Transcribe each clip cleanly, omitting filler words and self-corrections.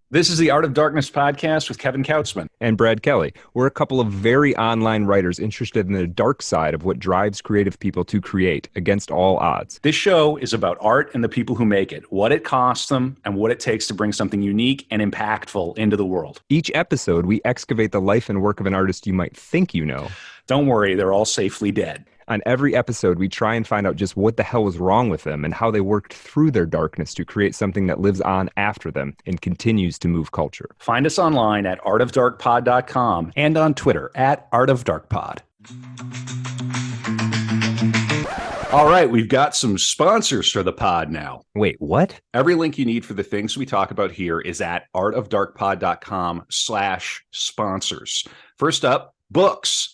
This is the Art of Darkness podcast with Kevin Kautzman. And Brad Kelly. We're a couple of very online writers interested in the dark side of what drives creative people to create against all odds. This show is about art and the people who make it, what it costs them, and what it takes to bring something unique and impactful into the world. Each episode, we excavate the life and work of an artist you might think you know. Don't worry, they're all safely dead. On every episode, we try and find out just what the hell was wrong with them and how they worked through their darkness to create something that lives on after them and continues to move culture. Find us online at artofdarkpod.com and on Twitter at artofdarkpod. All right, we've got some sponsors for the pod now. Wait, what? Every link you need for the things we talk about here is at artofdarkpod.com/sponsors. First up, books.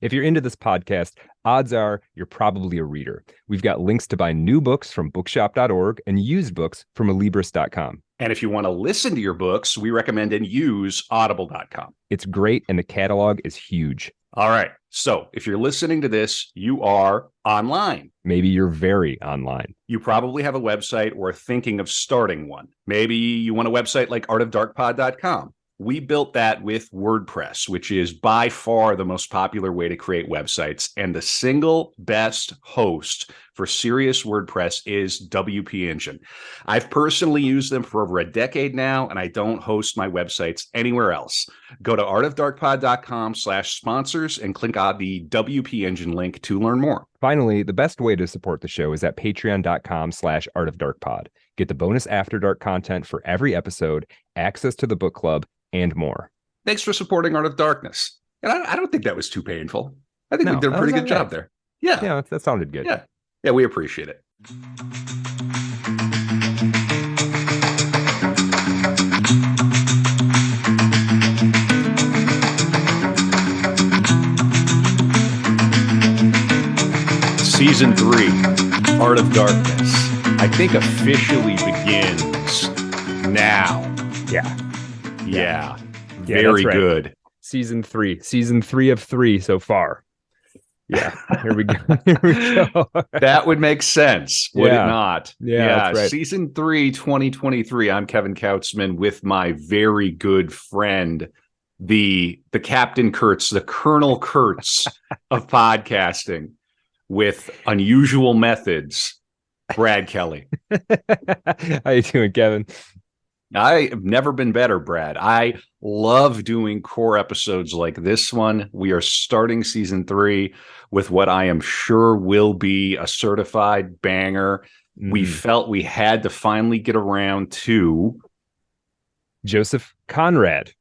If you're into this podcast, odds are you're probably a reader. We've got links to buy new books from bookshop.org and used books from alibris.com. And if you want to listen to your books, we recommend and use audible.com. It's great, and the catalog is huge. All right. So if you're listening to this, you are online. Maybe you're very online. You probably have a website or are thinking of starting one. Maybe you want a website like artofdarkpod.com. We built that with WordPress, which is by far the most popular way to create websites. And the single best host for serious WordPress is WP Engine. I've personally used them for over a decade now, and I don't host my websites anywhere else. Go to artofdarkpod.com/sponsors and click on the WP Engine link to learn more. Finally, the best way to support the show is at patreon.com/artofdarkpod. Get the bonus After Dark content for every episode, access to the book club, and more. Thanks for supporting Art of Darkness. And I don't think that was too painful. I think we did a pretty good job there. Yeah, that sounded good. Yeah, we appreciate it. Season 3, Art of Darkness, I think officially begins now. Yeah. Very right. good. Season 3 of 3 so far. Yeah, here we go. Here we go. That would make sense, would it not? Yeah, that's right. Season 3, 2023. I'm Kevin Kautzman with my very good friend, the Captain Kurtz, the Colonel Kurtz of podcasting with unusual methods, Brad Kelly. How you doing, Kevin? I have never been better, Brad. I love doing core episodes like this one. We are starting season 3 with what I am sure will be a certified banger. We felt we had to finally get around to Joseph Conrad.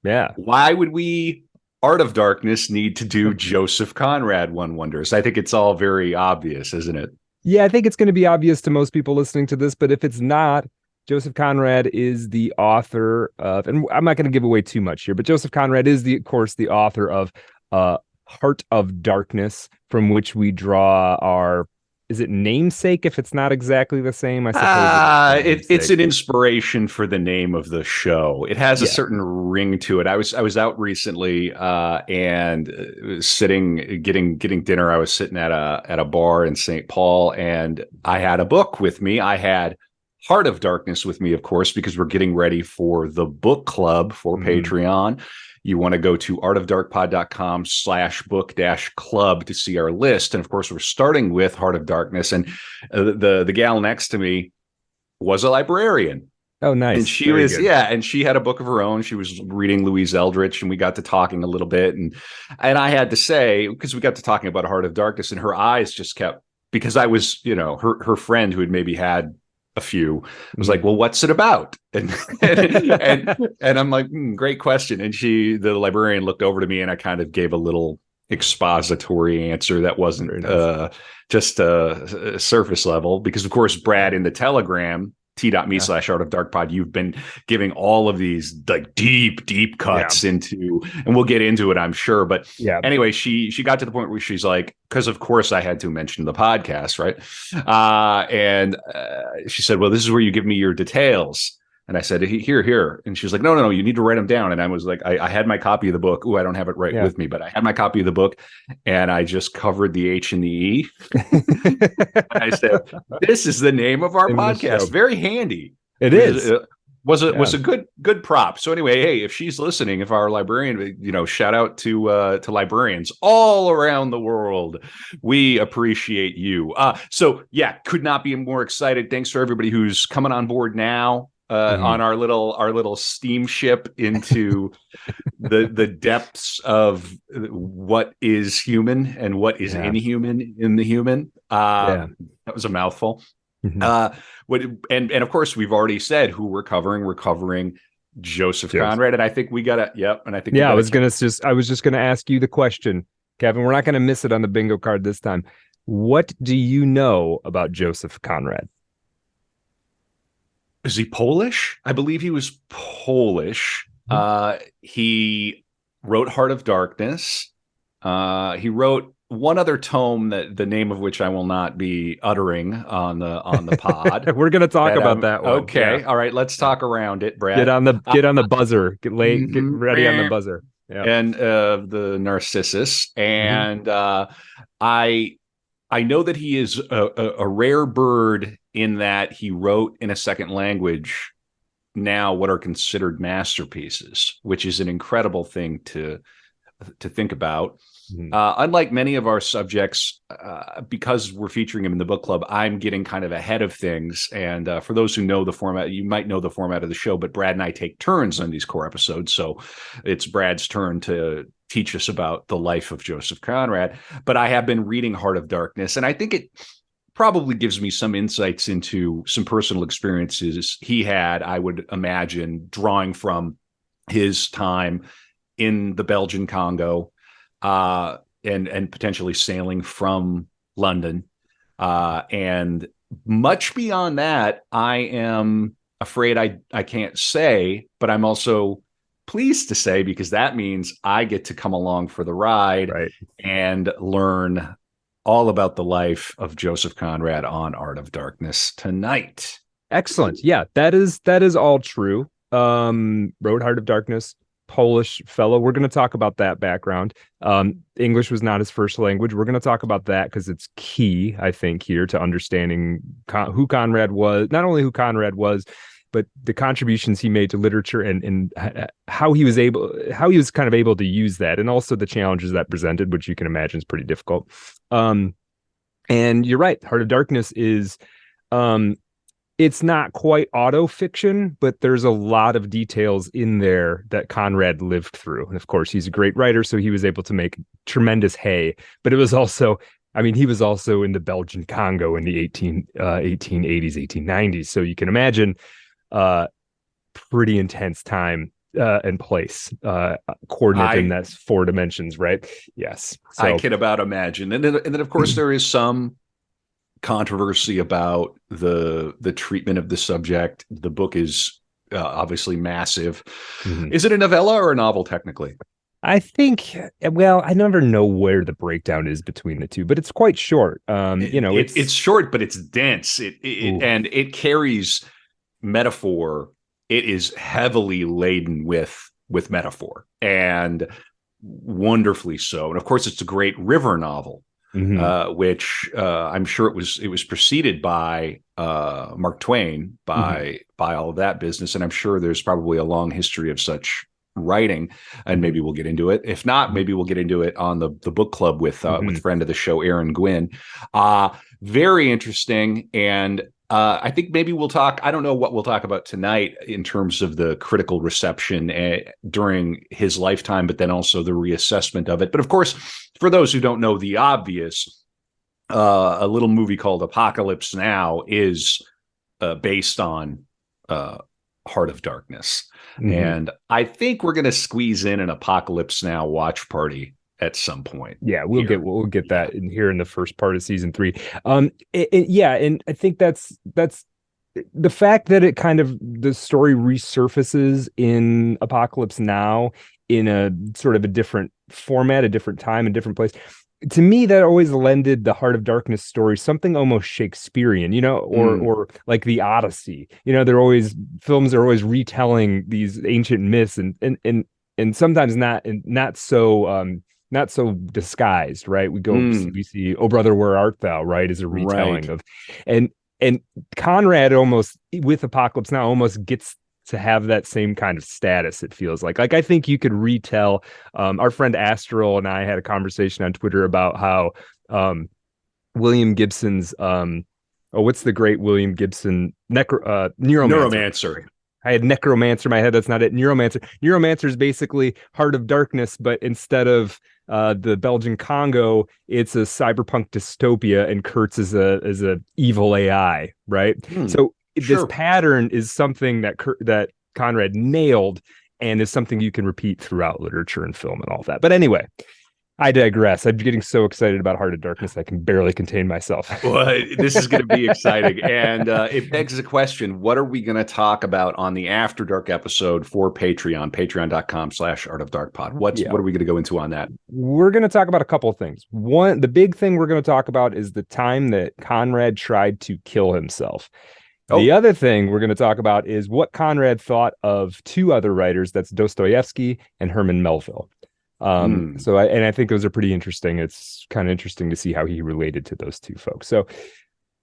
Yeah. Why would we, Art of Darkness, need to do Joseph Conrad, one wonders? I think it's all very obvious, isn't it? Yeah, I think it's going to be obvious to most people listening to this, but if it's not, Joseph Conrad is the author of, and I'm not going to give away too much here, but Joseph Conrad is, of course, the author of Heart of Darkness, from which we draw our, is it namesake if it's not exactly the same? I suppose it's an inspiration for the name of the show. It has a certain ring to it. I was out recently and sitting getting dinner. I was sitting at a bar in St. Paul, and I had a book with me. I had Heart of Darkness with me, of course, because we're getting ready for the book club for Patreon. You want to go to artofdarkpod.com/book-club to see our list. And of course, we're starting with Heart of Darkness. And the gal next to me was a librarian. Oh, nice. And she and she had a book of her own. She was reading Louise Eldritch, and we got to talking a little bit. And I had to say, because we got to talking about Heart of Darkness, and her eyes just kept, because I was, her friend who had maybe had a few, was like, well, what's it about? And I'm like, great question. And the librarian looked over to me, and I kind of gave a little expository answer that wasn't just surface level, because of course, Brad, in the Telegram, t.me/artofdarkpod, you've been giving all of these like deep cuts into, and we'll get into it, I'm sure. But anyway, she got to the point where she's like, because of course I had to mention the podcast, right? And she said, well, this is where you give me your details. And I said, here. And she was like, no, you need to write them down. And I was like, I had my copy of the book. Ooh, I don't have it with me, but I had my copy of the book, and I just covered the H and the E. And I said, this is the name of our podcast. Very handy. It is. was a good prop. So anyway, hey, if she's listening, if our librarian, shout out to librarians all around the world. We appreciate you. So yeah, could not be more excited. Thanks for everybody who's coming on board now on our little steamship into the depths of what is human and what is inhuman in the human. That was a mouthful. And of course we've already said who we're covering. We're covering Joseph Conrad, and I think we gotta. Yep, and I think I was just gonna ask you the question, Kevin. We're not gonna miss it on the bingo card this time. What do you know about Joseph Conrad? Is he Polish? I believe he was Polish. He wrote Heart of Darkness. He wrote one other tome that the name of which I will not be uttering on the pod. We're going to talk about that one. Okay. All right. Let's talk around it, Brad. Get on the buzzer. Get ready on the buzzer. Yeah. And the Narcissus. And I know that he is a rare bird in that he wrote in a second language now what are considered masterpieces, which is an incredible thing to think about. Unlike many of our subjects, because we're featuring him in the book club, I'm getting kind of ahead of things. And for those who know the format, you might know the format of the show, but Brad and I take turns on these core episodes. So it's Brad's turn to teach us about the life of Joseph Conrad. But I have been reading Heart of Darkness, and I think it probably gives me some insights into some personal experiences he had, I would imagine, drawing from his time in the Belgian Congo, and potentially sailing from London. And much beyond that, I am afraid I can't say, but I'm also pleased to say, because that means I get to come along for the ride and learn all about the life of Joseph Conrad on Art of Darkness tonight. Excellent. Yeah, that is all true. Wrote Heart of Darkness, Polish fellow. We're going to talk about that background. English was not his first language. We're going to talk about that because it's key, I think, here to understanding who Conrad was, not only who Conrad was, but the contributions he made to literature and how he was kind of able to use that, and also the challenges that presented, which you can imagine is pretty difficult. And you're right. Heart of Darkness is, it's not quite auto fiction, but there's a lot of details in there that Conrad lived through. And of course, he's a great writer, so he was able to make tremendous hay. But it was also, he was also in the Belgian Congo in the 1880s, 1890s. So you can imagine pretty intense time and place, coordinate in that 4 dimensions, right? Yes. So, I can about imagine. And then of course, there is some controversy about the treatment of the subject. The book is obviously massive. Is it a novella or a novel technically? I think, well, I never know where the breakdown is between the two, but it's quite short. It's short, but it's dense. And it carries metaphor. It is heavily laden with metaphor, and wonderfully so. And of course, it's a great river novel. Which I'm sure it was preceded by Mark Twain, by all of that business, and I'm sure there's probably a long history of such writing, and maybe we'll get into it. If not, maybe we'll get into it on the book club with friend of the show, Aaron Gwynn. Very interesting, and I think maybe we'll talk. I don't know what we'll talk about tonight in terms of the critical reception during his lifetime, but then also the reassessment of it. But of course, for those who don't know the obvious, a little movie called Apocalypse Now is based on Heart of Darkness. And I think we're going to squeeze in an Apocalypse Now watch party at some point. Yeah, we'll get that in here in the first part of season 3. And I think that's the fact that it kind of, the story resurfaces in Apocalypse Now in a sort of a different format, a different time, a different place. To me, that always lended the Heart of Darkness story something almost Shakespearean, or like the Odyssey. Films are always retelling these ancient myths and sometimes not so disguised, right? We see "Oh Brother, Where Art Thou," right, as a retelling of, and Conrad almost with Apocalypse Now almost gets to have that same kind of status. It feels like I think you could retell. Our friend Astral and I had a conversation on Twitter about how William Gibson's what's the great William Gibson Neuromancer. I had Necromancer in my head. That's not it. Neuromancer is basically Heart of Darkness, but instead of the Belgian Congo, it's a cyberpunk dystopia, and Kurtz is a evil AI, right? So this pattern is something that Conrad nailed, and is something you can repeat throughout literature and film and all that. But anyway, I digress. I'm getting so excited about Heart of Darkness I can barely contain myself. Well, this is going to be exciting. And it begs the question, what are we going to talk about on the After Dark episode for Patreon, patreon.com/artofdarkpod? What are we going to go into on that? We're going to talk about a couple of things. One, the big thing we're going to talk about is the time that Conrad tried to kill himself. The other thing we're going to talk about is what Conrad thought of two other writers, that's Dostoevsky and Herman Melville. So I think those are pretty interesting. It's kind of interesting to see how he related to those two folks. So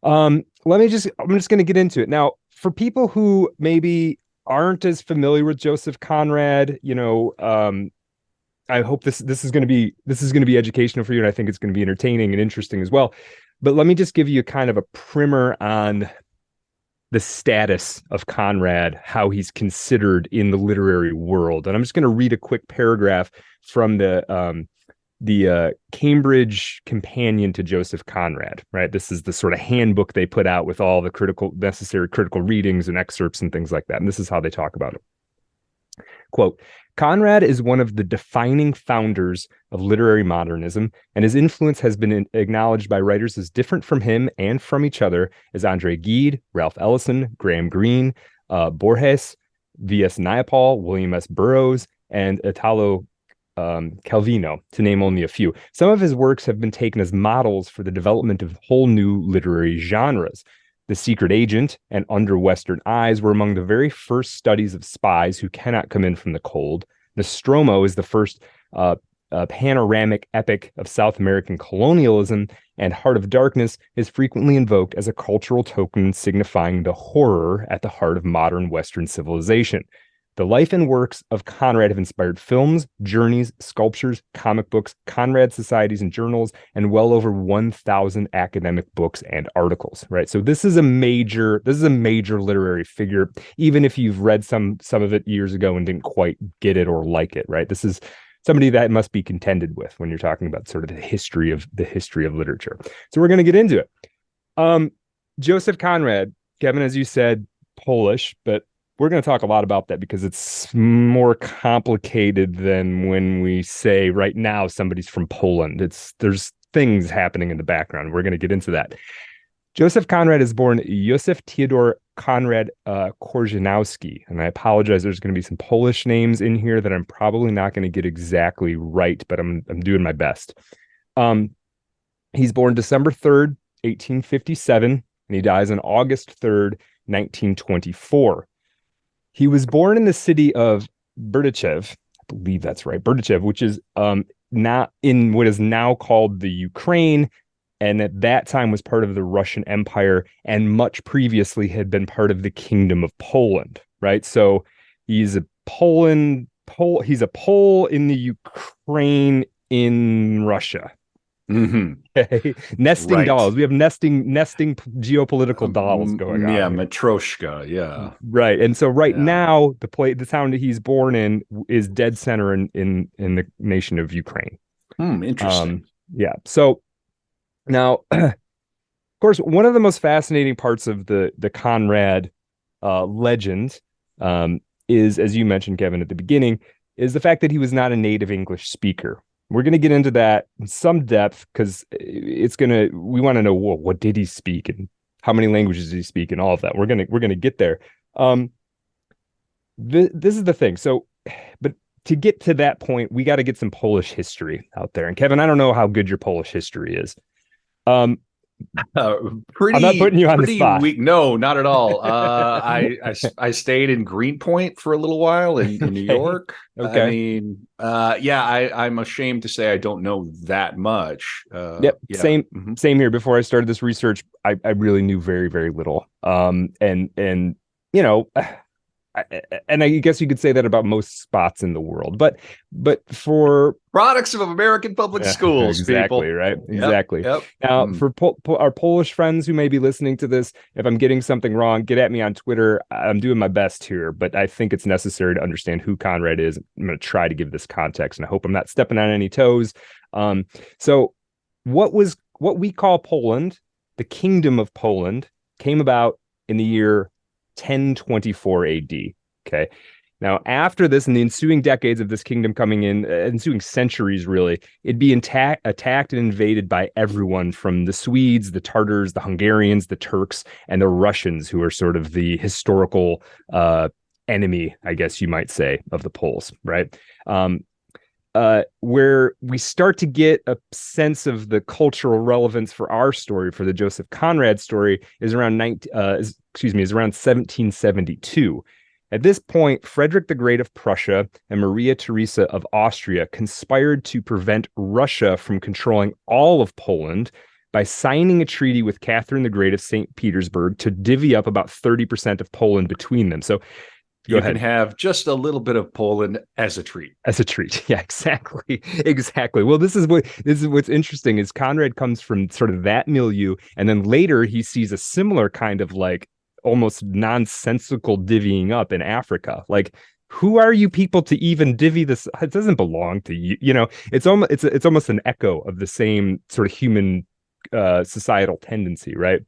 I'm just going to get into it now. For people who maybe aren't as familiar with Joseph Conrad, I hope this is going to be educational for you, and I think it's going to be entertaining and interesting as well. But let me just give you a kind of a primer on the status of Conrad, how he's considered in the literary world. And I'm just going to read a quick paragraph from the Cambridge Companion to Joseph Conrad, right? This is the sort of handbook they put out with all the necessary critical readings and excerpts and things like that. And this is how they talk about it. Quote, Conrad is one of the defining founders of literary modernism, and his influence has been acknowledged by writers as different from him and from each other as Andre Gide, Ralph Ellison, Graham Greene, Borges, V.S. Naipaul, William S. Burroughs, and Italo Calvino, to name only a few. Some of his works have been taken as models for the development of whole new literary genres. The Secret Agent and Under Western Eyes were among the very first studies of spies who cannot come in from the cold. Nostromo is the first panoramic epic of South American colonialism, and Heart of Darkness is frequently invoked as a cultural token signifying the horror at the heart of modern Western civilization. The life and works of Conrad have inspired films, journeys, sculptures, comic books, Conrad societies and journals, and well over 1,000 academic books and articles, right? So this is a major literary figure, even if you've read some of it years ago and didn't quite get it or like it, right? This is somebody that must be contended with when you're talking about sort of the history of literature. So we're going to get into it. Joseph Conrad, Kevin, as you said, Polish, but we're going to talk a lot about that because it's more complicated than when we say right now somebody's from Poland. There's things happening in the background. We're going to get into that. Joseph Conrad is born Józef Theodor Conrad Korzeniowski, and I apologize. There's going to be some Polish names in here that I'm probably not going to get exactly right, but I'm doing my best. He's born December 3rd, 1857, and he dies on August 3rd, 1924. He was born in the city of Berdychev, I believe that's right, Berdychev, which is not in what is now called the Ukraine, and at that time was part of the Russian Empire, and much previously had been part of the Kingdom of Poland, right? So he's a Pole in the Ukraine in Russia. Mm-hmm. Okay. Nesting dolls. We have nesting geopolitical dolls going on. Yeah, Matryoshka. Yeah. Right. And so now the town that he's born in is dead center in the nation of Ukraine. Interesting. Yeah. So now, of course, one of the most fascinating parts of the Conrad legend is, as you mentioned, Kevin, at the beginning, is the fact that he was not a native English speaker. We're going to get into that in some depth because we want to know, what did he speak and how many languages did he speak and all of that. We're going to get there. This is the thing. So, but to get to that point, we got to get some Polish history out there. And Kevin, I don't know how good your Polish history is. I'm not putting you on the spot. Weak. No, not at all. I stayed in Greenpoint for a little while in New York. Okay. I mean, I'm ashamed to say I don't know that much. Yep. Yeah. Same here. Before I started this research, I really knew very, very little. And and I guess you could say that about most spots in the world, but for products of American public schools, exactly, people. right? Yep, Exactly. yep. Now, for our Polish friends who may be listening to this, if I'm getting something wrong, get at me on Twitter. I'm doing my best here, but I think it's necessary to understand who Conrad is. I'm going to try to give this context, and I hope I'm not stepping on any toes. So what we call Poland, the Kingdom of Poland, came about in the year 1024 AD. Okay. Now, after this and the ensuing decades of this kingdom coming in, ensuing centuries, really, it'd be attacked and invaded by everyone from the Swedes, the Tartars, the Hungarians, the Turks, and the Russians, who are sort of the historical enemy, I guess you might say, of the Poles, right? Where we start to get a sense of the cultural relevance for our story, for the Joseph Conrad story, is around 1772. At this point, Frederick the Great of Prussia and Maria Theresa of Austria conspired to prevent Russia from controlling all of Poland by signing a treaty with Catherine the Great of St. Petersburg to divvy up about 30% of Poland between them. So you can have just a little bit of Poland as a treat. As a treat. Yeah, exactly. Exactly. Well, this is what's interesting is Conrad comes from sort of that milieu, and then later he sees a similar kind of like almost nonsensical divvying up in Africa. Like, who are you people to even divvy this? It doesn't belong to you. You know, it's almost an echo of the same sort of human societal tendency, right?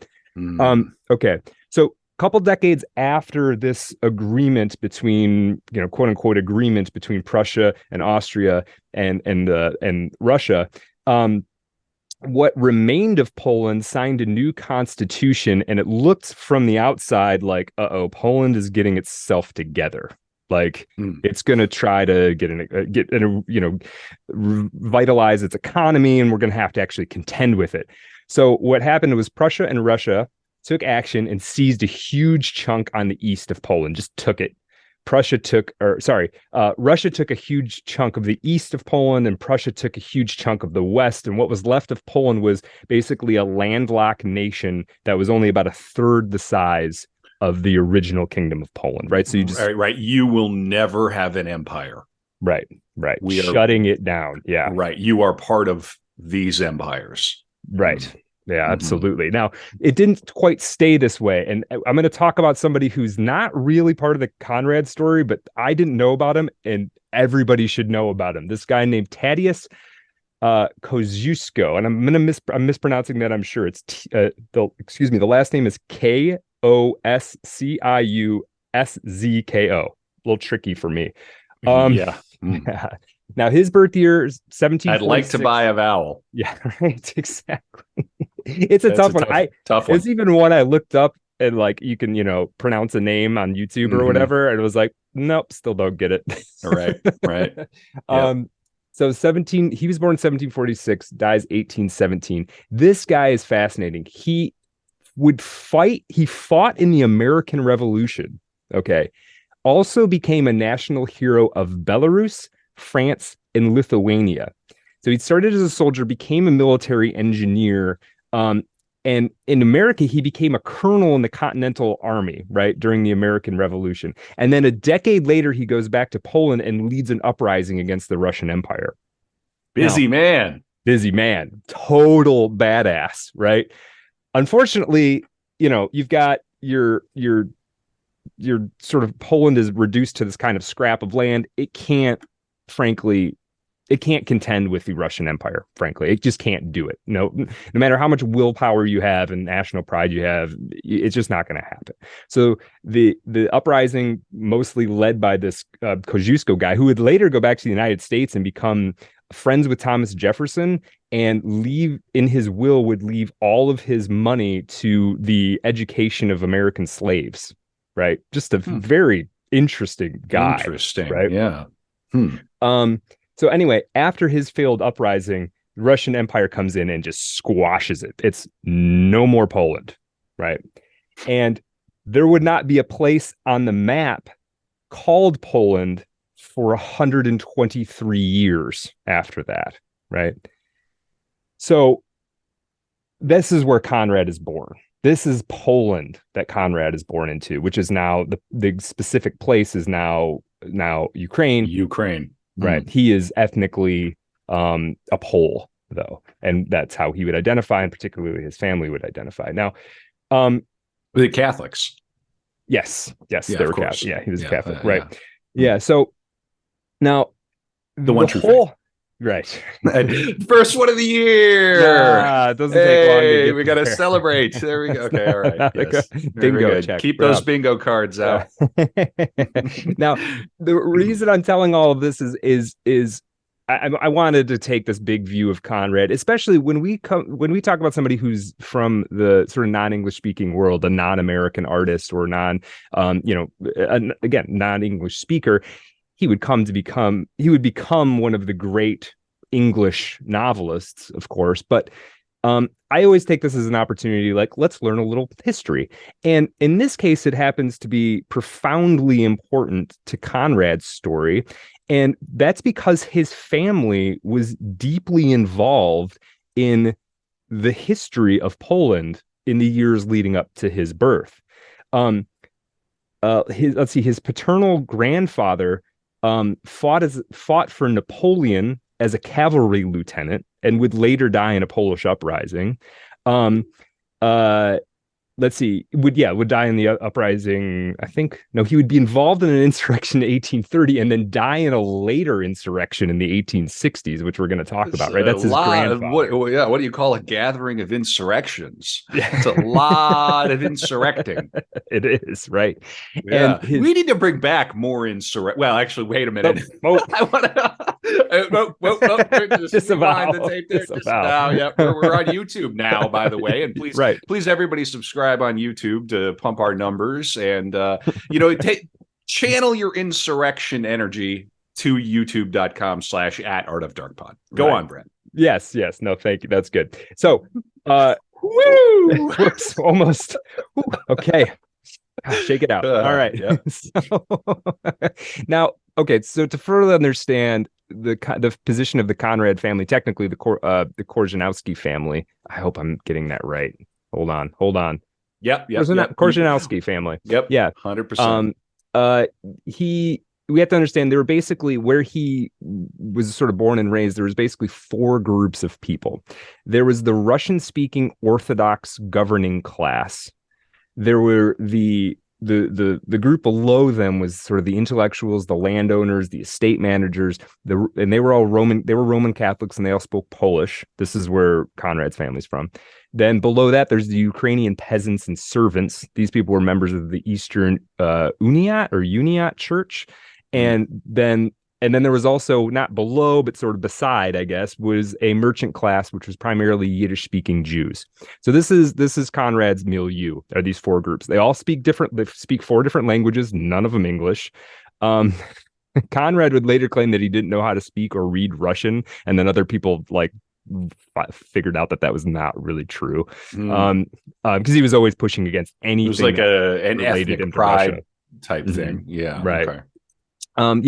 Okay. So couple decades after this agreement between, quote unquote agreement between Prussia and Austria and Russia, what remained of Poland signed a new constitution, and it looked from the outside like, Poland is getting itself together. Like it's going to try to revitalize its economy, and we're going to have to actually contend with it. So what happened was Prussia and Russia took action and seized a huge chunk on the east of Poland, just took it. Russia took a huge chunk of the east of Poland, and Prussia took a huge chunk of the west. And what was left of Poland was basically a landlocked nation that was only about a third the size of the original Kingdom of Poland, right? So you will never have an empire. Right. We shutting it down. Yeah. Right. You are part of these empires. Right. Yeah, absolutely. Now, it didn't quite stay this way. And I'm going to talk about somebody who's not really part of the Conrad story, but I didn't know about him, and everybody should know about him. This guy named Tadeusz Kosciuszko, and I'm mispronouncing that, I'm sure. It's the last name is Kosciuszko. A little tricky for me. Yeah. Now, his birth year is 1746. I'd like to buy a vowel. Yeah, right. Exactly. It's a tough one. Tough one. It's even one I looked up, and like you can, pronounce a name on YouTube or whatever, and it was like, nope, still don't get it. Right. So he was born in 1746, dies 1817. This guy is fascinating. He fought in the American Revolution. Okay. Also became a national hero of Belarus, France, and Lithuania. So he started as a soldier, became a military engineer, and in America, he became a colonel in the Continental Army, right, during the American Revolution. And then a decade later, he goes back to Poland and leads an uprising against the Russian Empire. Busy man. Total badass, right? Unfortunately, you've got your sort of Poland is reduced to this kind of scrap of land. It can't contend with the Russian Empire, frankly. It just can't do it. No matter how much willpower you have and national pride you have, it's just not going to happen. So the uprising, mostly led by this Kosciuszko guy, who would later go back to the United States and become friends with Thomas Jefferson, and would leave all of his money to the education of American slaves, right? Just a very interesting guy. Interesting, right? Yeah. So anyway, after his failed uprising, the Russian Empire comes in and just squashes it. It's no more Poland, right? And there would not be a place on the map called Poland for 123 years after that, right? So this is where Conrad is born. This is Poland that Conrad is born into, which is now the specific place is now Ukraine. Ukraine. Right. He is ethnically a Pole, though, and that's how he would identify, and particularly his family would identify. Now, the Catholics. Yes, Yeah, they were Catholic. Yeah, he was Catholic. Right. Yeah. So now the one true faith. Right. First one of the year. It doesn't take long to get we got to celebrate. There we go. Okay. All right. Yes. Bingo check. Keep those bingo cards out. Now, the reason I'm telling all of this is I wanted to take this big view of Conrad, especially when we talk about somebody who's from the sort of non-English speaking world, a non-American artist or non-English speaker. He would become one of the great English novelists, of course. But I always take this as an opportunity, like, let's learn a little history. And in this case, it happens to be profoundly important to Conrad's story. And that's because his family was deeply involved in the history of Poland in the years leading up to his birth. His paternal grandfather fought for Napoleon as a cavalry lieutenant and would later die in a Polish uprising. Would die in the uprising. I think, no, he would be involved in an insurrection in 1830 and then die in a later insurrection in the 1860s, which we're going to talk about, right? That's his grandfather. What do you call a gathering of insurrections? It's a lot of insurrecting. It is, right? Yeah. And we need to bring back more insurrection. Well, actually, wait a minute. I want to disavow. Yeah, we're on YouTube now, by the way, and please everybody subscribe on YouTube to pump our numbers, and channel your insurrection energy to youtube.com/@artofdarkpod. Go on, Brent. Yes. No, thank you. That's good. So, whoops, almost. Okay. Shake it out. All right. Yeah. Now, okay. So to further understand the position of the Conrad family, technically the Korzeniowski family. I hope I'm getting that right. Hold on. Yep. Korzeniowski family. Yep. Yeah. 100%. We have to understand there were basically, where he was sort of born and raised, there was basically four groups of people. There was the Russian-speaking Orthodox governing class. There were the group below them was sort of the intellectuals, the landowners, the estate managers, and they were all Roman. They were Roman Catholics, and they all spoke Polish. This is where Conrad's family's from. Then below that, there's the Ukrainian peasants and servants. These people were members of the Eastern Uniat Church, and then there was also, not below, but sort of beside, I guess, was a merchant class, which was primarily Yiddish-speaking Jews. So this is Conrad's milieu. Are these four groups? They all speak different. They speak four different languages, none of them English. Conrad would later claim that he didn't know how to speak or read Russian, and then other people figured out that was not really true, because he was always pushing against anything. It was like an ethnic pride type thing. Yeah, right. Okay.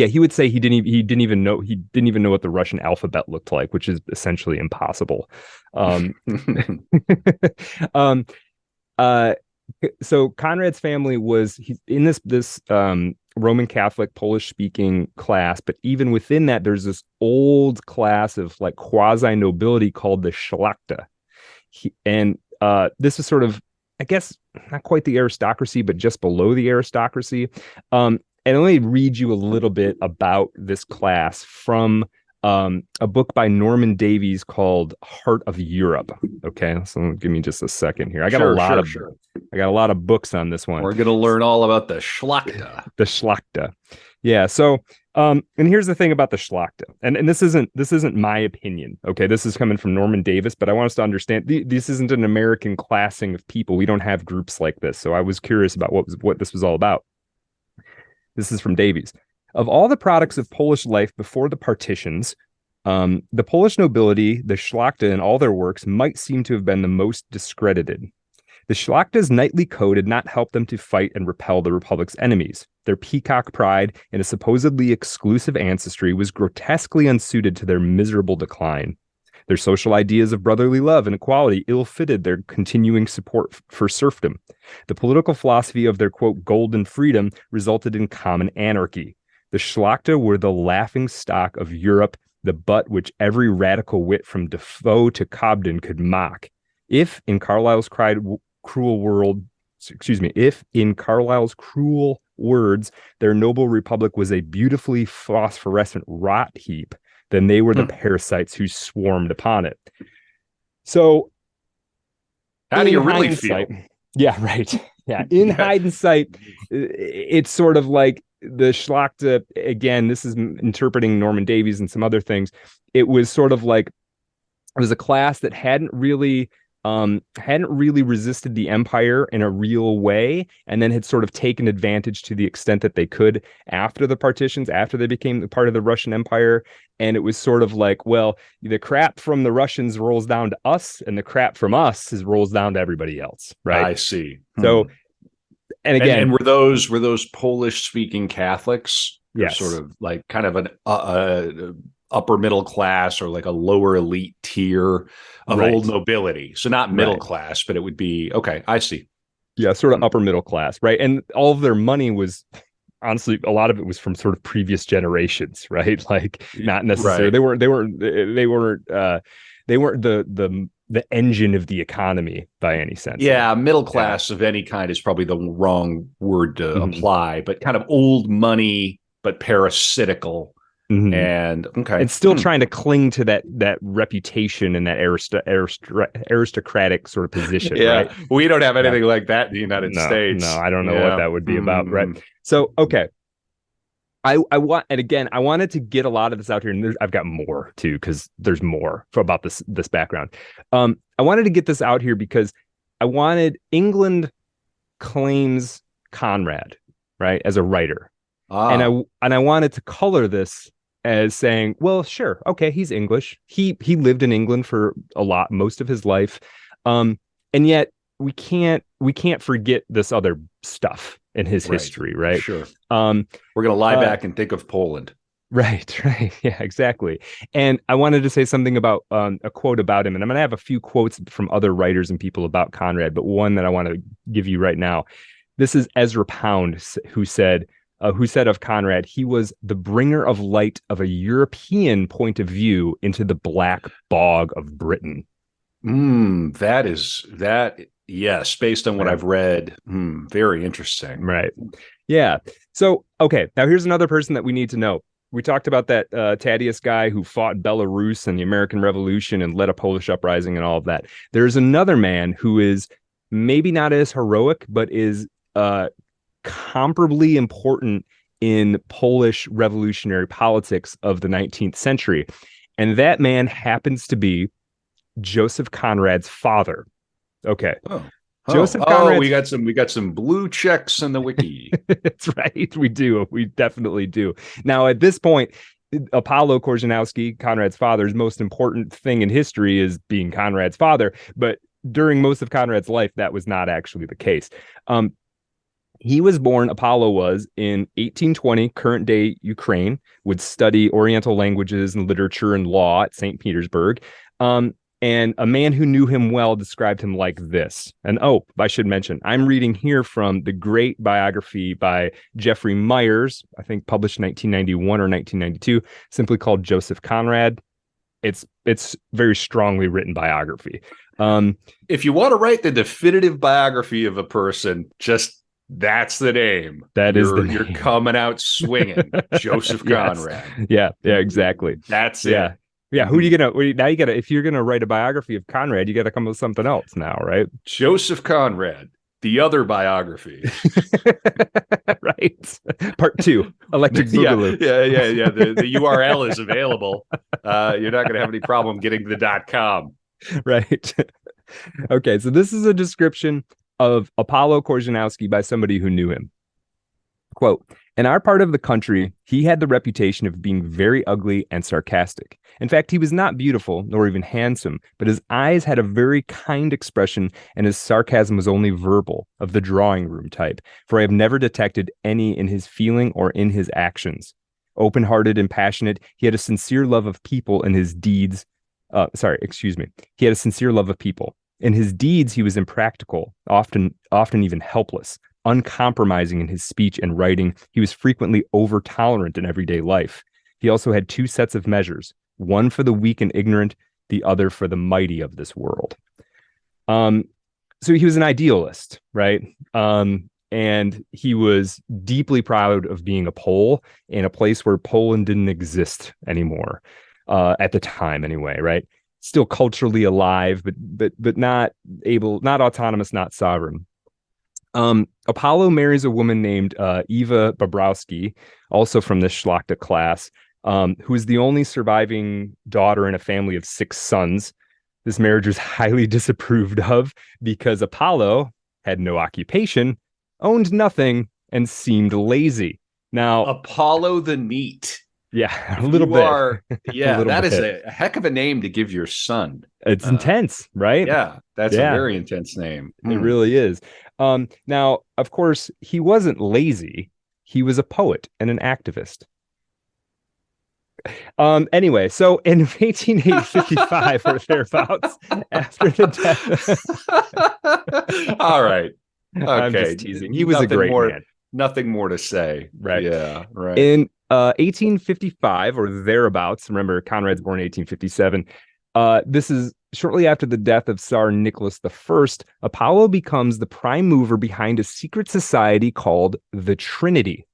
He would say he didn't even know what the Russian alphabet looked like, which is essentially impossible. So Conrad's family was in this Roman Catholic Polish speaking class, but even within that, there's this old class of like quasi nobility called the Szlachta, and this is sort of, I guess, not quite the aristocracy, but just below the aristocracy. And let me read you a little bit about this class from a book by Norman Davies called Heart of Europe. Okay, so give me just a second here. I got a lot of books on this one. We're going to learn all about the Szlachta. The Szlachta. Yeah. So, and here's the thing about the Szlachta, and this isn't my opinion. Okay, this is coming from Norman Davies, but I want us to understand this isn't an American classing of people. We don't have groups like this. So I was curious about what this was all about. This is from Davies. Of all the products of Polish life before the partitions, the Polish nobility, the Szlachta, and all their works might seem to have been the most discredited. The Szlachta's knightly code had not helped them to fight and repel the Republic's enemies. Their peacock pride in a supposedly exclusive ancestry was grotesquely unsuited to their miserable decline. Their social ideas of brotherly love and equality ill-fitted their continuing support for serfdom. The political philosophy of their, quote, golden freedom resulted in common anarchy. The Schlachter were the laughing stock of Europe, the butt which every radical wit from Defoe to Cobden could mock. If in Carlyle's cruel words, their noble republic was a beautifully phosphorescent rot heap, then they were the parasites who swarmed upon it. So, how do you really feel? Yeah, right. Yeah, in hindsight, it's sort of like the Schlachter, again, this is interpreting Norman Davies and some other things. It was sort of like, it was a class that hadn't really resisted the empire in a real way, and then had sort of taken advantage to the extent that they could after the partitions, after they became part of the Russian Empire. And it was sort of like, well, the crap from the Russians rolls down to us, and the crap from us rolls down to everybody else, right? I see. So, and again, and were those Polish speaking Catholics? Yes, sort of like kind of an upper middle class or like a lower elite tier of old nobility. So not middle class, but it would be, okay, I see. Yeah, sort of upper middle class, right? And all of their money was, honestly, a lot of it was from sort of previous generations, right? Like not necessarily, they weren't the engine of the economy by any sense. Yeah, middle class of any kind is probably the wrong word to apply, but kind of old money, but parasitical. And okay, and still trying to cling to that reputation and that aristocratic sort of position. Right? We don't have anything like that in the United States. No, I don't know what that would be about. Right. So, okay. I want, and again, I wanted to get a lot of this out here, and I've got more too, because there's more about this background. I wanted to get this out here because I wanted England claims Conrad, right, as a writer. And I wanted to color this as saying, well, sure, okay, he's English. He lived in England for most of his life, and yet we can't forget this other stuff in his history, right? Sure. We're gonna lie back and think of Poland. Right. Yeah, exactly. And I wanted to say something about a quote about him, and I'm gonna have a few quotes from other writers and people about Conrad, but one that I want to give you right now. This is Ezra Pound, who said of Conrad, he was the bringer of light of a European point of view into the black bog of Britain. Yes, based on what I've read. Very interesting. Right. Yeah. So, okay, now here's another person that we need to know. We talked about that Thaddeus guy who fought Belarus and the American Revolution and led a Polish uprising and all of that. There's another man who is maybe not as heroic, but is comparably important in Polish revolutionary politics of the 19th century. And that man happens to be Joseph Conrad's father. Okay. Joseph Conrad. We got some blue checks in the wiki. That's right. We do. We definitely do. Now, at this point, Apollo Korzeniowski, Conrad's father's most important thing in history is being Conrad's father. But during most of Conrad's life, that was not actually the case. Apollo was in 1820, current day Ukraine, would study Oriental languages and literature and law at St. Petersburg. And a man who knew him well described him like this. And I should mention, I'm reading here from the great biography by Jeffrey Myers, I think published in 1991 or 1992, simply called Joseph Conrad. It's very strongly written biography. If you want to write the definitive biography of a person, that's the name. You're coming out swinging. Joseph Conrad. Yeah, exactly. That's it. Yeah. Yeah, if you're gonna write a biography of Conrad, you gotta come up with something else now, right? Joseph Conrad, the other biography. Right. Part 2, Electric Boogaloo. Yeah. The URL is available. You're not gonna have any problem getting to the .com. Right. Okay, so this is a description of Apollo Korzeniowski by somebody who knew him. Quote, in our part of the country, he had the reputation of being very ugly and sarcastic. In fact, he was not beautiful, nor even handsome, but his eyes had a very kind expression, and his sarcasm was only verbal, of the drawing room type, for I have never detected any in his feeling or in his actions. Open-hearted and passionate, he had a sincere love of people in his deeds, Sorry, excuse me. He had a sincere love of people. In his deeds, he was impractical, often even helpless, uncompromising in his speech and writing. He was frequently over-tolerant in everyday life. He also had two sets of measures, one for the weak and ignorant, the other for the mighty of this world. So he was an idealist, right? And he was deeply proud of being a Pole in a place where Poland didn't exist anymore, at the time anyway, right? Still culturally alive, but not autonomous, not sovereign. Apollo marries a woman named Eva Bobrowski, also from the Szlachta class, who is the only surviving daughter in a family of 6 sons. This marriage was highly disapproved of because Apollo had no occupation, owned nothing, and seemed lazy. Now, Apollo the Neat. Yeah, a little bit. Yeah, that is a heck of a name to give your son. It's intense, right? Yeah, that's a very intense name. It really is. Now, of course, he wasn't lazy. He was a poet and an activist. Anyway, so in 1855 or thereabouts, after the death. All right. Okay. I'm just teasing. He was a great man. Nothing more to say. Right. Yeah. Right. In 1855 or thereabouts, remember Conrad's born in 1857. This is shortly after the death of Tsar Nicholas I. Apollo becomes the prime mover behind a secret society called the Trinity,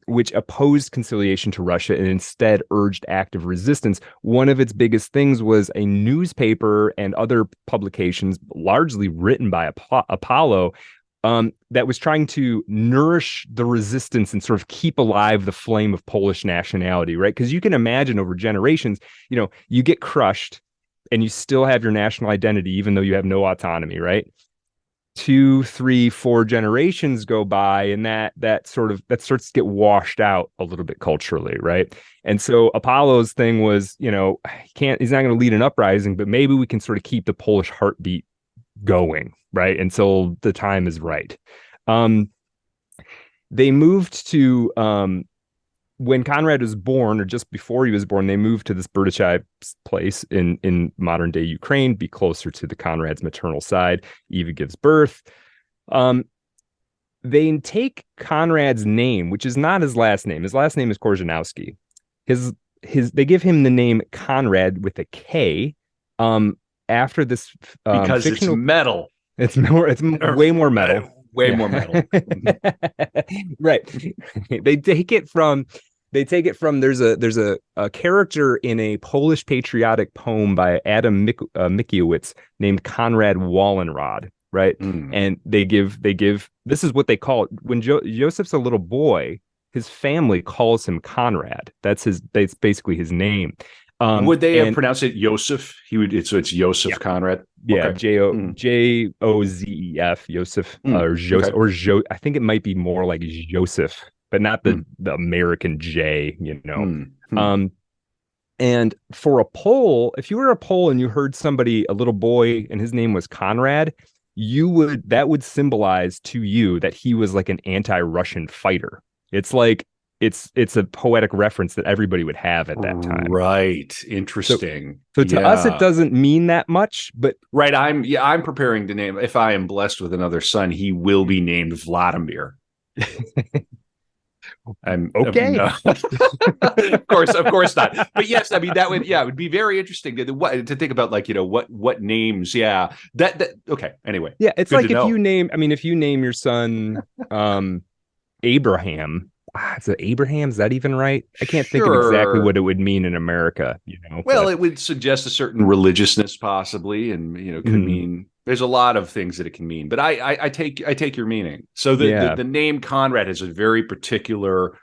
which opposed conciliation to Russia and instead urged active resistance. One of its biggest things was a newspaper and other publications, largely written by Apollo, that was trying to nourish the resistance and sort of keep alive the flame of Polish nationality, right? Because you can imagine over generations, you get crushed and you still have your national identity, even though you have no autonomy, right? 2, 3, 4 generations go by, and that starts to get washed out a little bit culturally, right? And so Apollo's thing was, he's not going to lead an uprising, but maybe we can sort of keep the Polish heartbeat going, right? Until the time is right. They moved to when Conrad was born, or just before he was born, they moved to this Berdichai place in modern day Ukraine, be closer to the Conrad's maternal side. Eva gives birth. They take Conrad's name, which is not his last name. His last name is Korzeniowski. They give him the name Conrad with a K. After this, because it's metal. It's way more metal. Way more metal. Right. They take it from there's a character in a Polish patriotic poem by Adam Mickiewicz named Conrad Wallenrod, right? And they give this is what they call it. When Joseph's a little boy, his family calls him Conrad. That's basically his name. Would they have pronounced it Joseph? So it's Joseph Conrad. Yeah, okay. Joseph, Joseph, or Joseph, or I think it might be more like Joseph, but not the American J. And for a Pole, if you were a Pole and you heard somebody, a little boy, and his name was Conrad, that would symbolize to you that he was like an anti-Russian fighter. It's like. It's a poetic reference that everybody would have at that time. Right. Interesting. So to us, it doesn't mean that much, but right. I'm preparing to name, if I am blessed with another son, he will be named Vladimir. Okay. No. of course not. But yes, I mean, it would be very interesting to think about, like, what names. Yeah. That okay. Anyway. Yeah. It's like if you name your son, Abraham. Is it Abraham? Is that even right? I can't think of exactly what it would mean in America. Well, it would suggest a certain religiousness, possibly, and could mean. There's a lot of things that it can mean, but I take your meaning. So the name Conrad has a very particular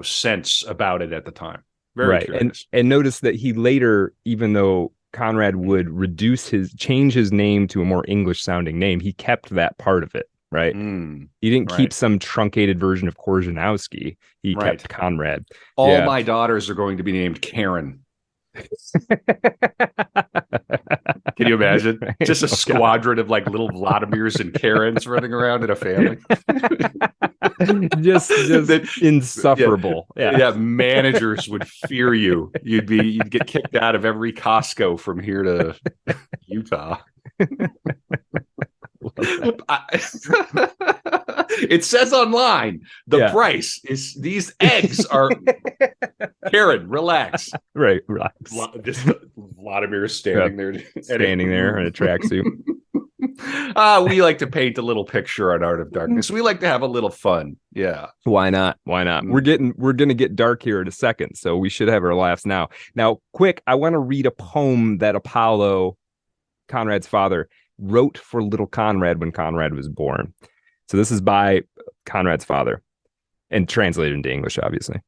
sense about it at the time. Very curious. And notice that he later, even though Conrad would change his name to a more English sounding name, he kept that part of it. Right. He didn't keep some truncated version of Korzeniowski. He kept Conrad. All my daughters are going to be named Karen. Can you imagine? Just a squadron of like little Vladimirs and Karens running around in a family. just That, insufferable. yeah, managers would fear you. You'd get kicked out of every Costco from here to Utah. It says online the price is these eggs are Karen, relax. Right, relax. Just Vladimir standing there in a tracksuit. We like to paint a little picture on Art of Darkness. We like to have a little fun. Yeah. Why not? We're gonna get dark here in a second, so we should have our laughs now. Now, quick, I want to read a poem that Apollo, Conrad's father, wrote for little Conrad when Conrad was born. So this is by Conrad's father and translated into English, obviously.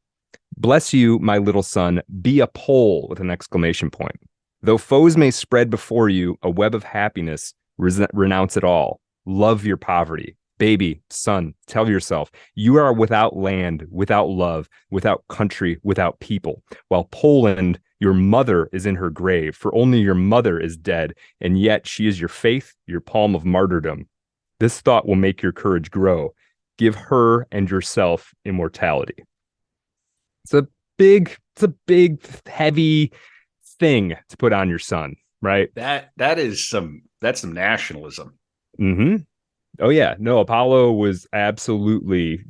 Bless you, my little son, be a pole with an exclamation point. Though foes may spread before you a web of happiness, renounce it all. Love your poverty. Baby, son, tell yourself, you are without land, without love, without country, without people. While Poland, your mother is in her grave, for only your mother is dead, and yet she is your faith, your palm of martyrdom. This thought will make your courage grow. Give her and yourself immortality. It's a big, heavy thing to put on your son, right? That's some nationalism. Mm-hmm. Oh yeah, no, Apollo was absolutely,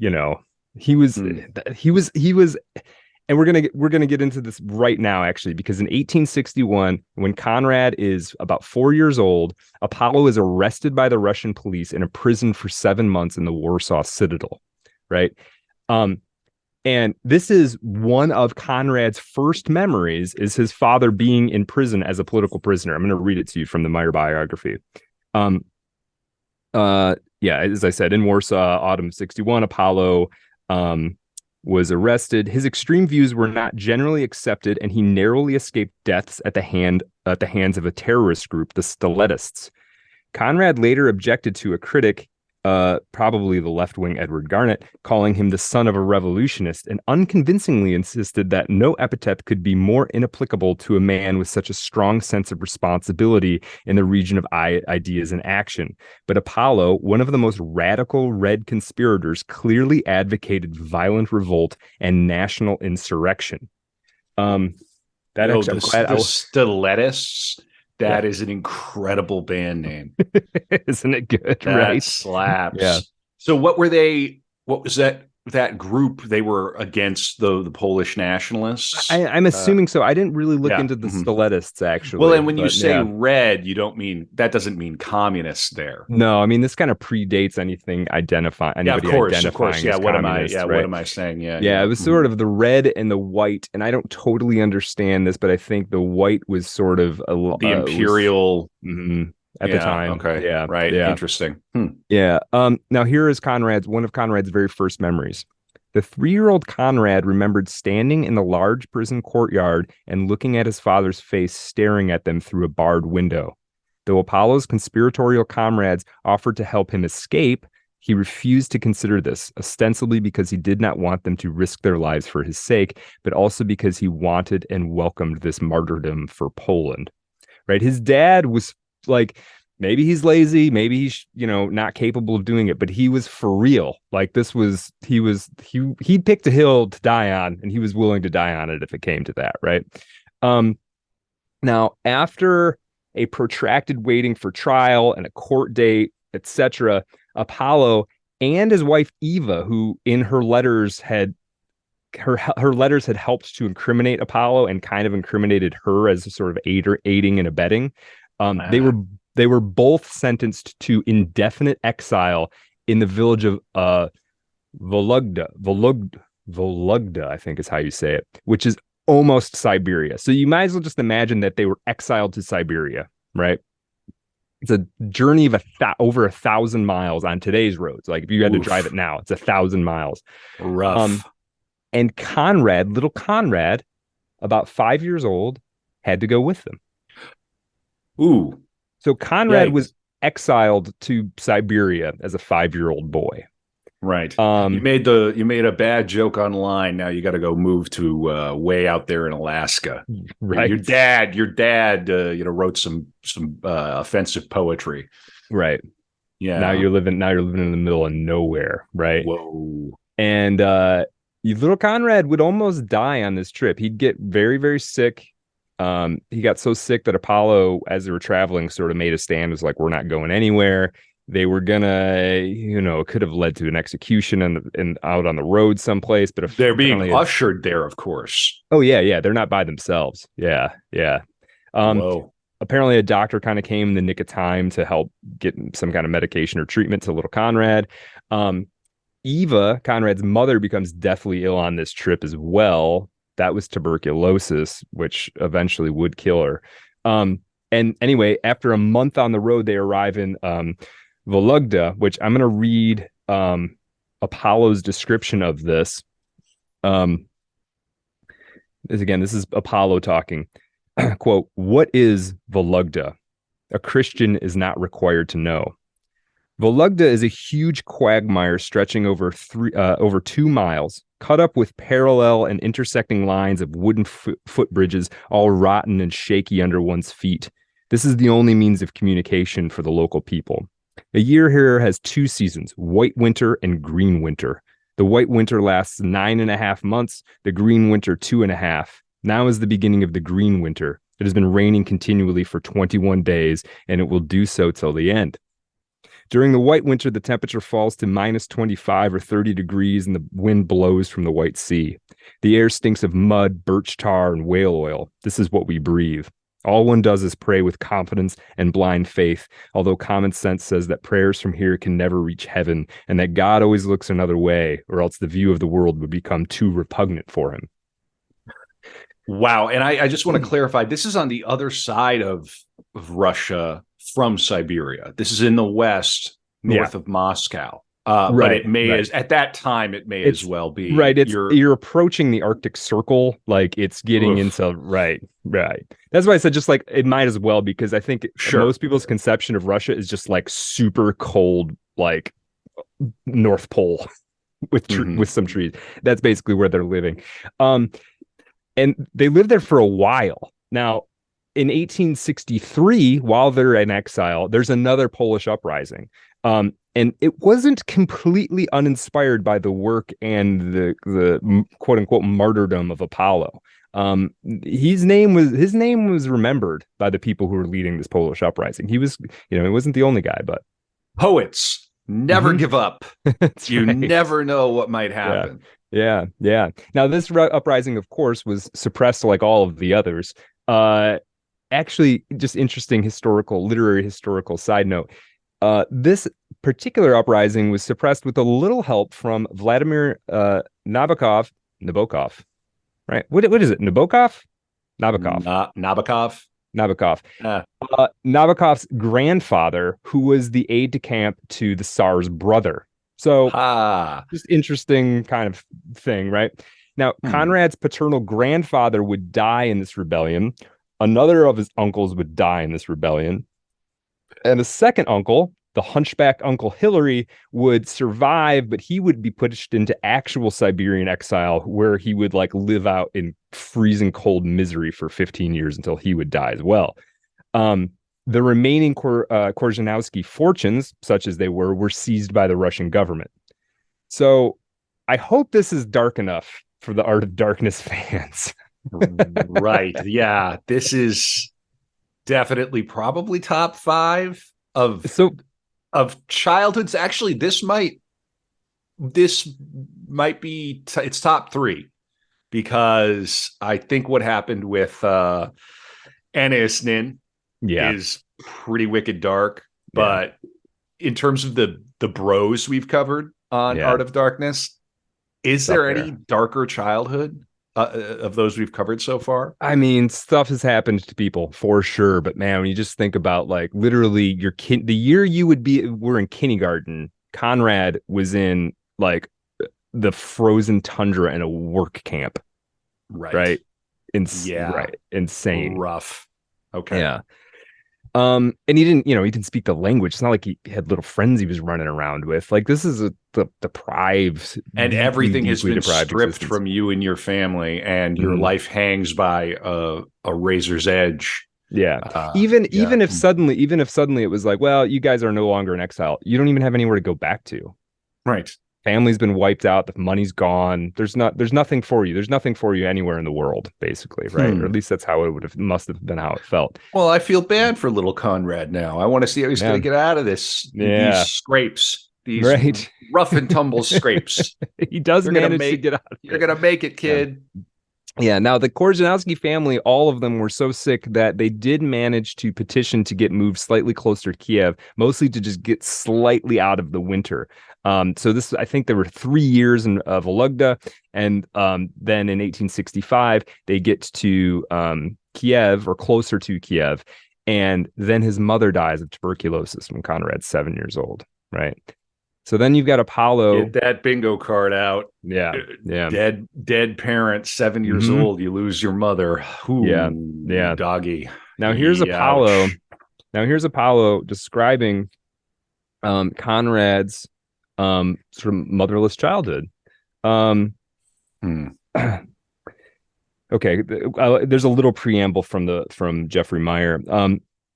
he was, and we're gonna get into this right now, actually, because in 1861, when Conrad is about 4 years old, Apollo is arrested by the Russian police and imprisoned for 7 months in the Warsaw Citadel, right? And this is one of Conrad's first memories, is his father being in prison as a political prisoner. I'm going to read it to you from the Meyer biography. As I said, in Warsaw, autumn of 61, Apollo was arrested. His extreme views were not generally accepted, and he narrowly escaped deaths at the hands of a terrorist group, the Staletists. Conrad later objected to a critic, probably the left-wing Edward Garnett, calling him the son of a revolutionist, and unconvincingly insisted that no epithet could be more inapplicable to a man with such a strong sense of responsibility in the region of ideas and action. But Apollo, one of the most radical red conspirators, clearly advocated violent revolt and national insurrection. The Staletists. That is an incredible band name. Isn't it good? That right? slaps. Yeah. So what were they? What was that group? They were against the Polish nationalists. I'm assuming so. I didn't really look into the Staletists, actually. Well, and when you say red, you don't mean, that doesn't mean communists there. No, I mean, this kind of predates anybody identifying. Of course. Yeah. What am I saying? Yeah. It was sort of the red and the white, and I don't totally understand this, but I think the white was sort of the imperial at the time. Okay. Yeah. Right. Yeah. Interesting. Yeah. Now here is one of Conrad's very first memories. The 3-year-old Conrad remembered standing in the large prison courtyard and looking at his father's face, staring at them through a barred window. Though Apollo's conspiratorial comrades offered to help him escape, he refused to consider this, ostensibly because he did not want them to risk their lives for his sake, but also because he wanted and welcomed this martyrdom for Poland. Right? His dad was like, maybe he's lazy, maybe he's, not capable of doing it, but he was for real. Like he picked a hill to die on, and he was willing to die on it if it came to that, right? Now, after a protracted waiting for trial and a court date, etc., Apollo and his wife Eva, who in her letters had helped to incriminate Apollo and kind of incriminated her as a sort of aiding and abetting, they were both sentenced to indefinite exile in the village of Vologda, I think is how you say it, which is almost Siberia. So you might as well just imagine that they were exiled to Siberia, right? It's a journey of over 1,000 miles on today's roads. Like if you had to drive it now, it's 1,000 miles. Rough. And little Conrad, about 5 years old, had to go with them. Ooh. So Conrad was exiled to Siberia as a 5-year-old boy. Right. You made a bad joke online. Now you got to go move to way out there in Alaska. Right. Your dad wrote some offensive poetry. Right. Yeah. Now you're living in the middle of nowhere, right? Whoa. And little Conrad would almost die on this trip. He'd get very, very sick. He got so sick that Apollo, as they were traveling, sort of made a stand, was like, we're not going anywhere. They were gonna, it could have led to an execution and out on the road someplace, but They're being apparently ushered there, of course. oh yeah, they're not by themselves. Yeah, yeah. Um, Whoa. apparently a doctor kind of came in the nick of time to help get some kind of medication or treatment to little Conrad. Um, Eva, Conrad's mother, becomes deathly ill on this trip as well. That was tuberculosis, which eventually would kill her. And anyway, after a month on the road, they arrive in Vologda, which I'm going to read Apollo's description of this. This is Apollo talking. Quote, "What is Vologda? A Christian is not required to know. Vologda is a huge quagmire stretching over 2 miles, cut up with parallel and intersecting lines of wooden footbridges, all rotten and shaky under one's feet. This is the only means of communication for the local people. A year here has 2 seasons, white winter and green winter. The white winter lasts 9.5 months, the green winter 2.5. Now is the beginning of the green winter. It has been raining continually for 21 days, and it will do so till the end. During the white winter, the temperature falls to minus 25 or 30 degrees, and the wind blows from the White Sea. The air stinks of mud, birch tar, and whale oil. This is what we breathe. All one does is pray with confidence and blind faith, although common sense says that prayers from here can never reach heaven, and that God always looks another way, or else the view of the world would become too repugnant for him." Wow. And I just want to clarify, this is on the other side of Russia from Siberia. This is in the west, north of Moscow. But it may at that time, it may as well be. Right. You're approaching the Arctic Circle. Like it's getting into, right. That's why I said just like, it might as well, because I think most people's conception of Russia is just like super cold, like North Pole with with some trees. That's basically where they're living. And they lived there for a while. Now, in 1863, while they're in exile, there's another Polish uprising. And it wasn't completely uninspired by the work and the quote unquote martyrdom of Apollo. His name was remembered by the people who were leading this Polish uprising. He was, he wasn't the only guy, but poets never give up. You right. never know what might happen. Yeah. Now, this uprising, of course, was suppressed like all of the others. Actually, just interesting literary historical side note. This particular uprising was suppressed with a little help from Vladimir Nabokov, right? What is it? Nabokov? Nabokov. Nabokov's grandfather, who was the aide-de-camp to the Tsar's brother. So just interesting kind of thing, right? Now, Conrad's paternal grandfather would die in this rebellion. Another of his uncles would die in this rebellion. And a second uncle, the hunchback Uncle Hillary, would survive, but he would be pushed into actual Siberian exile, where he would like live out in freezing cold misery for 15 years until he would die as well. The remaining Korzeniowski fortunes, such as they were seized by the Russian government. So I hope this is dark enough for the Art of Darkness fans. Right. Yeah. This is definitely probably top 5 of childhoods. Actually, this might be it's top 3, because I think what happened with Anais Nin is pretty wicked dark. But in terms of the bros we've covered on Art of Darkness, is there any darker childhood of those we've covered so far? I mean, stuff has happened to people for sure, but man, when you just think about like literally the year you were in kindergarten, Conrad was in like the frozen tundra in a work camp. Right. Insane. Rough. Okay. Yeah. And he didn't speak the language. It's not like he had little friends he was running around with. Like, this is the deprived, and everything has been stripped existence from you and your family, and your life hangs by a razor's edge. Yeah. Even Yeah. if suddenly it was like, well, you guys are no longer in exile. You don't even have anywhere to go back to. Right. Family's been wiped out, the money's gone. There's nothing for you. There's nothing for you anywhere in the world, basically, right? Or at least that's how it must have been how it felt. Well, I feel bad for little Conrad now. I want to see how he's going to get out of these scrapes, these rough and tumble scrapes. He does manage to get out of it. You're going to make it, kid. Yeah. Now, the Korzeniowski family, all of them were so sick that they did manage to petition to get moved slightly closer to Kiev, mostly to just get slightly out of the winter. So this, I think there were 3 years of Vologda, and then in 1865 they get to Kiev, or closer to Kiev, and then his mother dies of tuberculosis when Conrad's 7 years old. Right. So then you've got Apollo. Get that bingo card out. Yeah. Dead parent, 7 years old. You lose your mother. Ooh, yeah. Doggy. Now here's Apollo. Now here's Apollo describing Conrad's sort of motherless childhood. Okay, there's a little preamble from Jeffrey Meyer.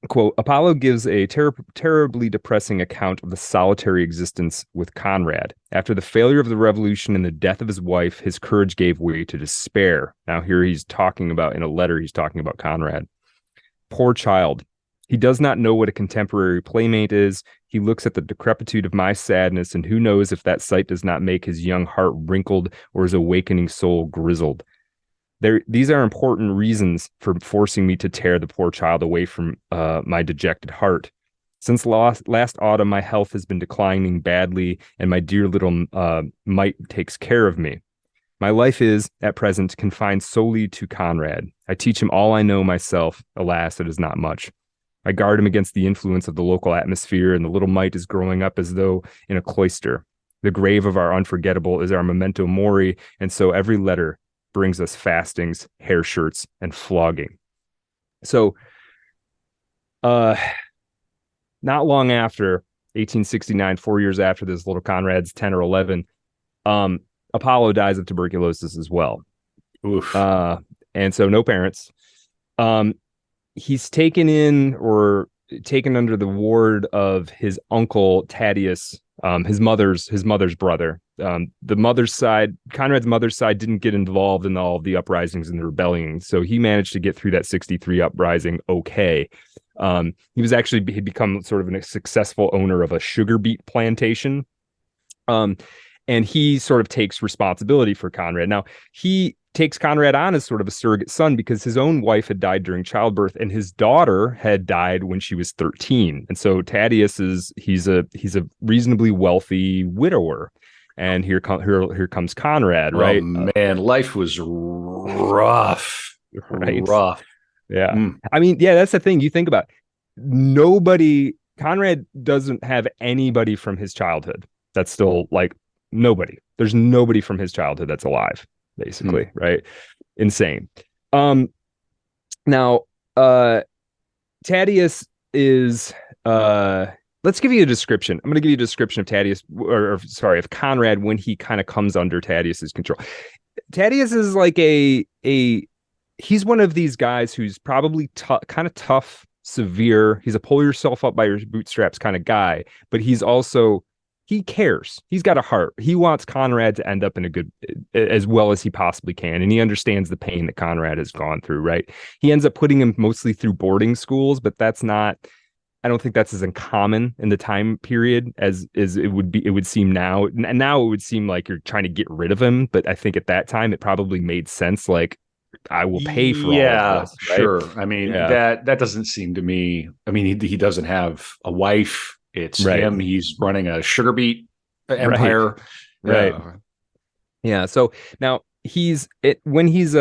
Quote, Apollo gives a terribly depressing account of the solitary existence with Conrad. After the failure of the revolution and the death of his wife, his courage gave way to despair. Now here he's talking about, in a letter, he's talking about Conrad. Poor child. He does not know what a contemporary playmate is. He looks at the decrepitude of my sadness, and who knows if that sight does not make his young heart wrinkled or his awakening soul grizzled. These are important reasons for forcing me to tear the poor child away from my dejected heart. Since last autumn, my health has been declining badly, and my dear little mite takes care of me. My life is, at present, confined solely to Conrad. I teach him all I know myself. Alas, it is not much. I guard him against the influence of the local atmosphere, and the little mite is growing up as though in a cloister. The grave of our unforgettable is our memento mori, and so every letter brings us fastings, hair shirts, and flogging. So, not long after 1869, 4 years after this, little Conrad's 10 or 11, Apollo dies of tuberculosis as well. Oof. And so no parents. He's taken under the ward of his uncle Thaddeus, his mother's brother. The mother's side, Conrad's mother's side, didn't get involved in all of the uprisings and the rebellion, so he managed to get through that 63 uprising okay. He'd become sort of a successful owner of a sugar beet plantation, and he sort of takes responsibility for Conrad. Now he takes Conrad on as sort of a surrogate son because his own wife had died during childbirth and his daughter had died when she was 13. And so Thaddeus he's a reasonably wealthy widower. And here comes Conrad, right? Oh, man, life was rough. Right. Rough. Yeah. I mean, yeah, that's the thing. You think about Conrad doesn't have anybody from his childhood that's still, like, nobody. There's nobody from his childhood that's alive, basically, right? Insane. Now, Thaddeus is let's give you a description. I'm going to give you a description of Thaddeus, of Conrad when he kind of comes under Thaddeus's control. Thaddeus is like he's one of these guys who's probably kind of tough, severe. He's a pull yourself up by your bootstraps kind of guy, but he cares. He's got a heart. He wants Conrad to end up in a good, as well as he possibly can. And he understands the pain that Conrad has gone through, right? He ends up putting him mostly through boarding schools, but I don't think that's as uncommon in the time period as it would seem now. And now it would seem like you're trying to get rid of him. But I think at that time, it probably made sense. Like, I will pay for all of this. Right? Sure. I mean, that doesn't seem to me. I mean, he doesn't have a wife. It's him. He's running a sugar beet empire. Right. Yeah. So now when he's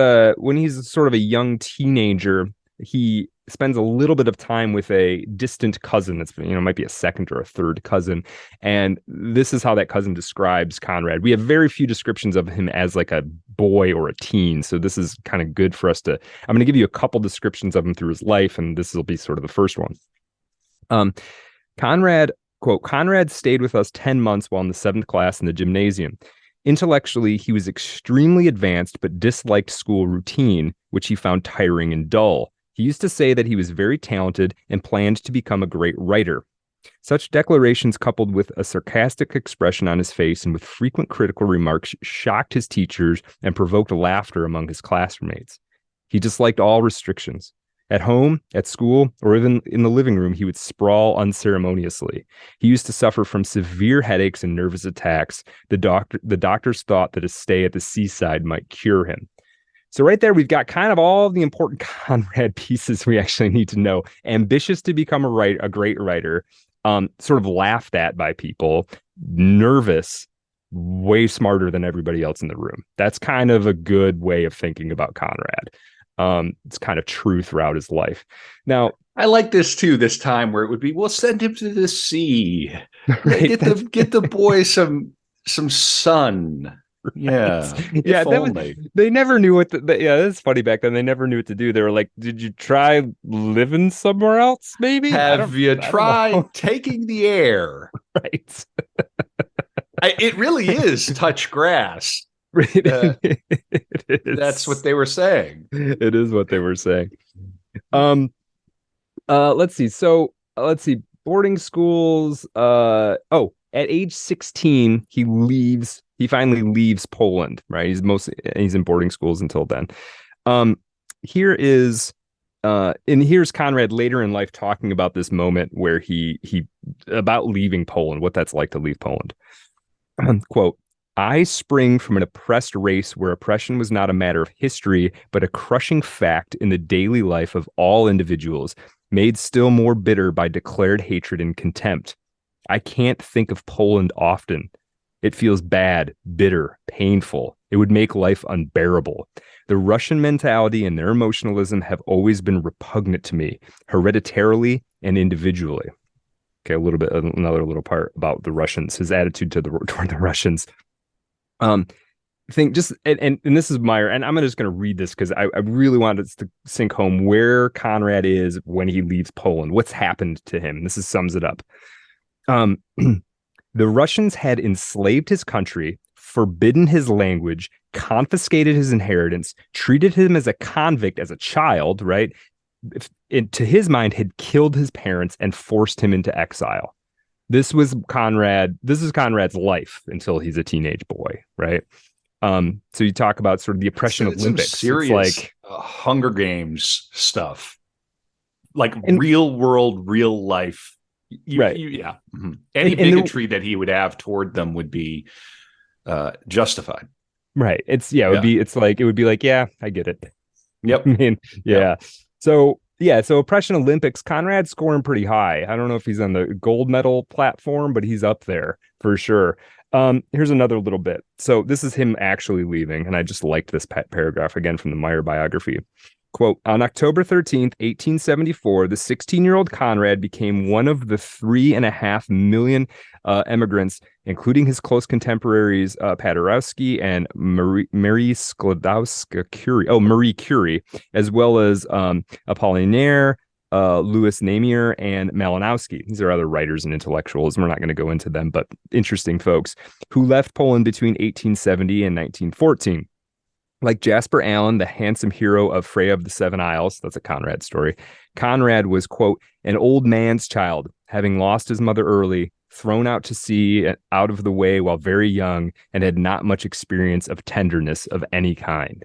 sort of a young teenager, he spends a little bit of time with a distant cousin that's, might be a second or a third cousin. And this is how that cousin describes Conrad. We have very few descriptions of him as like a boy or a teen. So this is kind of good for us I'm going to give you a couple descriptions of him through his life, and this will be sort of the first one. Conrad, quote, Conrad stayed with us 10 months while in the 7th class in the gymnasium. Intellectually, he was extremely advanced, but disliked school routine, which he found tiring and dull. He used to say that he was very talented and planned to become a great writer. Such declarations, coupled with a sarcastic expression on his face and with frequent critical remarks, shocked his teachers and provoked laughter among his classmates. He disliked all restrictions. At home, at school, or even in the living room, he would sprawl unceremoniously. He used to suffer from severe headaches and nervous attacks. The doctors thought that a stay at the seaside might cure him. So right there, we've got kind of all the important Conrad pieces we actually need to know. Ambitious to become a great writer, sort of laughed at by people, nervous, way smarter than everybody else in the room. That's kind of a good way of thinking about Conrad. It's kind of true throughout his life. Now, I like this too, this time where it would be, we'll send him to the sea. Right, get the boy some sun. right. Yeah. Yeah, they never knew what yeah, it's funny back then. They never knew what to do. They were like, did you try living somewhere else, maybe? Have you tried taking the air? Right. It really is touch grass. It is. That's what they were saying. It is what they were saying. Let's see. So let's see. Boarding schools. At age 16, he finally leaves Poland, right? He's in boarding schools until then. Here's Conrad later in life talking about this moment where he about leaving Poland, what that's like to leave Poland. Quote, I spring from an oppressed race where oppression was not a matter of history, but a crushing fact in the daily life of all individuals, made still more bitter by declared hatred and contempt. I can't think of Poland often. It feels bad, bitter, painful. It would make life unbearable. The Russian mentality and their emotionalism have always been repugnant to me, hereditarily and individually. Okay, another little part about the Russians, his attitude toward the Russians. Think just and this is Meyer, and I'm just going to read this because I really wanted to sink home where Conrad is when he leaves Poland. What's happened to him? This sums it up. The Russians had enslaved his country, forbidden his language, confiscated his inheritance, treated him as a convict as a child, right? To his mind, had killed his parents and forced him into exile. This is Conrad's life until he's a teenage boy, right? So you talk about sort of the oppression of Olympics. Serious, it's like Hunger Games stuff, like real world, real life. Right. Yeah. Mm-hmm. Any bigotry that he would have toward them would be justified. Right. It would be like, yeah, I get it. Yep. I mean, yeah. Yep. So oppression Olympics, Conrad's scoring pretty high. I don't know if he's on the gold medal platform, but he's up there for sure. Here's another little bit. So this is him actually leaving, and I just liked this paragraph again from the Meyer biography. Quote, on October 13th, 1874, the 16-year-old Conrad became one of the 3.5 million emigrants, including his close contemporaries Paderewski and Marie Curie, as well as Apollinaire, Louis Namier, and Malinowski. These are other writers and intellectuals, and we're not going to go into them, but interesting folks who left Poland between 1870 and 1914. Like Jasper Allen, the handsome hero of Freya of the Seven Isles, that's a Conrad story, Conrad was, quote, an old man's child, having lost his mother early, thrown out to sea, out of the way while very young, and had not much experience of tenderness of any kind.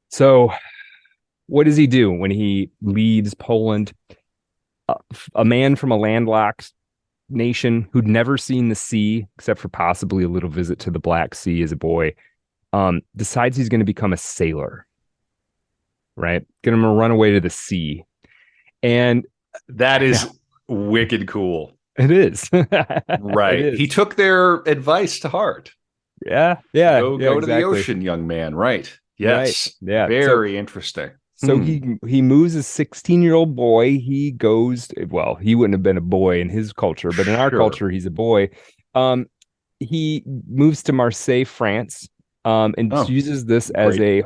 So what does he do when he leaves Poland? A man from a landlocked nation who'd never seen the sea, except for possibly a little visit to the Black Sea as a boy, decides he's going to become a sailor, right? Going to run away to the sea. And that is wicked cool. It is. Right. It is. He took their advice to heart. Yeah. Go to the ocean, young man. Right. Yes. Right. Yeah. Very interesting. So he moves a 16-year-old boy. He goes, well, he wouldn't have been a boy in his culture, but in our culture, he's a boy. He moves to Marseille, France. And uses this as great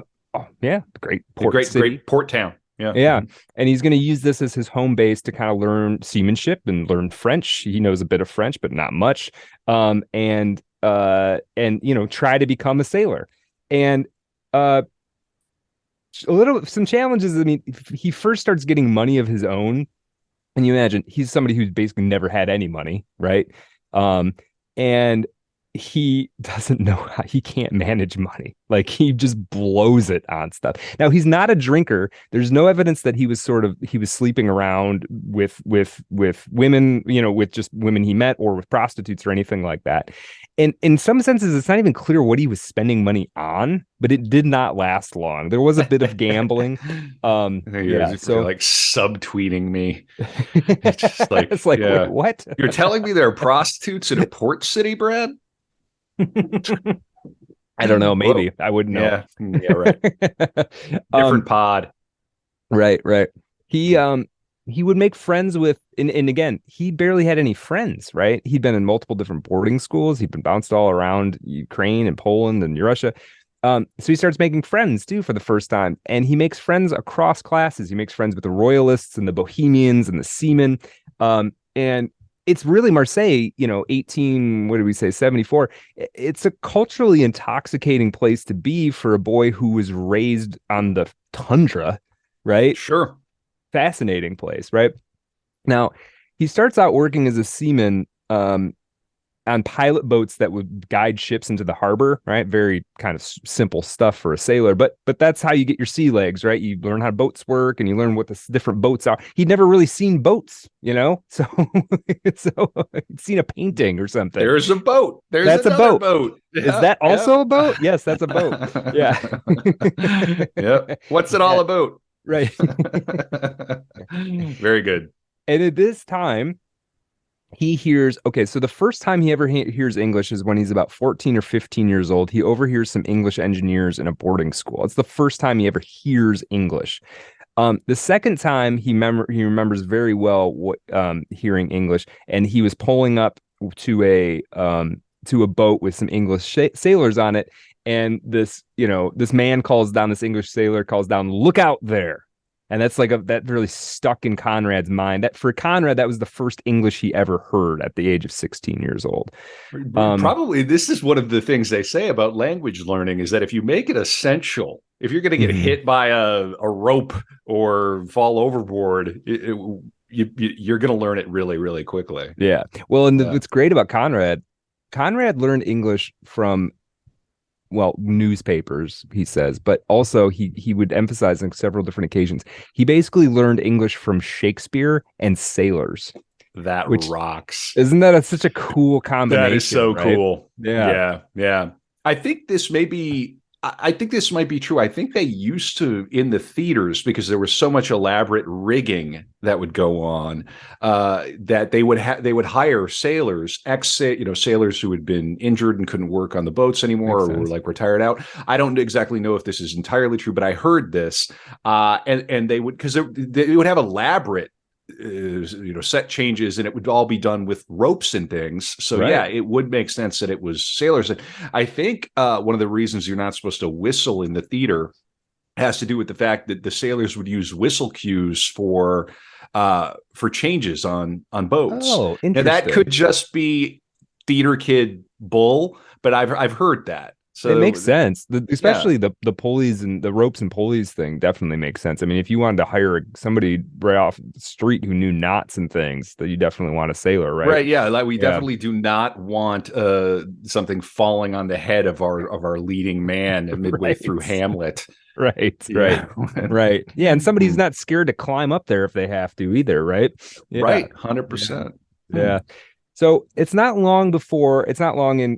port town. Yeah. And he's going to use this as his home base to kind of learn seamanship and learn French. He knows a bit of French, but not much. And try to become a sailor. And some challenges. I mean, he first starts getting money of his own, and you imagine he's somebody who's basically never had any money, right? Um, and he doesn't know how he can't manage money. Like he just blows it on stuff. Now he's not a drinker. There's no evidence that he was sleeping around with women, with just women he met or with prostitutes or anything like that. And in some senses, it's not even clear what he was spending money on, but it did not last long. There was a bit of gambling. You're So like subtweeting me. It's just like, it's like, yeah. wait, what? You're telling me there are prostitutes in a port city, Brad? I don't know. Maybe. Whoa. I wouldn't know. Yeah, right. Different pod. Right. He would make friends with, and again, he barely had any friends, right? He'd been in multiple different boarding schools. He'd been bounced all around Ukraine and Poland and Russia. So he starts making friends too for the first time, and he makes friends across classes. He makes friends with the royalists and the bohemians and the seamen. And it's really Marseille, 18, what did we say, 74. It's a culturally intoxicating place to be for a boy who was raised on the tundra, right? Sure. Fascinating place, right? Now, he starts out working as a seaman on pilot boats that would guide ships into the harbor, right? Very kind of simple stuff for a sailor, but that's how you get your sea legs, right? You learn how boats work and you learn what the different boats are. He'd never really seen boats, so he'd seen a painting or something. There's a boat. That's another a boat. Is that also a boat? Yes, that's a boat. Yeah. Yep. What's it all about? Right. Very good. And at this time, he hears, okay, so the first time he ever hears English is when he's about 14 or 15 years old. He overhears some English engineers in a boarding school. It's the first time he ever hears English. The second time he remembers very well what hearing English, and he was pulling up to a boat with some English sailors on it, and this English sailor calls down, "Look out there." And that's that really stuck in Conrad's mind. That for Conrad, that was the first English he ever heard at the age of 16 years old. Probably this is one of the things they say about language learning is that if you make it essential, if you're going to get hit by a rope or fall overboard, you're going to learn it really, really quickly. Yeah. Well, and what's great about Conrad learned English from, newspapers, he says, but also he would emphasize on several different occasions. He basically learned English from Shakespeare and sailors. That rocks. Isn't that such a cool combination? That is so cool. Yeah. I think this might be true. I think they used to in the theaters, because there was so much elaborate rigging that would go on, that they would hire sailors, sailors who had been injured and couldn't work on the boats anymore, or were retired out. I don't exactly know if this is entirely true, but I heard this, and they would, because they would have elaborate set changes, and it would all be done with ropes and things. So right. Yeah, it would make sense that it was sailors. And I think one of the reasons you're not supposed to whistle in the theater has to do with the fact that the sailors would use whistle cues for changes on boats. Oh, interesting. Now, that could just be theater kid bull, but I've heard that. So it makes sense, especially the pulleys and the ropes and pulleys thing definitely makes sense. I mean, if you wanted to hire somebody right off the street who knew knots and things, that you definitely want a sailor, right? Right, yeah. We definitely do not want something falling on the head of our leading man midway through Hamlet. Right. Yeah, and somebody who's not scared to climb up there if they have to either, right? Yeah. Right, 100%. Yeah. So it's not long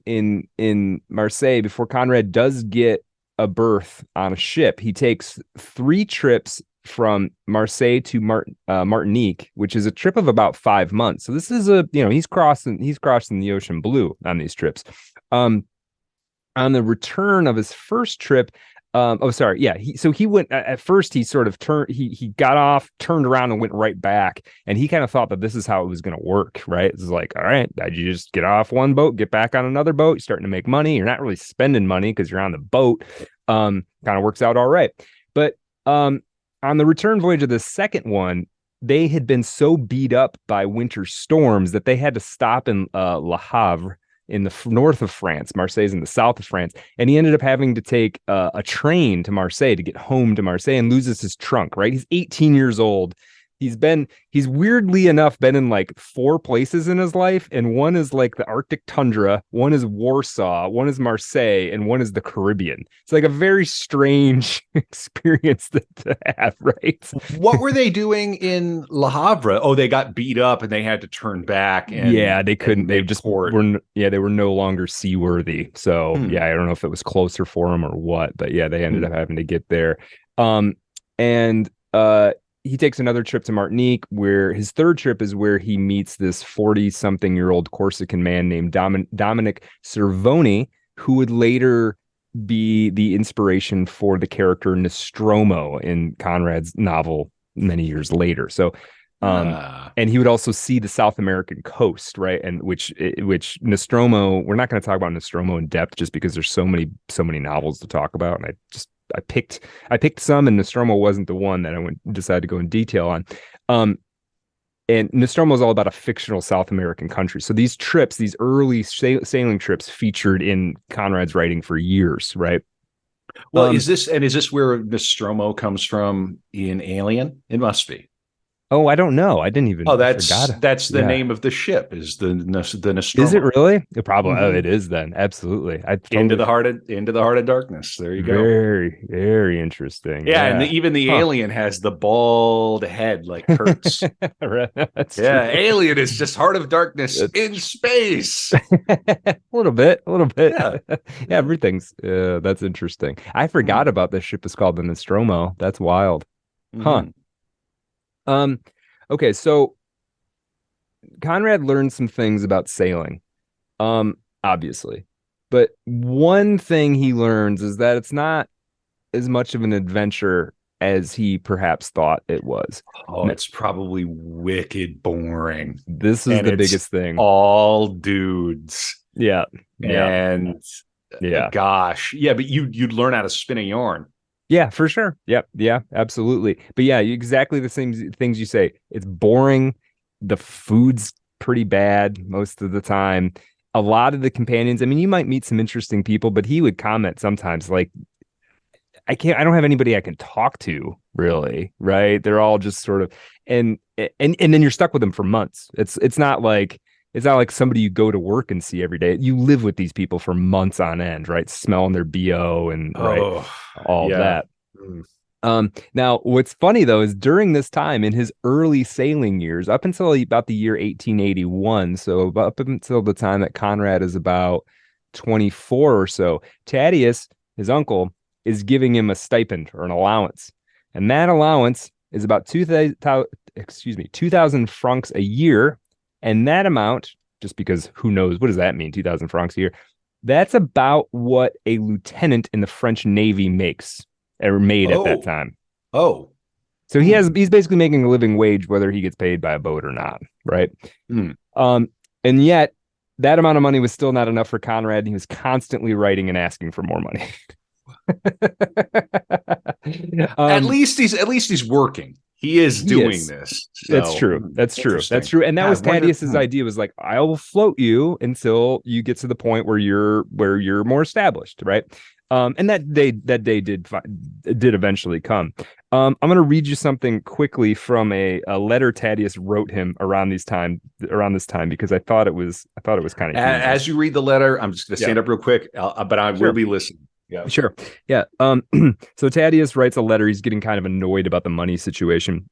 in Marseille before Conrad does get a berth on a ship. He takes 3 trips from Marseille to Martinique, which is a trip of about 5 months. So this is he's crossing the ocean blue on these trips. On the return of his first trip, he went at first. He sort of he got off, turned around, and went right back. And he kind of thought that this is how it was going to work, right? It's like, all right, you just get off one boat, get back on another boat. You're starting to make money. You're not really spending money because you're on the boat. Kind of works out all right. But on the return voyage of the second one, they had been so beat up by winter storms that they had to stop in Le Havre. in the north of France. Marseille's in the south of France. And he ended up having to take a train to Marseille to get home to Marseille, and loses his trunk, right? He's 18 years old. He's weirdly enough been in like 4 places in his life, and one is like the Arctic tundra, one is Warsaw, one is Marseille, and one is the Caribbean. It's like a very strange experience to have, right? What were they doing in Le Havre? Oh, they got beat up and they had to turn back. And yeah, they couldn't. They just port. they were no longer seaworthy. So yeah, I don't know if it was closer for them or what, but yeah, they ended up having to get there. And he takes another trip to Martinique, where his third trip is where he meets this 40-something-year-old Corsican man named Dominic Cervoni, who would later be the inspiration for the character Nostromo in Conrad's novel many years later. So, and he would also see the South American coast, right? And which Nostromo, we're not going to talk about Nostromo in depth just because there's so many novels to talk about, and I picked some, and Nostromo wasn't the one that I decided to go in detail on. And Nostromo is all about a fictional South American country. So these trips, these early sailing trips, featured in Conrad's writing for years, right? Well, is this where Nostromo comes from in Alien? It must be. Oh, I don't know. I didn't even. Oh, that's the name of the ship. Is the Nostromo? Is it really? It probably. Oh, it is then. Absolutely. Into the heart of darkness. There you go. Very, very interesting. Yeah, and even the alien has the bald head like Kurt's. That's true. Alien is just heart of darkness in space. a little bit. Yeah, everything's. That's interesting. I forgot about this ship is called the Nostromo. That's wild. Huh. Okay, so Conrad learned some things about sailing, obviously, but one thing he learns is that it's not as much of an adventure as he perhaps thought it was. Oh, it's probably wicked boring. This is the biggest thing. All dudes. Yeah. And gosh, yeah, but you'd learn how to spin a yarn. Yeah, for sure. Yep. Yeah, absolutely. But yeah, exactly the same things you say. It's boring. The food's pretty bad most of the time. A lot of the companions, I mean, you might meet some interesting people, but he would comment sometimes like, I don't have anybody I can talk to, really, right? They're all just sort of, and then you're stuck with them for months. It's not like somebody you go to work and see every day. You live with these people for months on end, right? Smelling their BO and all that. Now, what's funny though is during this time in his early sailing years, up until about the year 1881, so up until the time that Conrad is about 24 or so, Thaddeus, his uncle, is giving him a stipend or an allowance, and that allowance is about 2,000 francs a year. And that amount, just because who knows, what does that mean? 2,000 francs a year. That's about what a lieutenant in the French Navy made at that time. Oh. So he's basically making a living wage, whether he gets paid by a boat or not. Right. And yet that amount of money was still not enough for Conrad. And he was constantly writing and asking for more money. At least he's working. He is doing this. So. That's true. That's true. And that was Thaddeus's idea, was like, I will float you until you get to the point where you're more established, right? And that day did eventually come. I'm going to read you something quickly from a letter Thaddeus wrote him around this time, because I thought it was kind of as you read the letter. I'm just going to stand up real quick, but I will be listening. Yeah, sure. Yeah. So Thaddeus writes a letter. He's getting kind of annoyed about the money situation.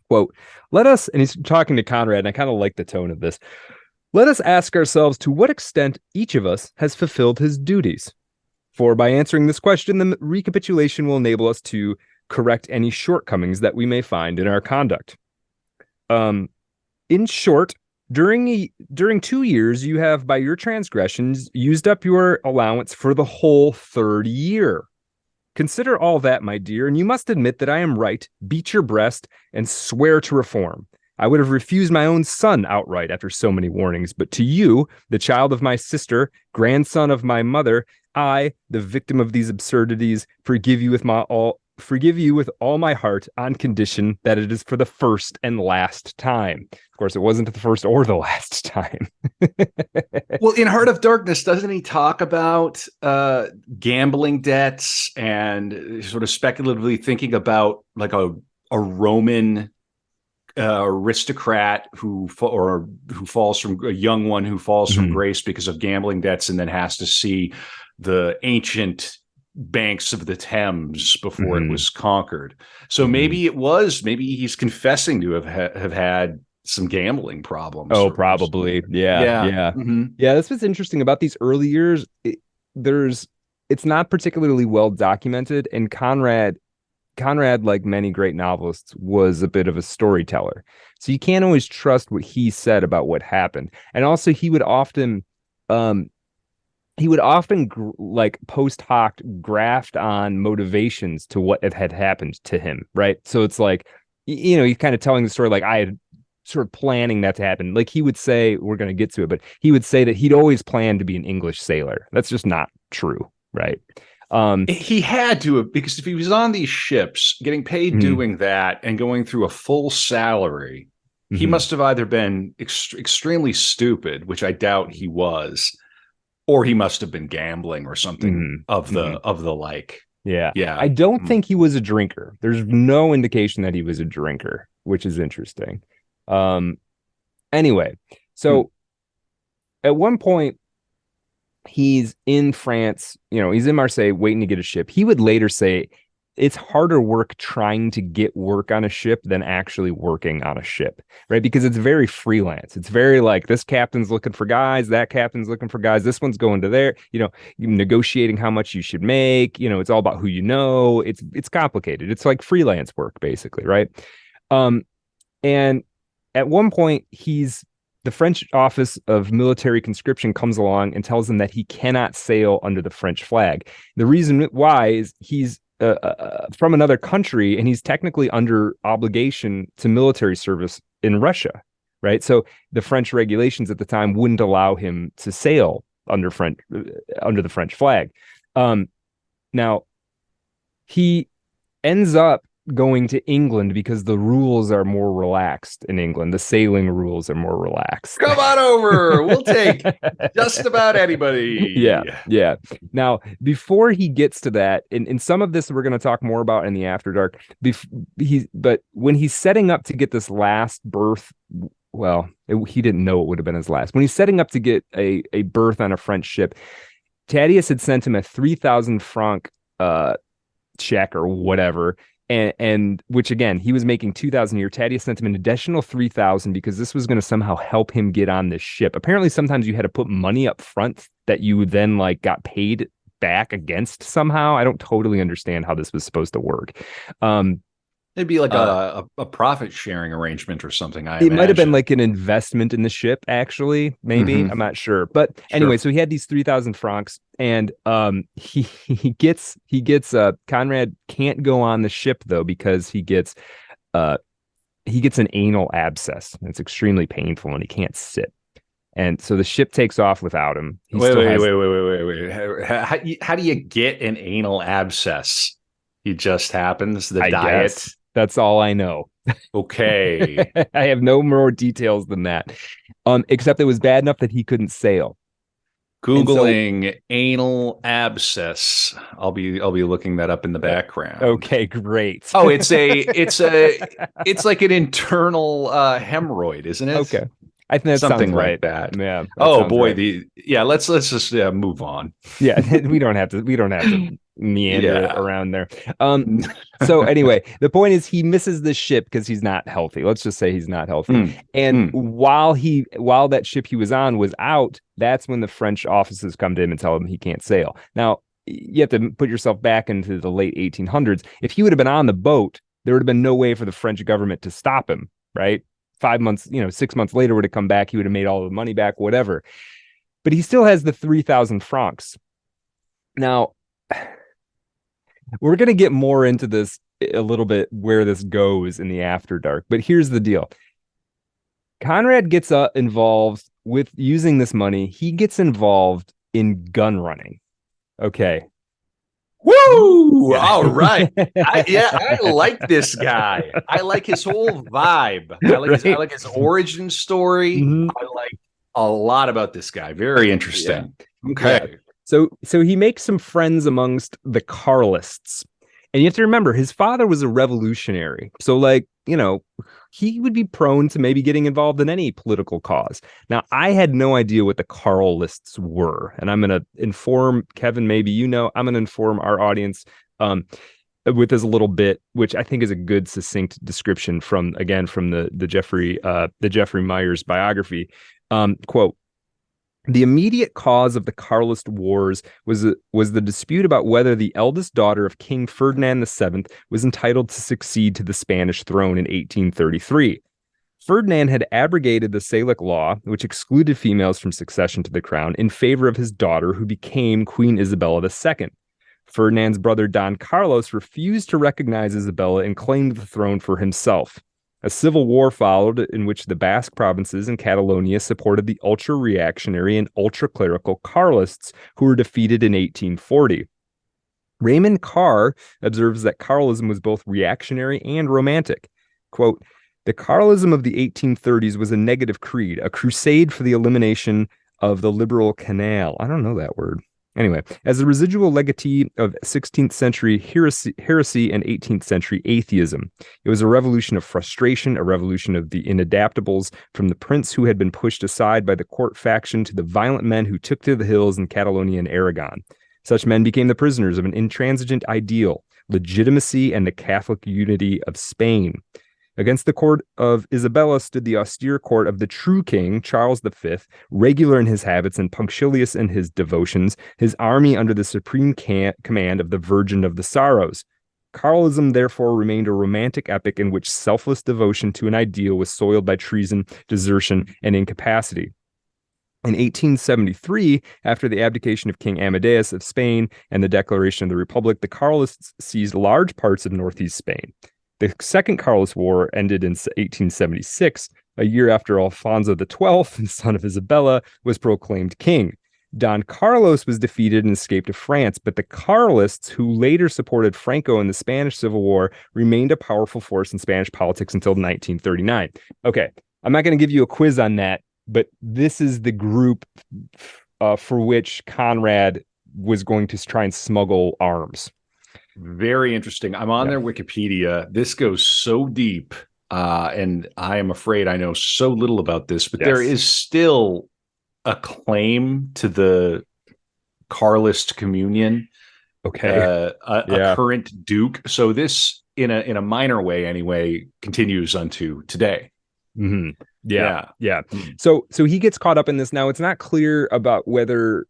Quote, let us, and he's talking to Conrad, and I kind of like the tone of this. Let us ask ourselves to what extent each of us has fulfilled his duties. For by answering this question, the recapitulation will enable us to correct any shortcomings that we may find in our conduct. In short, during 2 years, you have, by your transgressions, used up your allowance for the whole third year. Consider all that, my dear, and you must admit that I am right. Beat your breast and swear to reform. I would have refused my own son outright after so many warnings, but to you, the child of my sister, grandson of my mother, I, the victim of these absurdities, forgive you with forgive you with all my heart on condition that it is for the first and last time. Of course, it wasn't the first or the last time. Well, in Heart of Darkness, doesn't he talk about gambling debts and sort of speculatively thinking about like a Roman aristocrat who falls from a young one who falls from grace because of gambling debts and then has to see the ancient banks of the Thames before it was conquered. So maybe he's confessing to have had some gambling problems. Oh, probably. Yeah. Yeah, that's what's interesting about these early years. It's not particularly well documented, and Conrad, like many great novelists, was a bit of a storyteller. So you can't always trust what he said about what happened. And also he would often like post hoc graft on motivations to what had happened to him, right? So it's like, he's kind of telling the story like I had sort of planning that to happen. Like he would say, we're going to get to it, but he would say that he'd always planned to be an English sailor. That's just not true, right? He had to have, because if he was on these ships getting paid doing that and going through a full salary, he must have either been extremely stupid, which I doubt he was, or he must have been gambling or something of the like. Yeah. I don't think he was a drinker. There's no indication that he was a drinker, which is interesting. Anyway, so at one point he's in France, he's in Marseille waiting to get a ship. He would later say it's harder work trying to get work on a ship than actually working on a ship, right? Because it's very freelance. It's very like this captain's looking for guys, that captain's looking for guys, this one's going to there, you're negotiating how much you should make, it's all about who you know. It's complicated. It's like freelance work basically, right? And at one point the French Office of Military Conscription comes along and tells him that he cannot sail under the French flag. The reason why is he's from another country and he's technically under obligation to military service in Russia, right? So the French regulations at the time wouldn't allow him to sail under the French flag. Now he ends up going to England because the rules are more relaxed in England. The sailing rules are more relaxed. Come on over. We'll take just about anybody. Yeah. Now, before he gets to that, and some of this we're going to talk more about in the After Dark, but when he's setting up to get this last berth, he didn't know it would have been his last. When he's setting up to get a berth on a French ship, Thaddeus had sent him a 3,000 franc check or whatever, and which again, he was making 2,000 a year. Thaddeus sent him an additional 3,000 because this was going to somehow help him get on this ship. Apparently, sometimes you had to put money up front that you then like got paid back against somehow. I don't totally understand how this was supposed to work. It'd be like a profit sharing arrangement or something. It might have been like an investment in the ship, actually. Maybe I'm not sure, but anyway, so he had these 3,000 francs, and he gets Conrad can't go on the ship though because he gets an anal abscess. It's extremely painful, and he can't sit. And so the ship takes off without him. Wait. How do you get an anal abscess? He just happens. The diet. Guess. That's all I know. Okay. I have no more details than that. Except it was bad enough that he couldn't sail. Googling anal abscess. I'll be looking that up in the background. Okay, great. Oh, it's like an internal hemorrhoid, isn't it? Okay. I think that's something like right. That. Yeah. Oh boy, right. Let's just move on. Yeah, we don't have to meander around there. So anyway, the point is he misses the ship because he's not healthy. Let's just say he's not healthy. While that ship he was on was out, that's when the French officers come to him and tell him he can't sail. Now, you have to put yourself back into the late 1800s. If he would have been on the boat, there would have been no way for the French government to stop him, right? 5 months, 6 months later would have come back. He would have made all the money back, whatever. But he still has the 3,000 francs. Now, we're going to get more into this a little bit, where this goes in the After Dark. But here's the deal. Conrad gets involved with using this money. He gets involved in gun running. Okay. Woo! All right. I like this guy. I like his whole vibe. I Right. like his origin story. Mhm. I like a lot about this guy. Very Yeah. interesting. Yeah. Okay. So he makes some friends amongst the Carlists. And you have to remember his father was a revolutionary. So like, he would be prone to maybe getting involved in any political cause. Now, I had no idea what the Carlists were, and I'm going to inform Kevin, maybe I'm going to inform our audience with this a little bit, which I think is a good succinct description from the Jeffrey Myers biography. Quote, the immediate cause of the Carlist Wars was the dispute about whether the eldest daughter of King Ferdinand VII was entitled to succeed to the Spanish throne in 1833. Ferdinand had abrogated the Salic law, which excluded females from succession to the crown, in favor of his daughter, who became Queen Isabella II. Ferdinand's brother Don Carlos refused to recognize Isabella and claimed the throne for himself. A civil war followed in which the Basque provinces and Catalonia supported the ultra-reactionary and ultra-clerical Carlists, who were defeated in 1840. Raymond Carr observes that Carlism was both reactionary and romantic. Quote, the Carlism of the 1830s was a negative creed, a crusade for the elimination of the liberal canal. I don't know that word. Anyway, as a residual legatee of 16th century heresy and 18th century atheism, it was a revolution of frustration, a revolution of the inadaptables, from the prince who had been pushed aside by the court faction to the violent men who took to the hills in Catalonia and Aragon. Such men became the prisoners of an intransigent ideal, legitimacy, and the Catholic unity of Spain. Against the court of Isabella stood the austere court of the true king, Charles V, regular in his habits and punctilious in his devotions, his army under the supreme command of the Virgin of the Sorrows. Carlism therefore remained a romantic epic in which selfless devotion to an ideal was soiled by treason, desertion, and incapacity. In 1873, after the abdication of King Amadeus of Spain and the declaration of the Republic, the Carlists seized large parts of northeast Spain. The Second Carlist War ended in 1876, a year after Alfonso XII, the son of Isabella, was proclaimed king. Don Carlos was defeated and escaped to France, but the Carlists, who later supported Franco in the Spanish Civil War, remained a powerful force in Spanish politics until 1939. Okay, I'm not going to give you a quiz on that, but this is the group for which Conrad was going to try and smuggle arms. Very interesting. I'm on their Wikipedia. This goes so deep, and I am afraid I know so little about this, but there is still a claim to the Carlist communion. Okay. A current duke. So this, in a minor way anyway, continues unto today. Mm-hmm. Yeah. So he gets caught up in this. Now, it's not clear about whether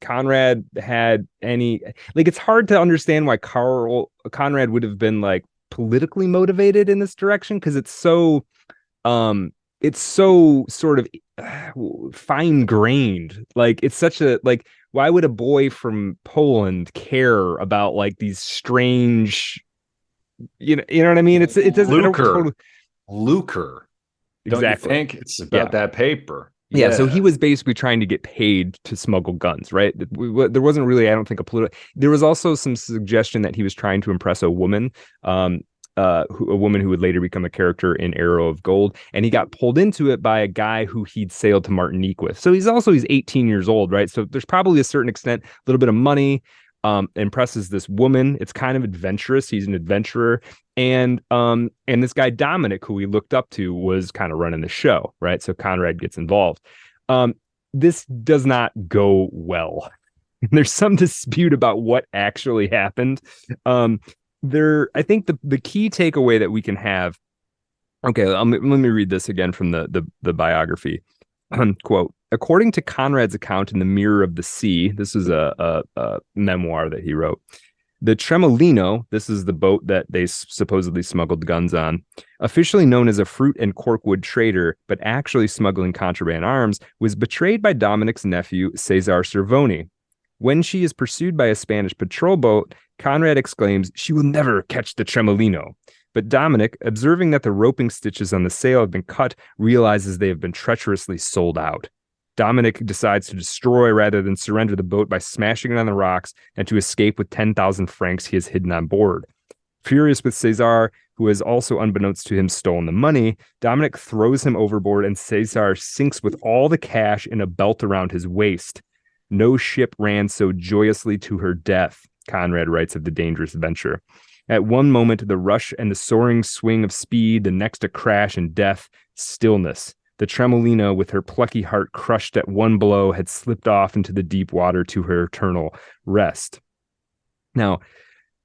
Conrad had any, like, it's hard to understand why Conrad would have been like politically motivated in this direction, because it's so sort of fine grained. Like, it's such a, like, why would a boy from Poland care about like these strange, you know what I mean? It doesn't lucre. Don't exactly. You think it's about that paper? Yeah, so he was basically trying to get paid to smuggle guns, right? There wasn't really, I don't think, a political. There was also some suggestion that he was trying to impress a woman, a woman who would later become a character in Arrow of Gold, and he got pulled into it by a guy who he'd sailed to Martinique with. So he's 18 years old, right? So there's probably a certain extent, a little bit of money, impresses this woman. It's kind of adventurous. He's an adventurer. And this guy Dominic, who we looked up to, was kind of running the show, right? So Conrad gets involved. This does not go well. There's some dispute about what actually happened. I think the key takeaway that we can have. Okay, let me read this again from the biography. Quote, according to Conrad's account in The Mirror of the Sea, this is a memoir that he wrote. The Tremolino, this is the boat that they supposedly smuggled guns on, officially known as a fruit and corkwood trader, but actually smuggling contraband arms, was betrayed by Dominic's nephew, Cesar Cervoni. When she is pursued by a Spanish patrol boat, Conrad exclaims, "She will never catch the Tremolino." But Dominic, observing that the roping stitches on the sail have been cut, realizes they have been treacherously sold out. Dominic decides to destroy rather than surrender the boat by smashing it on the rocks and to escape with 10,000 francs he has hidden on board. Furious with Cesar, who has also, unbeknownst to him, stolen the money, Dominic throws him overboard and Cesar sinks with all the cash in a belt around his waist. No ship ran so joyously to her death, Conrad writes of the dangerous venture. At one moment, the rush and the soaring swing of speed, the next a crash and death, stillness. The Tremolino, with her plucky heart crushed at one blow, had slipped off into the deep water to her eternal rest. Now,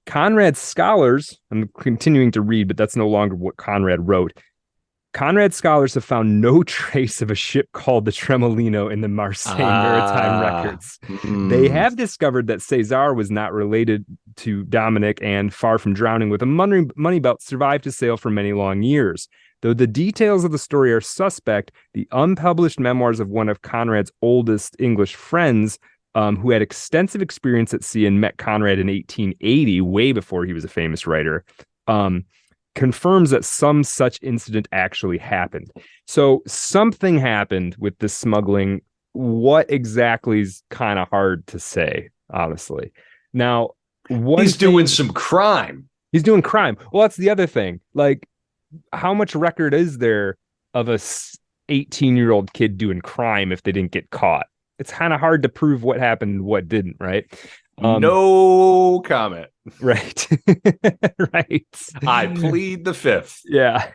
Conrad's scholars, I'm continuing to read, but that's no longer what Conrad wrote. Conrad's scholars have found no trace of a ship called the Tremolino in the Marseille maritime records. They have discovered that Cesar was not related to Dominic and, far from drowning with a money belt, survived to sail for many long years. Though the details of the story are suspect, the unpublished memoirs of one of Conrad's oldest English friends, who had extensive experience at sea and met Conrad in 1880, way before he was a famous writer, confirms that some such incident actually happened. So something happened with this smuggling. What exactly is kind of hard to say, honestly. Now, he's doing some crime. He's doing crime. Well, that's the other thing. Like, how much record is there of a 18-year-old kid doing crime if they didn't get caught? It's kind of hard to prove what happened and what didn't, right? No comment. Right. Right. I plead the fifth. Yeah.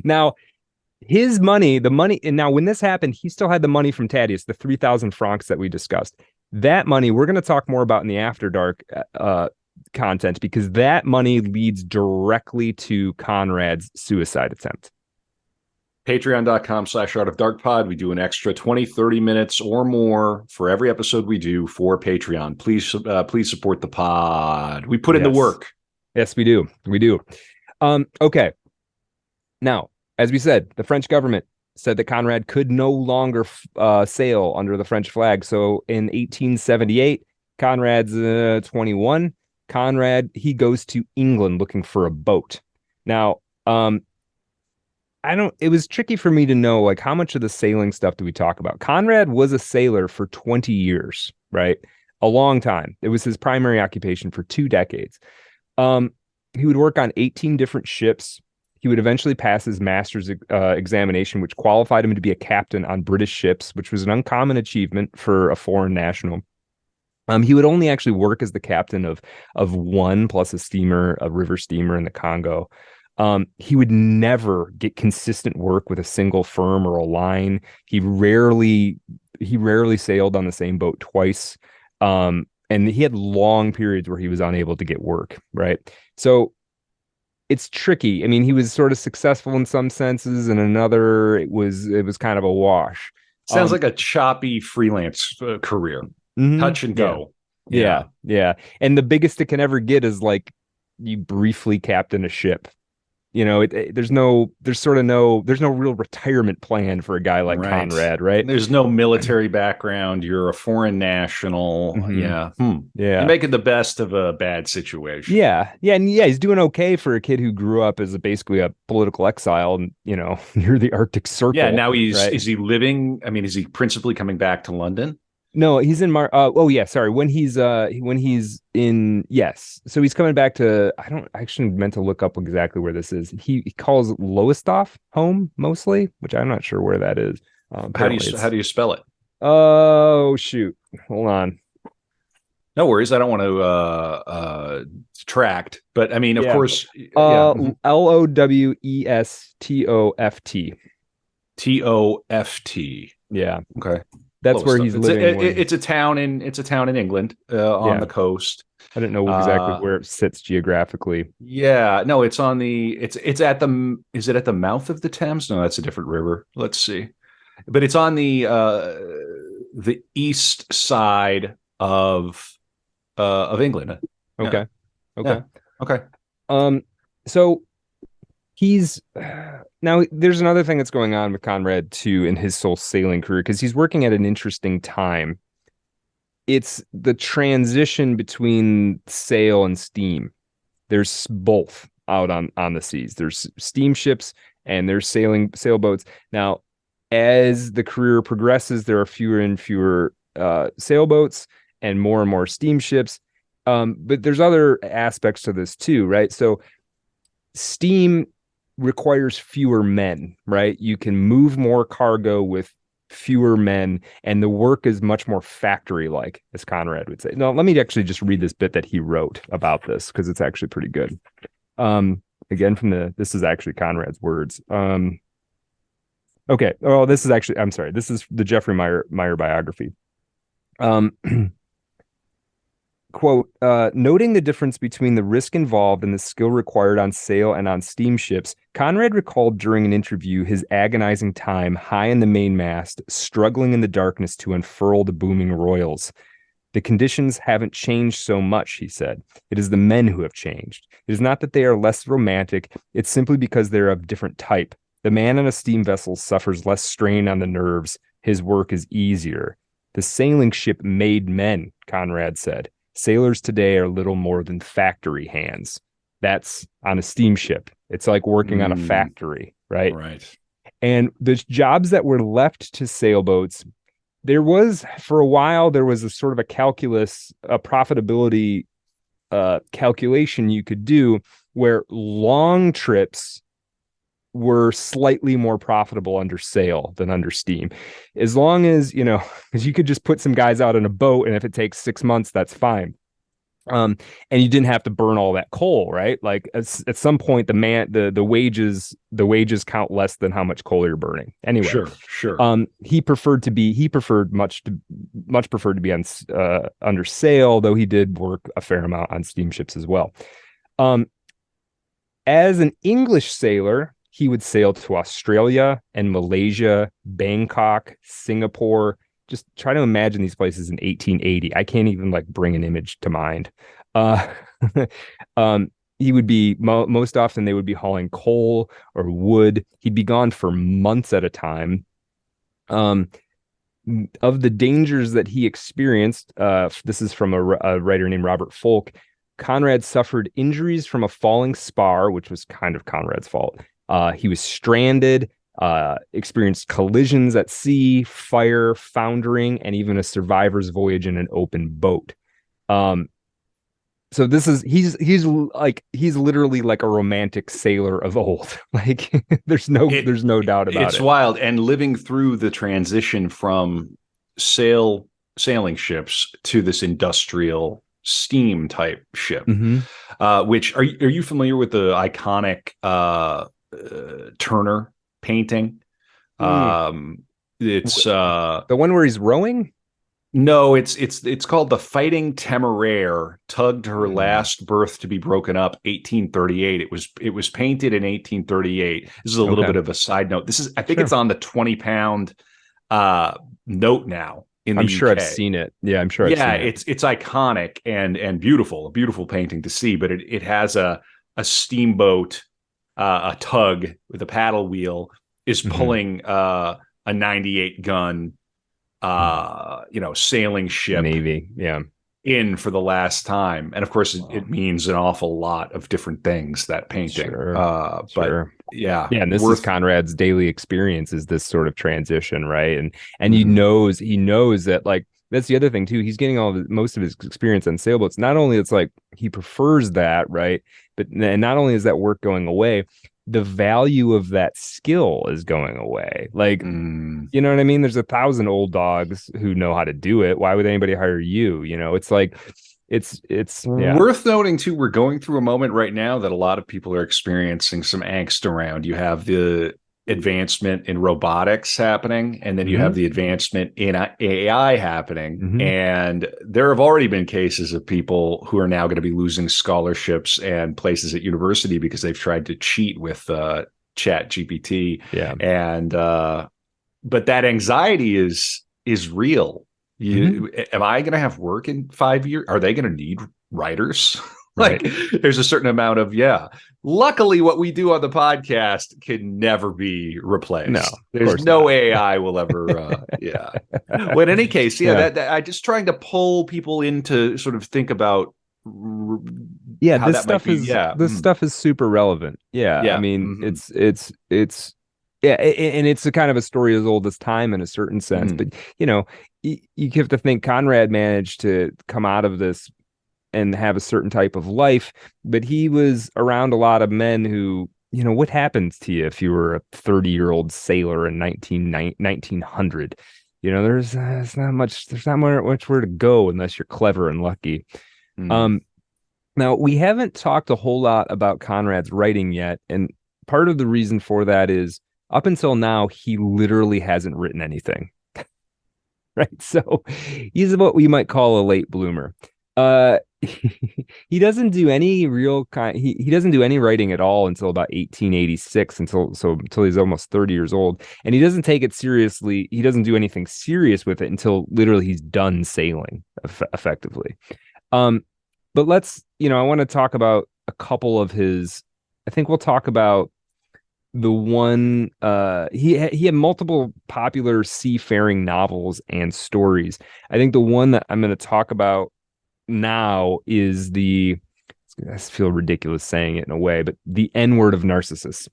Now, his money, and now when this happened, he still had the money from Thaddeus, the 3,000 francs that we discussed. That money, we're going to talk more about in the After Dark content, because that money leads directly to Conrad's suicide attempt. Patreon.com/artofdarkpod. We do an extra 20, 30 minutes or more for every episode we do for Patreon. Please support the pod. We put in the work. Yes, we do. We do. Okay. Now, as we said, the French government said that Conrad could no longer sail under the French flag. So in 1878, Conrad's 21. Conrad, he goes to England looking for a boat. Now, it was tricky for me to know, like, how much of the sailing stuff do we talk about? Conrad was a sailor for 20 years, right? A long time. It was his primary occupation for 2 decades. He would work on 18 different ships. He would eventually pass his master's examination, which qualified him to be a captain on British ships, which was an uncommon achievement for a foreign national. He would only actually work as the captain of one plus a river steamer in the Congo. He would never get consistent work with a single firm or a line. He rarely sailed on the same boat twice. And he had long periods where he was unable to get work, right? So it's tricky. I mean, he was sort of successful in some senses, and another, it was kind of a wash. Sounds like a choppy freelance career. Touch and go. Yeah. And the biggest it can ever get is like you briefly captain a ship. You know, there's no real retirement plan for a guy like Conrad, right? There's no military background. You're a foreign national. Yeah. You're making the best of a bad situation. Yeah. He's doing okay for a kid who grew up as basically a political exile, and near the Arctic Circle. Yeah. Now is he living? I mean, is he principally coming back to London? No, he's in when he's in, yes. So he's coming back to, I actually meant to look up exactly where this is. He calls Lowestoft home mostly, which I'm not sure where that is. How do you spell it? Oh, shoot. Hold on. No worries. I don't want to detract, but I mean, of course. Lowestoft. TOFT. Yeah. Okay. That's where he's living. It's a town in England on the coast. I didn't know exactly where it sits geographically. Yeah, no, it's on the is it at the mouth of the Thames? No, that's a different river. Let's see. But it's on the east side of England. Okay. Yeah. Okay. So he's now, there's another thing that's going on with Conrad too in his whole sailing career, because he's working at an interesting time. It's the transition between sail and steam. There's both out on the seas. There's steamships and there's sailboats. Now, as the career progresses, there are fewer and fewer sailboats and more steamships. But there's other aspects to this too, right? So steam requires fewer men, right? You can move more cargo with fewer men, and the work is much more factory-like, as Conrad would say. No, let me actually just read this bit that he wrote about this because it's actually pretty good. Again, this is actually Conrad's words. Okay. Oh, this is actually, I'm sorry. This is the Jeffrey Meyer biography. Quote, noting the difference between the risk involved and the skill required on sail and on steamships, Conrad recalled during an interview his agonizing time high in the mainmast, struggling in the darkness to unfurl the booming royals. The conditions haven't changed so much, he said. It is the men who have changed. It is not that they are less romantic. It's simply because they're of different type. The man on a steam vessel suffers less strain on the nerves. His work is easier. The sailing ship made men, Conrad said. Sailors today are little more than factory hands. That's on a steamship. It's like working on a factory, right? Right. And the jobs that were left to sailboats, for a while, there was a sort of a profitability calculation you could do where long trips were slightly more profitable under sail than under steam. As long as, because you could just put some guys out on a boat, and if it takes 6 months, that's fine. And you didn't have to burn all that coal, right? Like at some point, the wages count less than how much coal you're burning. Anyway, sure. He preferred much preferred to be on under sail, though he did work a fair amount on steamships as well. As an English sailor, he would sail to Australia and Malaysia, Bangkok, Singapore. Just try to imagine these places in 1880. I can't even bring an image to mind. He would be most often they would be hauling coal or wood. He'd be gone for months at a time. Of the dangers that he experienced, this is from a writer named Robert Folk. Conrad suffered injuries from a falling spar, which was kind of Conrad's fault. He was stranded, experienced collisions at sea, fire, foundering, and even a survivor's voyage in an open boat. So he's literally like a romantic sailor of old. There's no doubt about it. It's wild. And living through the transition from sailing ships to this industrial steam type ship, which are you familiar with the iconic Turner painting? It's the one where he's rowing. No, it's called The Fighting Temeraire, tugged her last berth to be broken up, 1838. It was painted in 1838. This is a little bit of a side note. I think it's on the 20-pound note now in the UK. I'm sure I've seen it. Yeah, I'm sure I've seen it. It's iconic and beautiful, a beautiful painting to see, but it has a steamboat, a tug with a paddle wheel is pulling a 98 gun sailing ship Navy in for the last time. And of course it means an awful lot of different things, that painting. But and this is Conrad's daily experience, is this sort of transition, right? And he knows that that's the other thing too. He's getting most of his experience on sailboats. Not only it's he prefers that, right? But not only is that work going away, the value of that skill is going away. You know what I mean? There's 1,000 old dogs who know how to do it. Why would anybody hire you? It's worth noting too. We're going through a moment right now that a lot of people are experiencing some angst around. You have the advancement in robotics happening, and then you have the advancement in AI happening. And there have already been cases of people who are now going to be losing scholarships and places at university because they've tried to cheat with Chat GPT. And but that anxiety is real. Am I going to have work in 5 years? Are they going to need writers? There's a certain amount of, luckily what we do on the podcast can never be replaced. No, there's no AI will ever, Well, in any case, that I just trying to pull people into sort of think about, this stuff is super relevant. I mean, it's Yeah, and it's a kind of a story as old as time in a certain sense. Mm. But you have to think Conrad managed to come out of this and have a certain type of life, but he was around a lot of men who, what happens to you if you were a 30-year-old sailor in 1900? There's not much where to go unless you're clever and lucky. Mm. Um, Now we haven't talked a whole lot about Conrad's writing yet, and part of the reason for that is up until now, he literally hasn't written anything. Right? So he's what we might call a late bloomer. He doesn't do any real kind he doesn't do any writing at all until about 1886, until he's almost 30 years old. And he doesn't take it seriously. He doesn't do anything serious with it until literally he's done sailing effectively. But I want to talk about a couple of his. I think we'll talk about the one he had multiple popular seafaring novels and stories. I think the one that I'm going to talk about now is I feel ridiculous saying it in a way, but the N-word of Narcissus.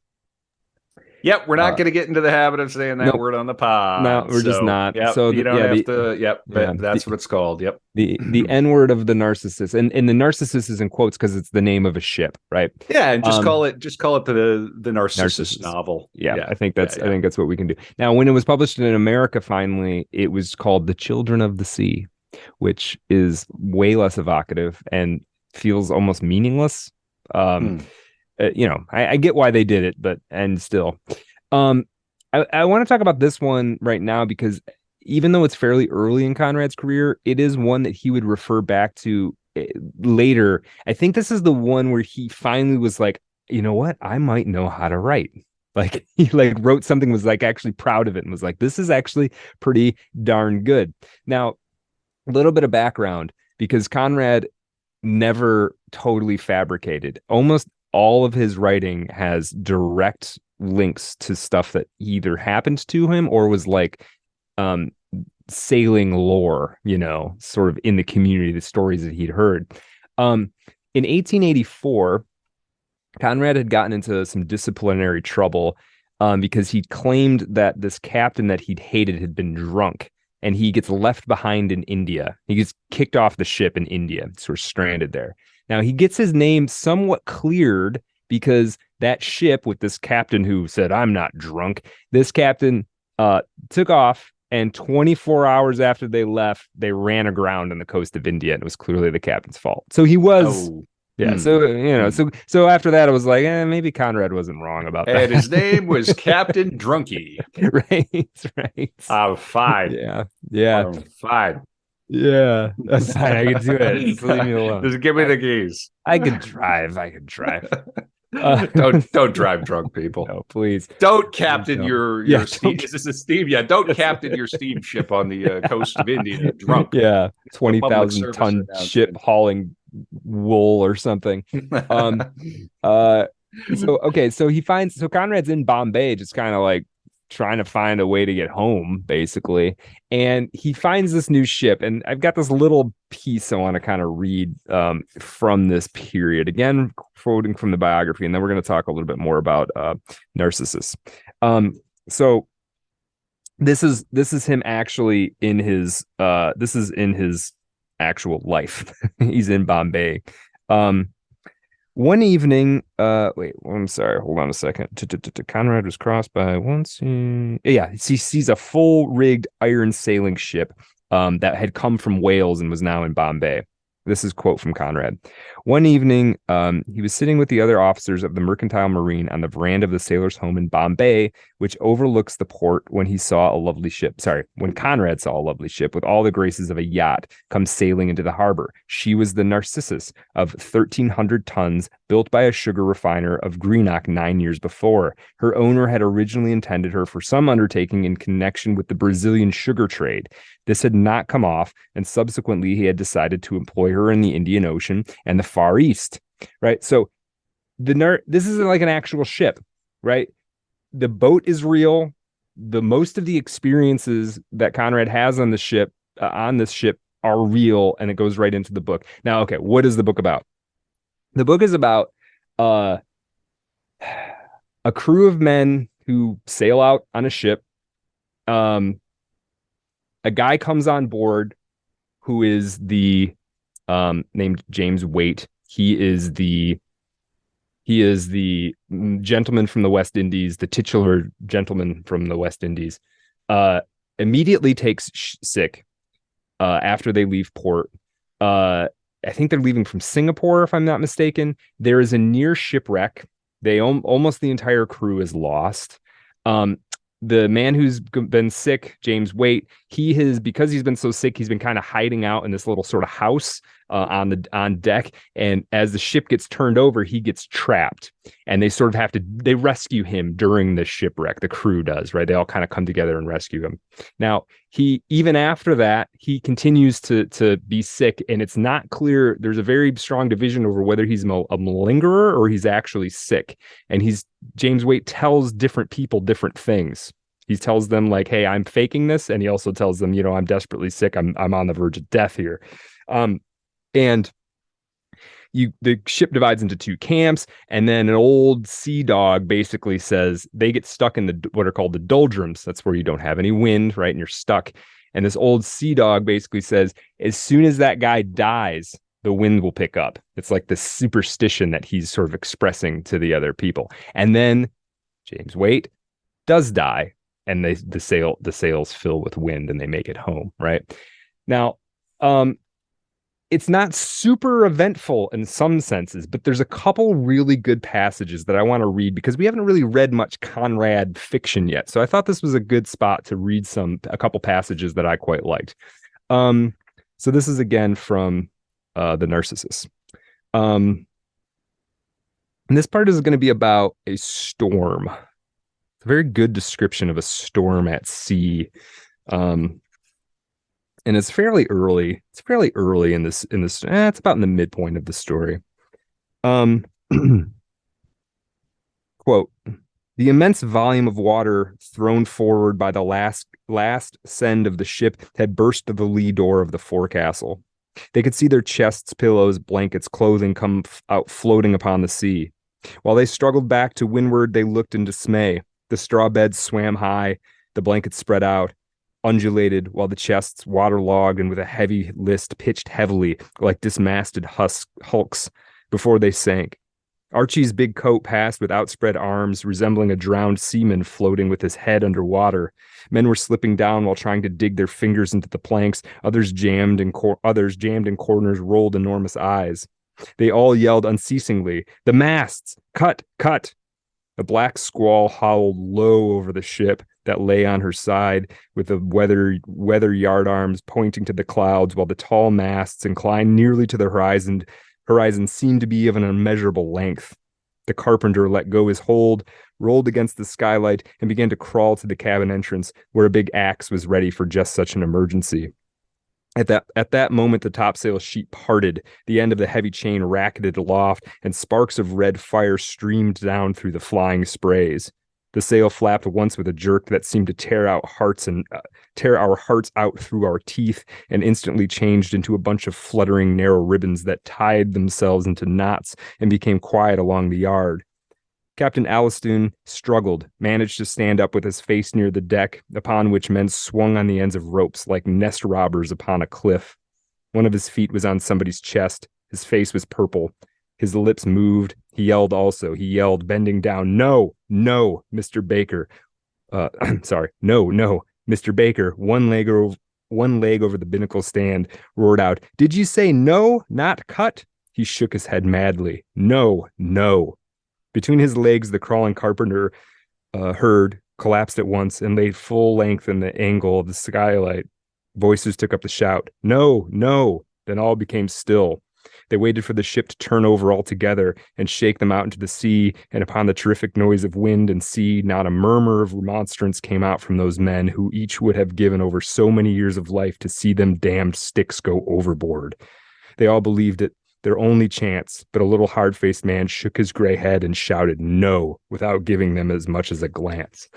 Yep, we're not going to get into the habit of saying that word on the pod. No, we're just not. Yep, so you don't have to. Yep, but that's what it's called. Yep, the N-word of the Narcissus, and the Narcissus is in quotes because it's the name of a ship, right? Yeah, and just call it the Narcissus novel. Yeah, I think that's what we can do. Now, when it was published in America, finally, it was called The Children of the Sea, which is way less evocative and feels almost meaningless. I get why they did it, but still. I want to talk about this one right now because even though it's fairly early in Conrad's career, it is one that he would refer back to later. I think this is the one where he finally was like, you know what? I might know how to write. Like he wrote something, was actually proud of it and was like, this is actually pretty darn good. Now, a little bit of background, because Conrad never totally fabricated. Almost all of his writing has direct links to stuff that either happened to him or was sailing lore, sort of in the community, the stories that he'd heard. In 1884, Conrad had gotten into some disciplinary trouble because he claimed that this captain that he'd hated had been drunk, and he gets left behind in India. He gets kicked off the ship in India, sort of stranded there. Now, he gets his name somewhat cleared because that ship with this captain who said, I'm not drunk, this captain took off, and 24 hours after they left, they ran aground on the coast of India, and it was clearly the captain's fault. So he was... Yeah, so after that, I was like, maybe Conrad wasn't wrong about that. And his name was Captain Drunky. Right. I'm fine. Yeah. I'm fine. Yeah, that's fine. I can do it. Just leave me alone. Just give me the keys. I could drive. Don't drive drunk, people. No, please. Don't captain your steam. Is this a steam? Yeah, don't captain your steamship on the coast of India drunk. Yeah, 20,000-ton ship hauling wool or something. So Conrad's in Bombay, just kind of trying to find a way to get home, basically. And he finds this new ship. And I've got this little piece I want to kind of read from this period. Again, quoting from the biography. And then we're going to talk a little bit more about Narcissus. So this is him actually in his actual life. He's in Bombay. One evening, I'm sorry, hold on a second. Conrad was crossed by once. Yeah, he sees a full rigged iron sailing ship that had come from Wales and was now in Bombay. This is a quote from Conrad. One evening, he was sitting with the other officers of the mercantile marine on the veranda of the sailor's home in Bombay, which overlooks the port, when Conrad saw a lovely ship with all the graces of a yacht come sailing into the harbor. She was the Narcissus, of 1,300 tons, built by a sugar refiner of Greenock 9 years before. Her owner had originally intended her for some undertaking in connection with the Brazilian sugar trade. This had not come off, and subsequently he had decided to employ her in the Indian Ocean and the Far East, right? So this isn't like an actual ship, right? The boat is real. Most of the experiences that Conrad has on the ship, on this ship, are real, and it goes right into the book. Now, okay, what is the book about? The book is about a crew of men who sail out on a ship. A guy comes on board who is the named James Waite. He is the gentleman from the West Indies, the titular gentleman from the West Indies. Immediately takes sick after they leave port. I think they're leaving from Singapore, if I'm not mistaken. There is a near shipwreck. Almost the entire crew is lost. The man who's been sick, James Waite, because he's been so sick, he's been kind of hiding out in this little sort of house on deck. And as the ship gets turned over, he gets trapped, and they sort of they rescue him during the shipwreck. The crew does, right? They all kind of come together and rescue him. Now, even after that, he continues to be sick, and it's not clear. There's a very strong division over whether he's a malingerer or he's actually sick. And James Waite tells different people different things. He tells them like, "Hey, I'm faking this," and he also tells them, "I'm desperately sick. I'm on the verge of death here." And the ship divides into two camps, and then an old sea dog basically says they get stuck in what are called the doldrums. That's where you don't have any wind, right? And you're stuck. And this old sea dog basically says, as soon as that guy dies, the wind will pick up. It's like the superstition that he's sort of expressing to the other people. And then James Waite does die, and the sails fill with wind, and they make it home, right? Now, it's not super eventful in some senses, but there's a couple really good passages that I want to read because we haven't really read much Conrad fiction yet. So I thought this was a good spot to read a couple passages that I quite liked. So this is again from the Narcissus. And this part is going to be about a storm. It's a very good description of a storm at sea. And it's fairly early. It's fairly early in this. It's about in the midpoint of the story. Quote, the immense volume of water thrown forward by the last send of the ship had burst the lee door of the forecastle. They could see their chests, pillows, blankets, clothing come out floating upon the sea. While they struggled back to windward, they looked in dismay. The straw beds swam high, the blankets spread out, undulated, while the chests, waterlogged and with a heavy list, pitched heavily like dismasted hulks before they sank. Archie's big coat passed with outspread arms, resembling a drowned seaman floating with his head under water. Men were slipping down while trying to dig their fingers into the planks. Others jammed in corners, rolled enormous eyes. They all yelled unceasingly, "The masts! Cut! Cut!" A black squall howled low over the ship that lay on her side, with the weather yardarms pointing to the clouds, while the tall masts, inclined nearly to the horizon seemed to be of an immeasurable length. The carpenter let go his hold, rolled against the skylight, and began to crawl to the cabin entrance, where a big axe was ready for just such an emergency. At that moment, the topsail sheet parted, the end of the heavy chain racketed aloft, and sparks of red fire streamed down through the flying sprays. The sail flapped once with a jerk that seemed to tear our hearts out through our teeth, and instantly changed into a bunch of fluttering narrow ribbons that tied themselves into knots and became quiet along the yard. Captain Allistoun struggled, managed to stand up with his face near the deck, upon which men swung on the ends of ropes like nest robbers upon a cliff. One of his feet was on somebody's chest. His face was purple. His lips moved. He yelled also. He yelled, bending down, "No, no, Mr. Baker. No, Mr. Baker." One leg over the binnacle stand, roared out, "Did you say no, not cut?" He shook his head madly. "No, no." Between his legs, the crawling carpenter collapsed at once and laid full length in the angle of the skylight. Voices took up the shout, "No, no." Then all became still. They waited for the ship to turn over altogether and shake them out into the sea, and upon the terrific noise of wind and sea, not a murmur of remonstrance came out from those men who each would have given over so many years of life to see them damned sticks go overboard. They all believed it their only chance, but a little hard-faced man shook his gray head and shouted "no" without giving them as much as a glance.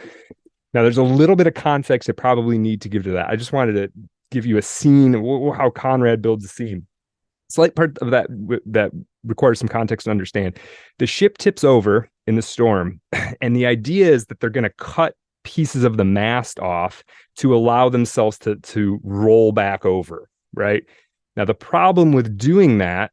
Now, there's a little bit of context I probably need to give to that. I just wanted to give you a scene, how Conrad builds a scene. Slight part of that requires some context to understand. The ship tips over, in the storm. And the idea is that they're going to cut pieces of the mast off to allow themselves to roll back over, right? Now, the problem with doing that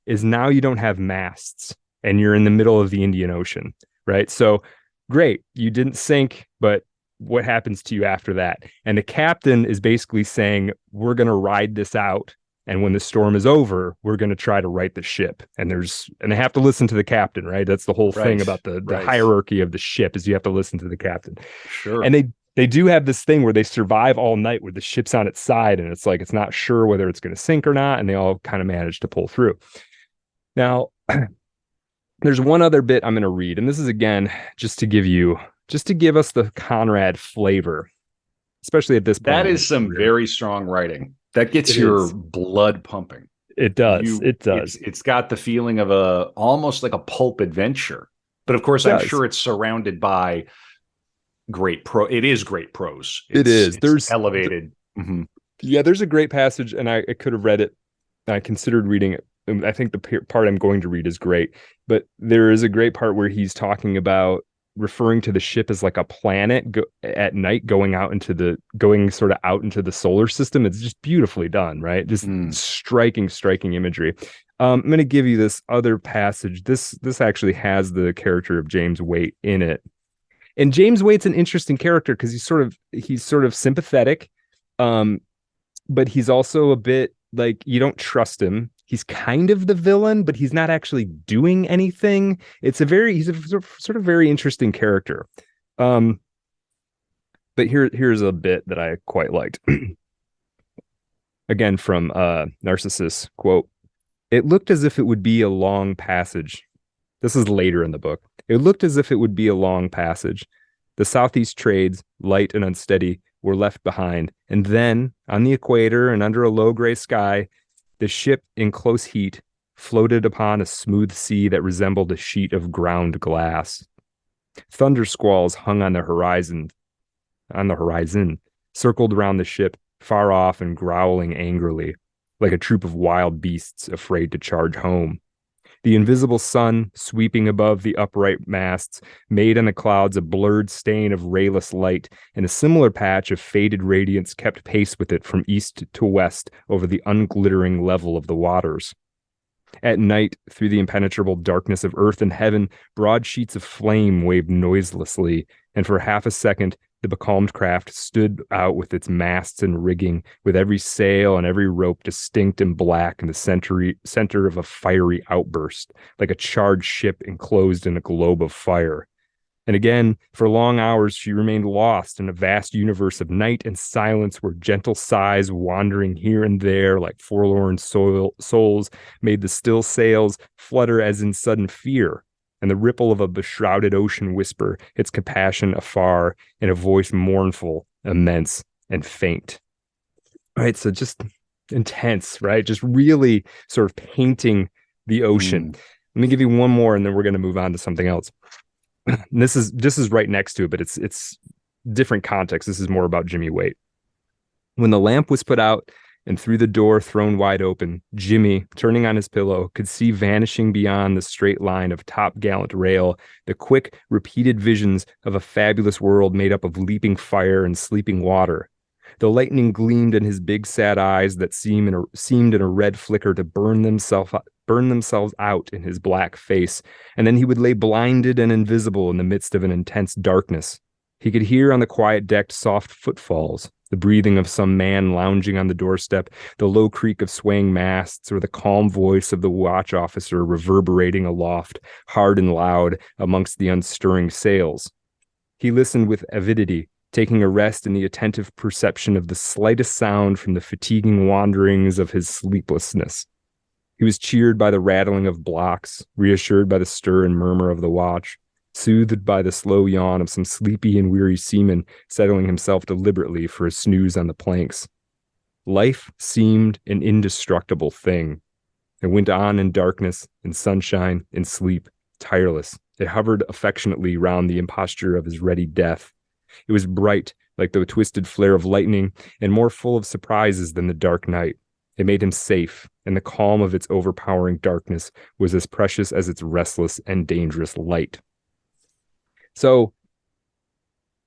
is now you don't have masts and you're in the middle of the Indian Ocean, right? So great, you didn't sink, but what happens to you after that? And the captain is basically saying, we're going to ride this out. And when the storm is over, we're going to try to right the ship. And they have to listen to the captain, right? That's the whole thing about the hierarchy of the ship, is you have to listen to the captain. Sure. And they do have this thing where they survive all night where the ship's on its side and it's like, it's not sure whether it's going to sink or not. And they all kind of manage to pull through. Now, there's one other bit I'm going to read. And this is, again, just to give us the Conrad flavor, especially at this point. That is some very strong writing. That gets your blood pumping. It does. It does. It's got the feeling of almost like a pulp adventure. But of course, I'm sure it's surrounded by great prose. It is great prose. There's elevated. Yeah, there's a great passage, and I could have read it. I considered reading it. I think the part I'm going to read is great. But there is a great part where he's talking about referring to the ship as like a planet at night going sort of out into the solar system. It's just beautifully done, right? Just striking imagery. I'm going to give you this other passage. This actually has the character of James Waite in it. And James Waite's an interesting character because he's sort of sympathetic, but he's also a bit like, you don't trust him. He's kind of the villain, but he's not actually doing anything. He's a sort of very interesting character. But here's a bit that I quite liked. Again, from Narcissus, quote, "It looked as if it would be a long passage." This is later in the book. "It looked as if it would be a long passage. The southeast trades, light and unsteady, were left behind. And then, on the equator and under a low gray sky, the ship, in close heat, floated upon a smooth sea that resembled a sheet of ground glass. Thunder squalls hung on the horizon, circled around the ship, far off and growling angrily, like a troop of wild beasts afraid to charge home. The invisible sun, sweeping above the upright masts, made on the clouds a blurred stain of rayless light, and a similar patch of faded radiance kept pace with it from east to west over the unglittering level of the waters. At night, through the impenetrable darkness of earth and heaven, broad sheets of flame waved noiselessly, and for half a second the becalmed craft stood out with its masts and rigging, with every sail and every rope distinct and black in the center of a fiery outburst, like a charged ship enclosed in a globe of fire. And again, for long hours she remained lost in a vast universe of night and silence where gentle sighs wandering here and there like forlorn souls made the still sails flutter as in sudden fear, and the ripple of a beshrouded ocean whisper its compassion afar in a voice mournful, immense, and faint. Right, so just intense, right? Just really sort of painting the ocean. Let me give you one more, and then we're going to move on to something else. And this is right next to it, but it's different context. This is more about Jimmy Waite. "When the lamp was put out and through the door thrown wide open, Jimmy, turning on his pillow, could see vanishing beyond the straight line of top-gallant rail the quick, repeated visions of a fabulous world made up of leaping fire and sleeping water. The lightning gleamed in his big sad eyes that seemed in a red flicker to burn themselves out in his black face, and then he would lay blinded and invisible in the midst of an intense darkness. He could hear on the quiet deck soft footfalls, the breathing of some man lounging on the doorstep, the low creak of swaying masts, or the calm voice of the watch officer reverberating aloft, hard and loud, amongst the unstirring sails. He listened with avidity, taking a rest in the attentive perception of the slightest sound from the fatiguing wanderings of his sleeplessness. He was cheered by the rattling of blocks, reassured by the stir and murmur of the watch, soothed by the slow yawn of some sleepy and weary seaman settling himself deliberately for a snooze on the planks. Life seemed an indestructible thing. It went on in darkness, in sunshine, in sleep, tireless. It hovered affectionately round the imposture of his ready death. It was bright, like the twisted flare of lightning, and more full of surprises than the dark night. It made him safe, and the calm of its overpowering darkness was as precious as its restless and dangerous light. So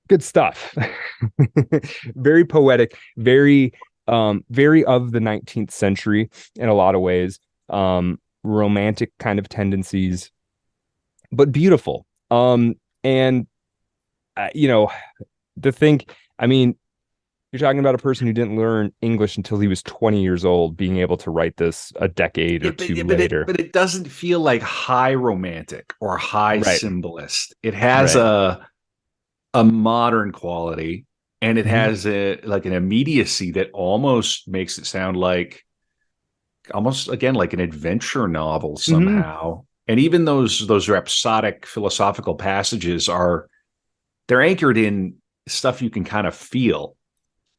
good stuff. Very poetic, very of the 19th century in a lot of ways. Romantic kind of tendencies, but beautiful. And you know, to think, I mean, you're talking about a person who didn't learn English until he was 20 years old, being able to write this a decade or two later. But it doesn't feel like high romantic or high Right, symbolist. It has right. a modern quality, and it Mhm. has a like an immediacy that almost makes it sound like almost again like an adventure novel Mhm. somehow. And even those rhapsodic philosophical passages are they're anchored in stuff you can kind of feel.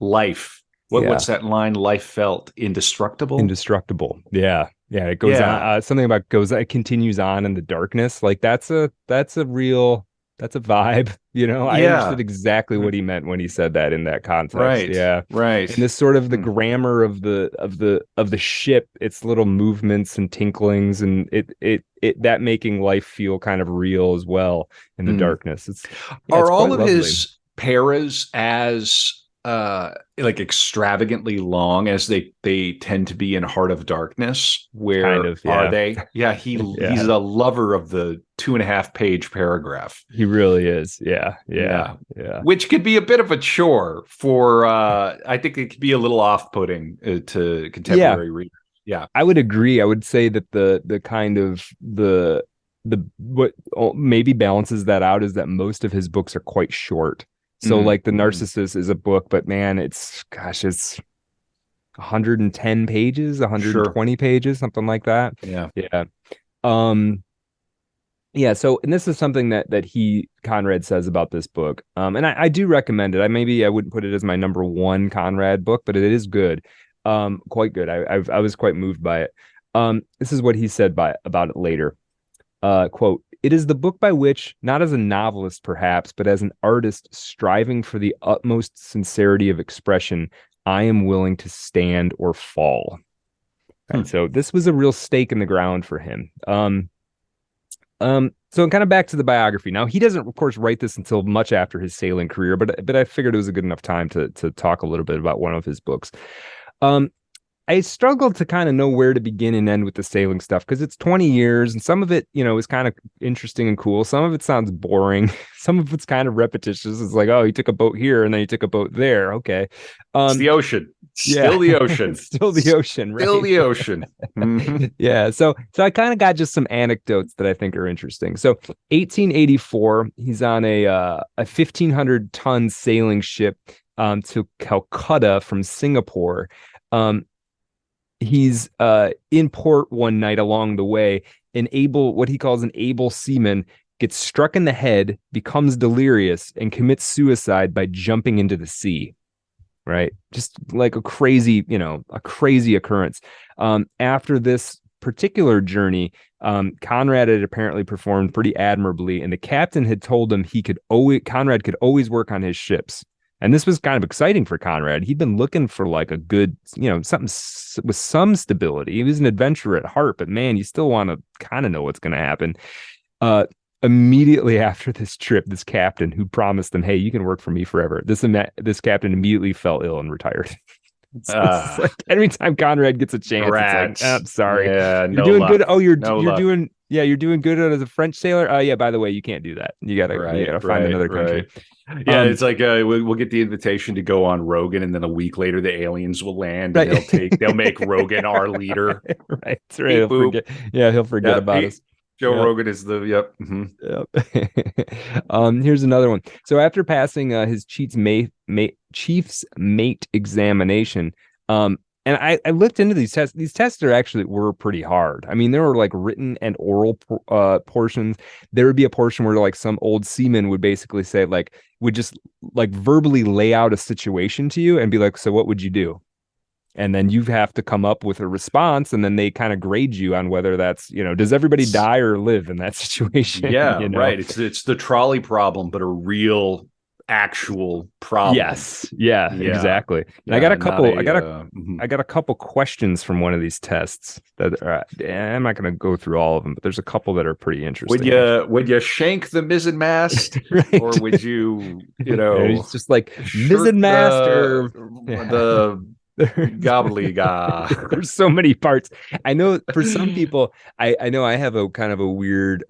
Life. Yeah. What's that line? Life felt indestructible. Indestructible. Yeah. Yeah. It goes on. Yeah. Something about goes, it continues on in the darkness. Like that's a real, that's a vibe. I understood Yeah. exactly what he meant when he said that in that context. Right. Yeah. Right. And this sort of the Hmm. grammar of the ship, its little movements and tinklings, and it that making life feel kind of real as well in the Hmm. darkness. It's Are all quite of lovely. his paras as like extravagantly long as they tend to be in Heart of Darkness? Kind Where of, are yeah. they? Yeah, he's Yeah. a lover of the 2.5 page paragraph. He really is. Yeah. Yeah. Yeah. Yeah. Which could be a bit of a chore for I think it could be a little off-putting to Yeah. contemporary readers. Yeah. I would agree. I would say that the kind of the what maybe balances that out is that most of his books are quite short. So Mm, like the mm, Narcissus is a book, but man, it's 110 pages, sure. 120 pages, something like that. Yeah. Yeah. Um yeah, so and this is something that he Conrad says about this book. And I do recommend it. I wouldn't put it as my number one Conrad book, but it is good. Quite good. I was quite moved by it. This is what he said about it later. Quote, "It is the book by which, not as a novelist perhaps, but as an artist striving for the utmost sincerity of expression, I am willing to stand or fall." Right. Hmm. So this was a real stake in the ground for him. So kind of back to the biography. Now he doesn't, of course, write this until much after his sailing career, but I figured it was a good enough time to talk a little bit about one of his books. Um, I struggled to kind of know where to begin and end with the sailing stuff because it's 20 years and some of it, is kind of interesting and cool. Some of it sounds boring. Some of it's kind of repetitious. It's like, oh, he took a boat here and then he took a boat there. Okay. It's Um, the ocean. yeah, Still the ocean. it's still the ocean, Still right? the ocean. Hmm. Yeah. So I kind of got just some anecdotes that I think are interesting. So 1884, he's on a 1,500-ton sailing ship to Calcutta from Singapore. Um, he's in port one night along the way. What he calls an able seaman gets struck in the head, becomes delirious, and commits suicide by jumping into the sea. Right, just like a crazy occurrence. After this particular journey, Conrad had apparently performed pretty admirably, and the captain had told him Conrad could always work on his ships. And this was kind of exciting for Conrad. He'd been looking for like a good, something with some stability. He was an adventurer at heart, but man, you still want to kind of know what's going to happen. Uh, Immediately after this trip, this captain who promised them, "Hey, you can work for me forever," this captain immediately fell ill and retired. It's Uh, like every time Conrad gets a chance, it's like, Rats. I'm sorry, Yeah, you're no doing good. luck. Oh, No you're luck. doing yeah, you're doing good as a French sailor. Oh yeah, by the way, you can't do that. You Right, gotta find right, another country. right. Yeah, Um, it's like we'll get the invitation to go on Rogan, and then a week later the aliens will land, and right, they'll make Rogan our leader. right, that's right. Beep He'll boop. forget. Yeah, he'll forget Yep. about us. Joe Yep. Rogan is the yep. Mhm. Yep. Here's another one. So after passing his chief's mate examination, and I looked into these tests. These tests were pretty hard. I mean, there were like written and oral portions. There would be a portion where like some old seaman would basically say would just like verbally lay out a situation to you and be like, "So what would you do?" And then you have to come up with a response, and then they kind of grade you on whether that's, does everybody die or live in that situation? Yeah, right. It's the trolley problem, but a real actual problem. Yes. Yeah, Yeah. exactly. And Yeah, not I got a couple questions from one of these tests that I'm not going to go through all of them, but there's a couple that are pretty interesting. would you shank the mizzen mast, or Right. would you, And he's just like shirt mizzen master. Yeah. the gobbledygook? There's so many parts. I know for some people, I know I have a kind of a weird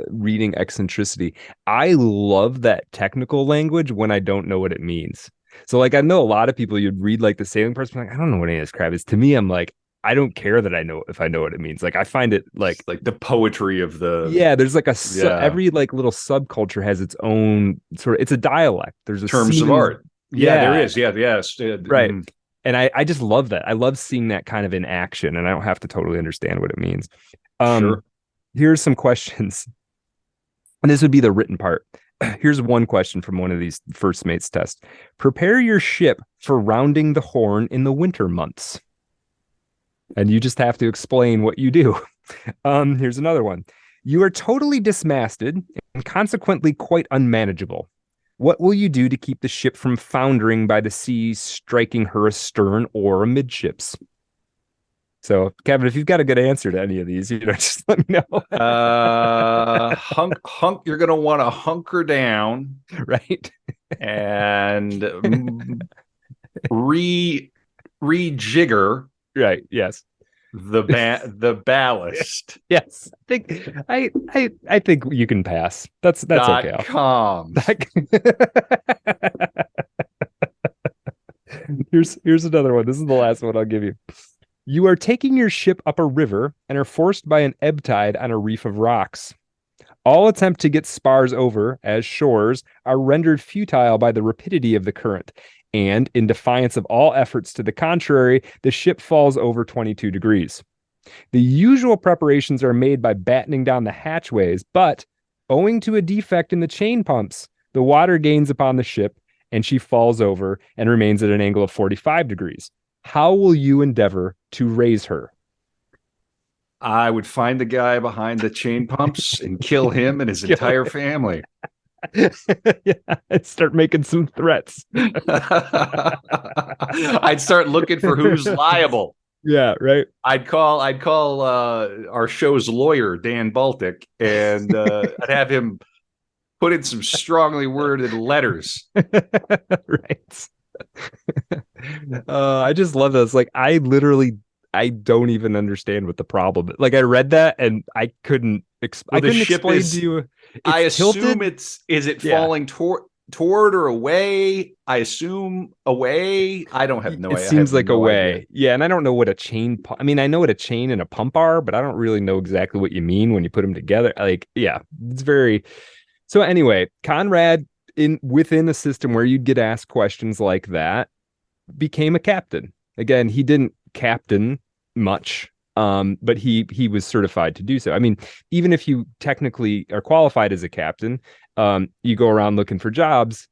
reading eccentricity. I love that technical language when I don't know what it means. So like I know a lot of people you'd read like the sailing parts, like I don't know what any of this crap is. To me, I'm like, I don't care that I know if I know what it means. Like I find it like Like the poetry of the yeah, there's like yeah every like little subculture has its own sort of it's a dialect. There's a terms of seeming art. Yeah, there yeah, is. Yeah, yes. right. And I just love that. I love seeing that kind of in action, and I don't have to totally understand what it means. Sure. Here's some questions, and this would be the written part. Here's one question from one of these first mates tests. Prepare your ship for rounding the horn in the winter months. And you just have to explain what you do. Here's another one. You are totally dismasted and consequently quite unmanageable. What will you do to keep the ship from foundering by the sea, striking her astern or amidships? So, Kevin, if you've got a good answer to any of these, just let me know. You're gonna want to hunker down, right? and rejigger Right. Yes. the ballast. Yes. I think you can pass. That's okay. .com. Here's another one. This is the last one I'll give you. You are taking your ship up a river and are forced by an ebb tide on a reef of rocks. All attempt to get spars over, as shores, are rendered futile by the rapidity of the current. And in defiance of all efforts to the contrary, the ship falls over 22 degrees. The usual preparations are made by battening down the hatchways, but owing to a defect in the chain pumps, the water gains upon the ship and she falls over and remains at an angle of 45 degrees. How will you endeavor to raise her? I would find the guy behind the chain pumps and kill him and his entire family. Yeah, I'd start making some threats. I'd start looking for who's liable. Yeah, right. I'd call our show's lawyer, Dan Baltic, and I'd have him put in some strongly worded letters. Right. I just love this. Like I don't even understand what the problem is. Like I read that and I couldn't I couldn't explain to you. I assume tilted. Is it falling toward or away? I assume away. I don't have no idea. It seems like away. Yeah, and I don't know what a chain I mean, I know what a chain and a pump are, but I don't really know exactly what you mean when you put them together. Like, yeah, it's very so anyway, Conrad within a system where you'd get asked questions like that became a captain. Again, he didn't captain much, but he was certified to do so. I mean, even if you technically are qualified as a captain, you go around looking for jobs.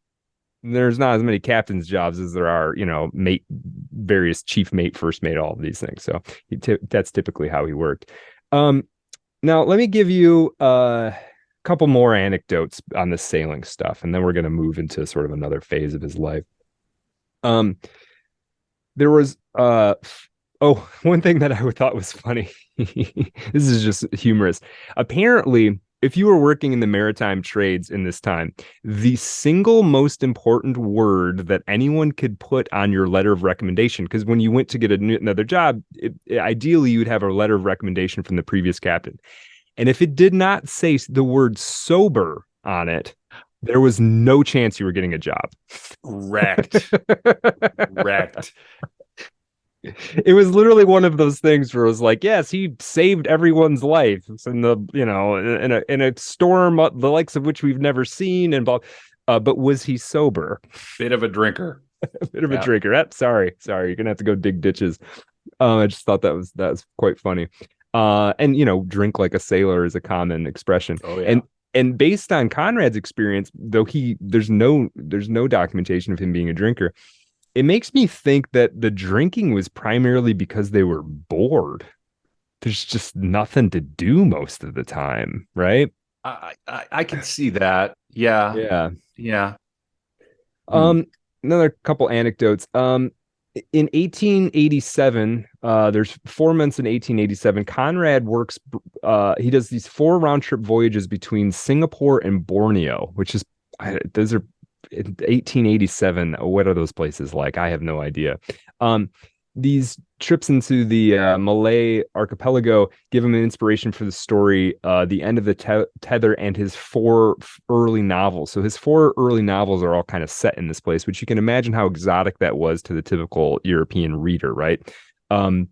There's not as many captain's jobs as there are, mate, various chief mate, first mate, all of these things. So that's typically how he worked. Now let me give you couple more anecdotes on the sailing stuff, and then we're going to move into sort of another phase of his life. There was one thing that I thought was funny. This is just humorous. Apparently, if you were working in the maritime trades in this time, the single most important word that anyone could put on your letter of recommendation, because when you went to get another job, ideally you'd have a letter of recommendation from the previous captain. And if it did not say the word sober on it, there was no chance you were getting a job. Wrecked. It was literally one of those things where it was like, yes, he saved everyone's life in the, in a storm, the likes of which we've never seen. And but was he sober? Bit of a drinker. A drinker. Sorry. You're gonna have to go dig ditches. I just thought that was quite funny. And drink like a sailor is a common expression. Oh, yeah. And based on Conrad's experience, though there's no documentation of him being a drinker, it makes me think that the drinking was primarily because they were bored. There's just nothing to do most of the time, right? I can see that. Yeah. Yeah. Hmm. Another couple anecdotes. In 1887, there's 4 months in 1887. Conrad works. He does these 4 round trip voyages between Singapore and Borneo, which is those are in 1887. What are those places like? I have no idea. Um, these trips into the Malay archipelago give him an inspiration for the story, The End of the Tether, and his 4 early novels. So his 4 early novels are all kind of set in this place, which you can imagine how exotic that was to the typical European reader, right? Um,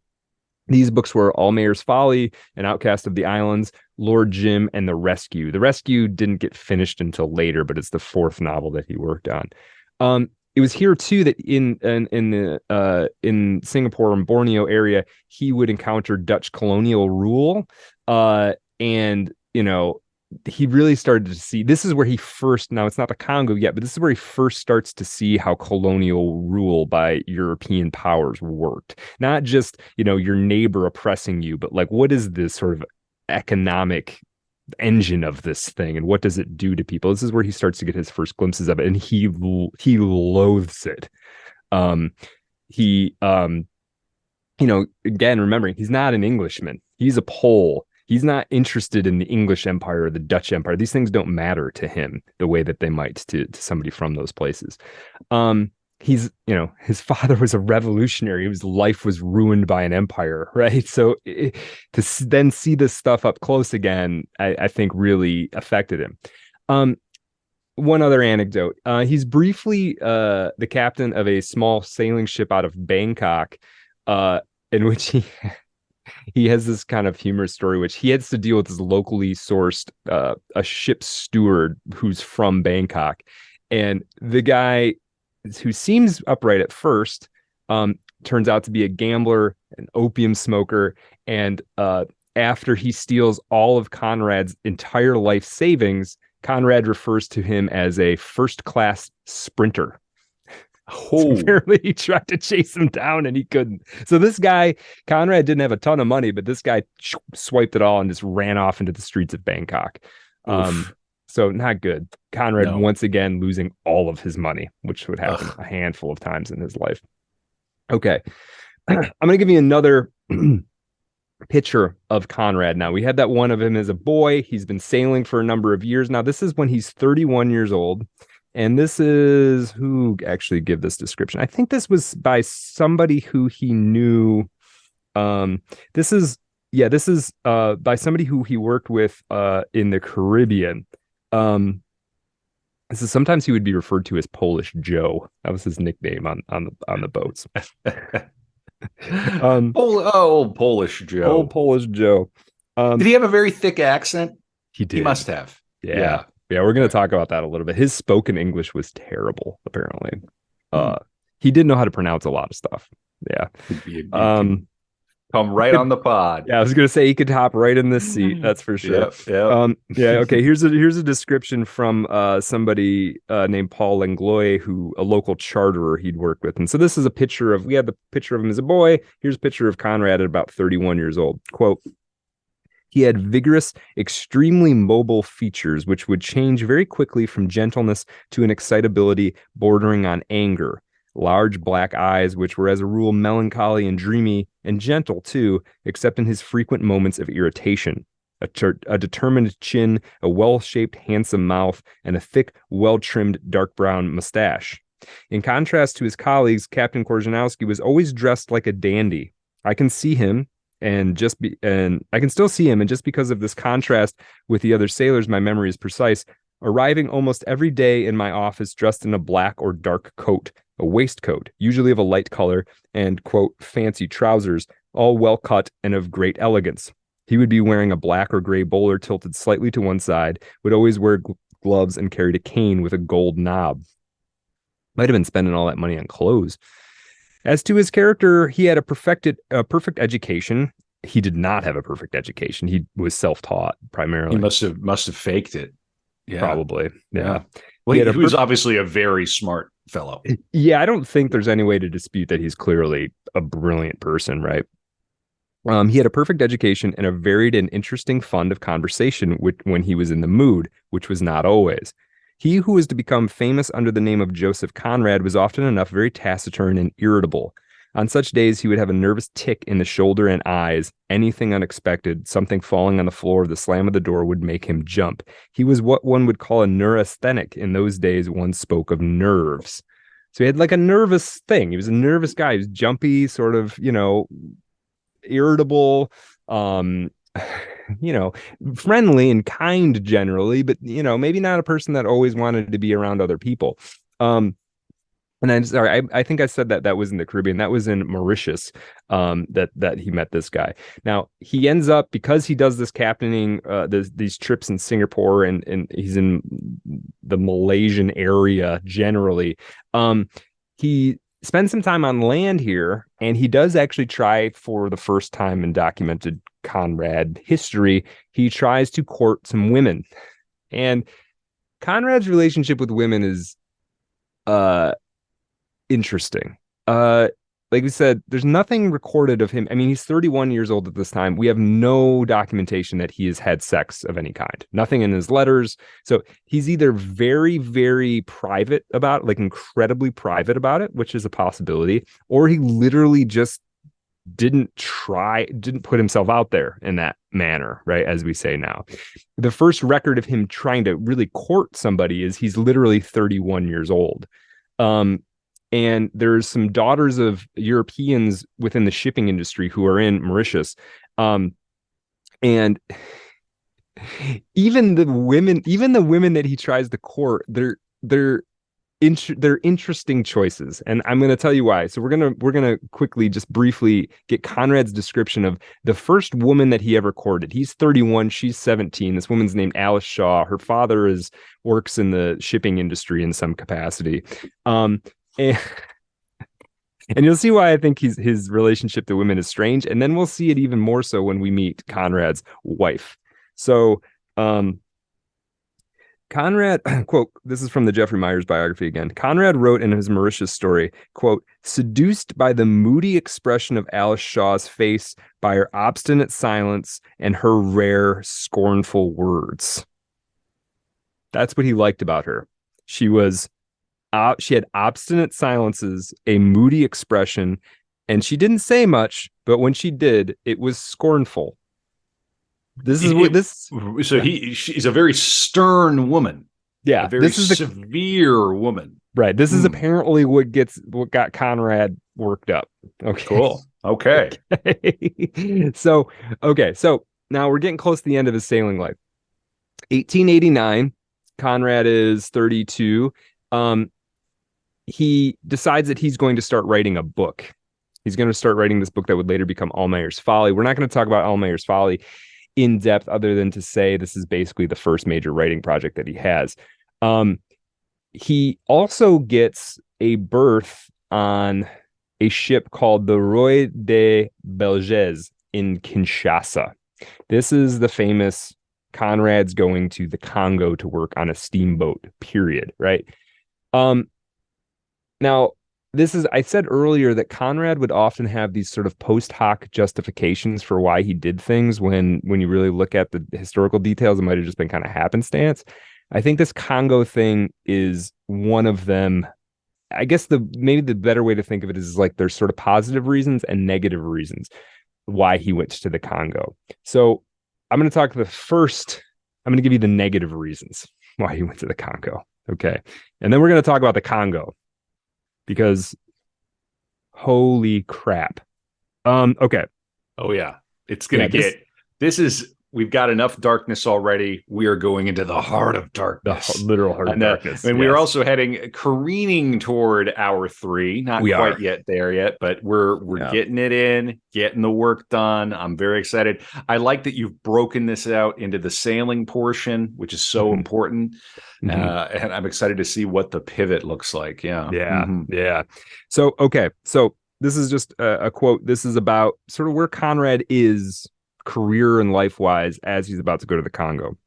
these books were All Mayer's Folly, An Outcast of the Islands, Lord Jim, and The Rescue. The Rescue didn't get finished until later, but it's the 4th novel that he worked on. It was here too that in Singapore and Borneo area he would encounter Dutch colonial rule, and he really started to see, this is where he first, now it's not the Congo yet, but this is where he first starts to see how colonial rule by European powers worked. Not just, your neighbor oppressing you, but like, what is this sort of economic engine of this thing and what does it do to people? This is where he starts to get his first glimpses of it, and he loathes it. He again, remembering he's not an Englishman, he's a Pole. He's not interested in the English Empire or the Dutch Empire. These things don't matter to him the way that they might to somebody from those places. He's, his father was a revolutionary whose life was ruined by an empire, right? So then see this stuff up close again, I think really affected him. One other anecdote. He's briefly the captain of a small sailing ship out of Bangkok, in which he has this kind of humorous story, which he has to deal with this locally sourced a ship steward who's from Bangkok. And the guy who seems upright at first turns out to be a gambler, an opium smoker. And after he steals all of Conrad's entire life savings, Conrad refers to him as a first-class sprinter. So apparently he tried to chase him down and he couldn't. So this guy, Conrad, didn't have a ton of money, but this guy swiped it all and just ran off into the streets of Bangkok. So not good. Conrad once again losing all of his money, which would happen a handful of times in his life. Okay. I'm going to give you another picture of Conrad. Now, we had that one of him as a boy. He's been sailing for a number of years. Now, this is when he's 31 years old. And this is, who actually give this description? I think this was by somebody who he knew. This is by somebody who he worked with in the Caribbean. This is, sometimes he would be referred to as Polish Joe. That was his nickname on the boats. Old Polish Joe. Old Polish Joe. Did he have a very thick accent? He did. He must have. Yeah. Yeah, we're going to talk about that a little bit. His spoken English was terrible, apparently. He didn't know how to pronounce a lot of stuff. Yeah. Come right on the pod. Yeah, I was going to say he could hop right in this seat. That's for sure. Yep. Yeah. Okay. Here's a description from somebody named Paul Langlois, a local charterer he'd worked with. And so this is a picture we have the picture of him as a boy. Here's a picture of Conrad at about 31 years old. Quote, "He had vigorous, extremely mobile features, which would change very quickly from gentleness to an excitability bordering on anger. Large black eyes, which were as a rule melancholy and dreamy, and gentle too, except in his frequent moments of irritation. A determined chin, a well-shaped, handsome mouth, and a thick, well-trimmed dark brown mustache. In contrast to his colleagues, Captain Korzeniowski was always dressed like a dandy. I can see him, and I can still see him, and just because of this contrast with the other sailors, my memory is precise, arriving almost every day in my office dressed in a black or dark coat, a waistcoat, usually of a light color, and, quote, fancy trousers, all well cut and of great elegance. He would be wearing a black or gray bowler tilted slightly to one side, would always wear gloves, and carried a cane with a gold knob. Might have been spending all that money on clothes. As to his character, he had a perfect education. He did not have a perfect education. He was self-taught primarily. He must have faked it. Yeah. Probably. Yeah. Well, he was obviously a very smart fellow. Yeah, I don't think there's any way to dispute that he's clearly a brilliant person, right? He had a perfect education and a varied and interesting fund of conversation when he was in the mood, which was not always. He who was to become famous under the name of Joseph Conrad was often enough very taciturn and irritable. On such days, he would have a nervous tick in the shoulder and eyes. Anything unexpected, something falling on the floor, the slam of the door would make him jump. He was what one would call a neurasthenic. In those days, one spoke of nerves. So he had like a nervous thing. He was a nervous guy. He was jumpy, sort of, irritable, friendly and kind generally, but, maybe not a person that always wanted to be around other people. And I'm sorry, I think I said that was in the Caribbean. That was in Mauritius, that he met this guy. Now he ends up, because he does this captaining, these trips in Singapore, and he's in the Malaysian area generally. He spends some time on land here, and he does actually try, for the first time in documented Conrad history, he tries to court some women. And Conrad's relationship with women is interesting. Like we said, there's nothing recorded of him. I mean, he's 31 years old at this time. We have no documentation that he has had sex of any kind. Nothing in his letters. So he's either very, very private about it, like incredibly private about it, which is a possibility, or he literally just didn't put himself out there in that manner, right? As we say now. The first record of him trying to really court somebody is he's literally 31 years old. And there's some daughters of Europeans within the shipping industry who are in Mauritius. And even the women that he tries to court, they're interesting choices. And I'm going to tell you why. So we're going to quickly, just briefly, get Conrad's description of the first woman that he ever courted. He's 31, she's 17. This woman's named Alice Shaw. Her father works in the shipping industry in some capacity. And you'll see why I think his relationship to women is strange. And then we'll see it even more so when we meet Conrad's wife. So Conrad, quote, this is from the Jeffrey Myers biography again. Conrad wrote in his Mauritius story, quote, seduced by the moody expression of Alice Shaw's face, by her obstinate silence and her rare, scornful words. That's what he liked about her. She had obstinate silences, a moody expression, and she didn't say much, but when she did, it was scornful. She's a very stern woman. Yeah, a very severe woman. Right. This is apparently what got Conrad worked up. Okay. Cool. Okay. So now we're getting close to the end of his sailing life. 1889, Conrad is 32. He decides that he's going to start writing a book. He's going to start writing this book that would later become Almayer's Folly. We're not going to talk about Almayer's Folly in depth, other than to say this is basically the first major writing project that he has. He also gets a berth on a ship called the Roi de Belges in Kinshasa. This is the famous Conrad's going to the Congo to work on a steamboat, period, right? Now, I said earlier that Conrad would often have these sort of post hoc justifications for why he did things when you really look at the historical details, it might have just been kind of happenstance. I think this Congo thing is one of them. I guess maybe the better way to think of it is like there's sort of positive reasons and negative reasons why he went to the Congo. So I'm going to give you the negative reasons why he went to the Congo. Okay. And then we're going to talk about the Congo, because holy crap. Okay. Oh yeah. It's going to we've got enough darkness already. We are going into the heart of darkness. The literal heart of darkness. And we're also careening toward hour 3. Not quite yet there yet, but we're getting it in, getting the work done. I'm very excited. I like that you've broken this out into the sailing portion, which is so important. And I'm excited to see what the pivot looks like. Yeah. Yeah. Yeah. So this is just a quote. This is about sort of where Conrad is career and life-wise as he's about to go to the Congo.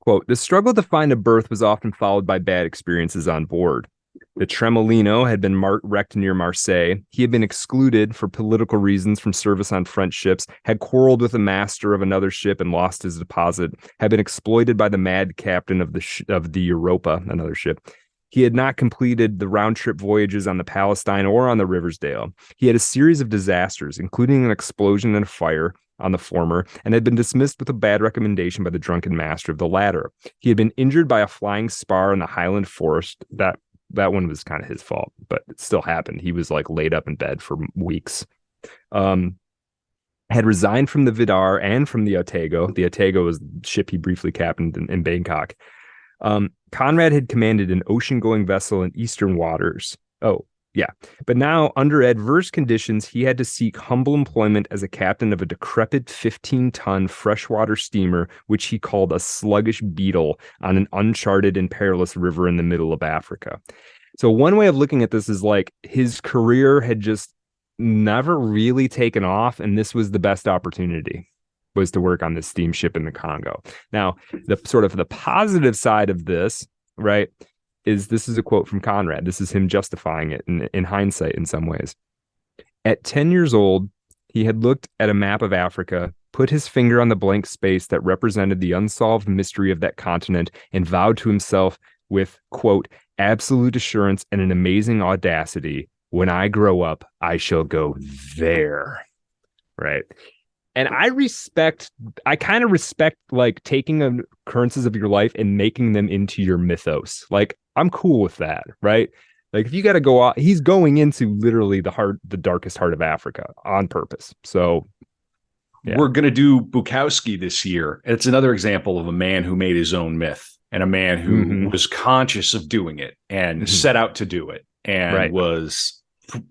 Quote, the struggle to find a berth was often followed by bad experiences on board. The Tremolino had been wrecked near Marseille. He had been excluded for political reasons from service on French ships, had quarreled with the master of another ship and lost his deposit, had been exploited by the mad captain of the Europa, another ship. He had not completed the round-trip voyages on the Palestine or on the Riversdale. He had a series of disasters, including an explosion and a fire on the former, and had been dismissed with a bad recommendation by the drunken master of the latter. He had been injured by a flying spar in the Highland Forest. That one was kind of his fault, but it still happened. He was like laid up in bed for weeks. Had resigned from the Vidar and from the Otago. The Otago was the ship he briefly captained in Bangkok. Conrad had commanded an ocean-going vessel in eastern waters. Oh, yeah. But now, under adverse conditions, he had to seek humble employment as a captain of a decrepit 15-ton freshwater steamer, which he called a sluggish beetle on an uncharted and perilous river in the middle of Africa. So one way of looking at this is like his career had just never really taken off, and this was the best opportunity, was to work on this steamship in the Congo. Now, the sort of the positive side of this, right, this is a quote from Conrad. This is him justifying it in hindsight in some ways. At 10 years old, he had looked at a map of Africa, put his finger on the blank space that represented the unsolved mystery of that continent, and vowed to himself with, quote, absolute assurance and an amazing audacity, when I grow up, I shall go there. Right. And I kind of respect like taking occurrences of your life and making them into your mythos. Like, I'm cool with that, right? Like, if you got to go out, he's going into literally the darkest heart of Africa on purpose. So yeah. We're going to do Bukowski this year. It's another example of a man who made his own myth and a man who was conscious of doing it and set out to do it and was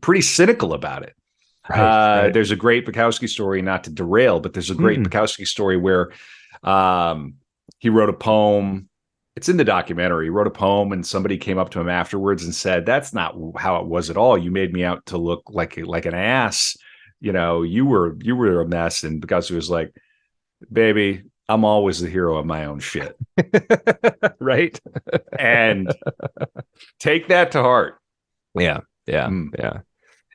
pretty cynical about it. Right. There's a great Bukowski story, not to derail, but there's a great Bukowski story where he wrote a poem. It's in the documentary. He wrote a poem and somebody came up to him afterwards and said, that's not how it was at all. You made me out to look like an ass. You know, you were a mess. And Bukowski was like, baby, I'm always the hero of my own shit. Right. And take that to heart. Yeah.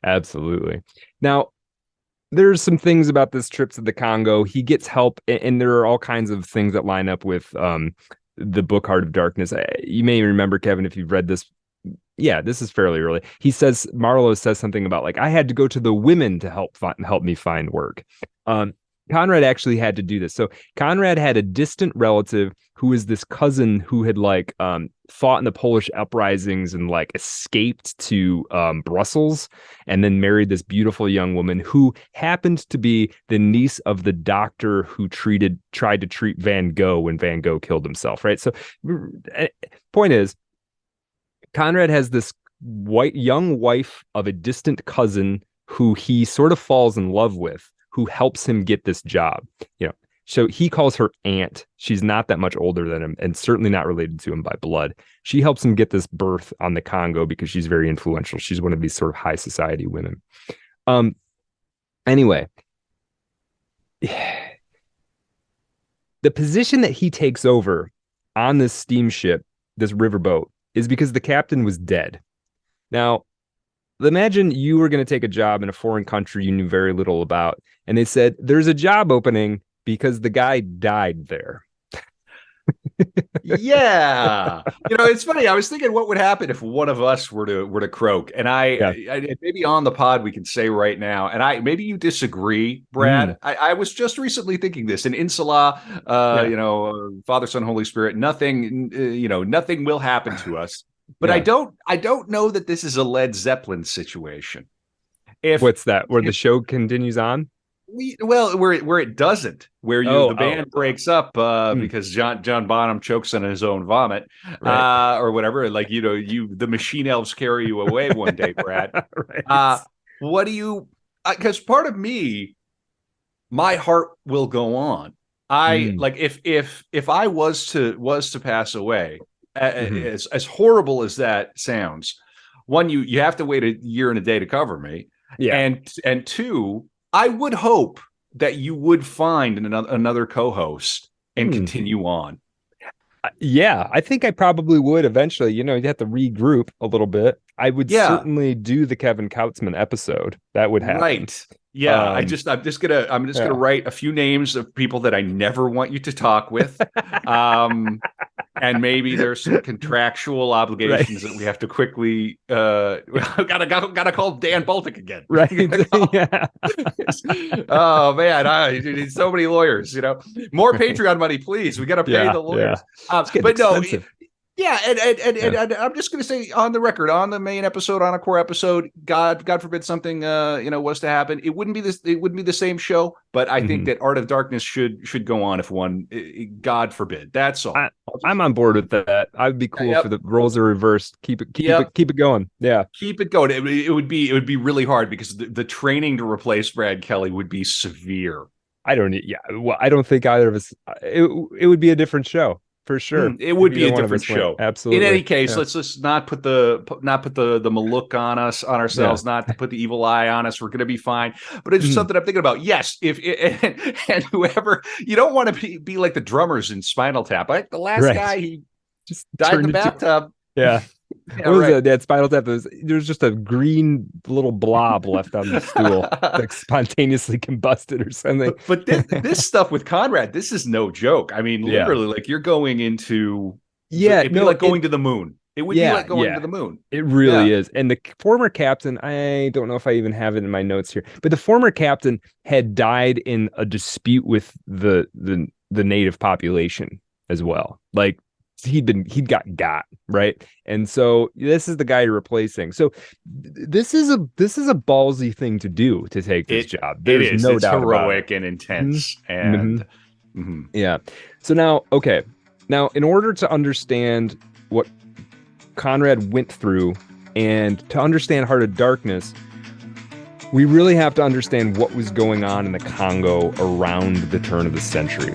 Absolutely. Now, there's some things about this trip to the Congo. He gets help, and there are all kinds of things that line up with the book Heart of Darkness. You may remember, Kevin, if you've read this. Yeah, this is fairly early. Marlowe says something about like, I had to go to the women to help me find work. Conrad actually had to do this. So Conrad had a distant relative who is this cousin who had like fought in the Polish uprisings and like escaped to Brussels and then married this beautiful young woman who happened to be the niece of the doctor who tried to treat Van Gogh when Van Gogh killed himself. Right. So point is, Conrad has this young wife of a distant cousin who he sort of falls in love with, who helps him get this job. You know, so he calls her aunt. She's not that much older than him and certainly not related to him by blood. She helps him get this berth on the Congo because she's very influential. She's one of these sort of high society women. Anyway, the position that he takes over on this steamship, this riverboat, is because the captain was dead. Now, imagine you were going to take a job in a foreign country you knew very little about, and they said, there's a job opening because the guy died there. Yeah. You know, it's funny. I was thinking what would happen if one of us were to croak. And I maybe on the pod we can say right now, and maybe you disagree, Brad. I was just recently thinking this in Insala, you know, Father, Son, Holy Spirit, nothing will happen to us. But I don't know that this is a Led Zeppelin situation. What's that? Where the show continues on? Where it doesn't, where the band breaks up because John Bonham chokes on his own vomit, or whatever. Like, the machine elves carry you away one day, Brad. Right. What do you? Because part of me, my heart will go on. Like if I was to pass away, as horrible as that sounds, one, you have to wait a year and a day to cover me, and two, I would hope that you would find another co-host and continue on. Yeah, I think I probably would eventually. You have to regroup a little bit. I would Yeah, certainly do the Kevin Kautzman episode. That would happen. right. Yeah, Um, I'm just gonna yeah. write a few names of people that I never want you to talk with. Um, and maybe there's some contractual Right. obligations that we have to quickly gotta call Dan Baltic again. Right. Call, Yeah. oh man, I need so many lawyers, more Patreon money, please. We gotta pay Yeah. the Yeah. lawyers. It's getting But no, expensive. yeah, and Yeah. I'm just going to say on the record, on the main episode, on a core episode, God forbid something was to happen, it wouldn't be the same show. But I think Mhm. that Art of Darkness should go on if one, God forbid. That's all. I'm on board with that. I'd be cool Yep. for the roles are reversed. Keep Yep. it going. Yeah. Keep it going. It would be really hard because the training to replace Brad Kelly would be severe. I don't need. Yeah. Well, I don't think either of us. It would be a different show for sure. It would be a One of different us went. show. Absolutely. In any case, Yeah. let's just not put the Maluk on ourselves, not to put the evil eye on us. We're going to be fine. But it's just something I'm thinking about. Yes, and whoever, you don't want to be like the drummers in Spinal Tap. The last guy, he just died in turned the bathtub. Yeah. Yeah, What was right. that? Spinal Tap. There was just a green little blob left on the stool, like spontaneously combusted or something. But this stuff with Conrad, this is no joke. I mean, Yeah. literally, like you're going into Yeah, it'd be like going to the moon. It would be yeah, like going yeah. to the moon. It really Yeah. is. And the former captain, I don't know if I even have it in my notes here, but the former captain had died in a dispute with the native population as well. Like he'd got, right? And so this is the guy you're replacing. So this is a ballsy thing to do, to take this job. There's it is. no It's doubt heroic about it. and intense. Mhm. And Yeah. So now, okay. Now, in order to understand what Conrad went through and to understand Heart of Darkness, we really have to understand what was going on in the Congo around the turn of the century.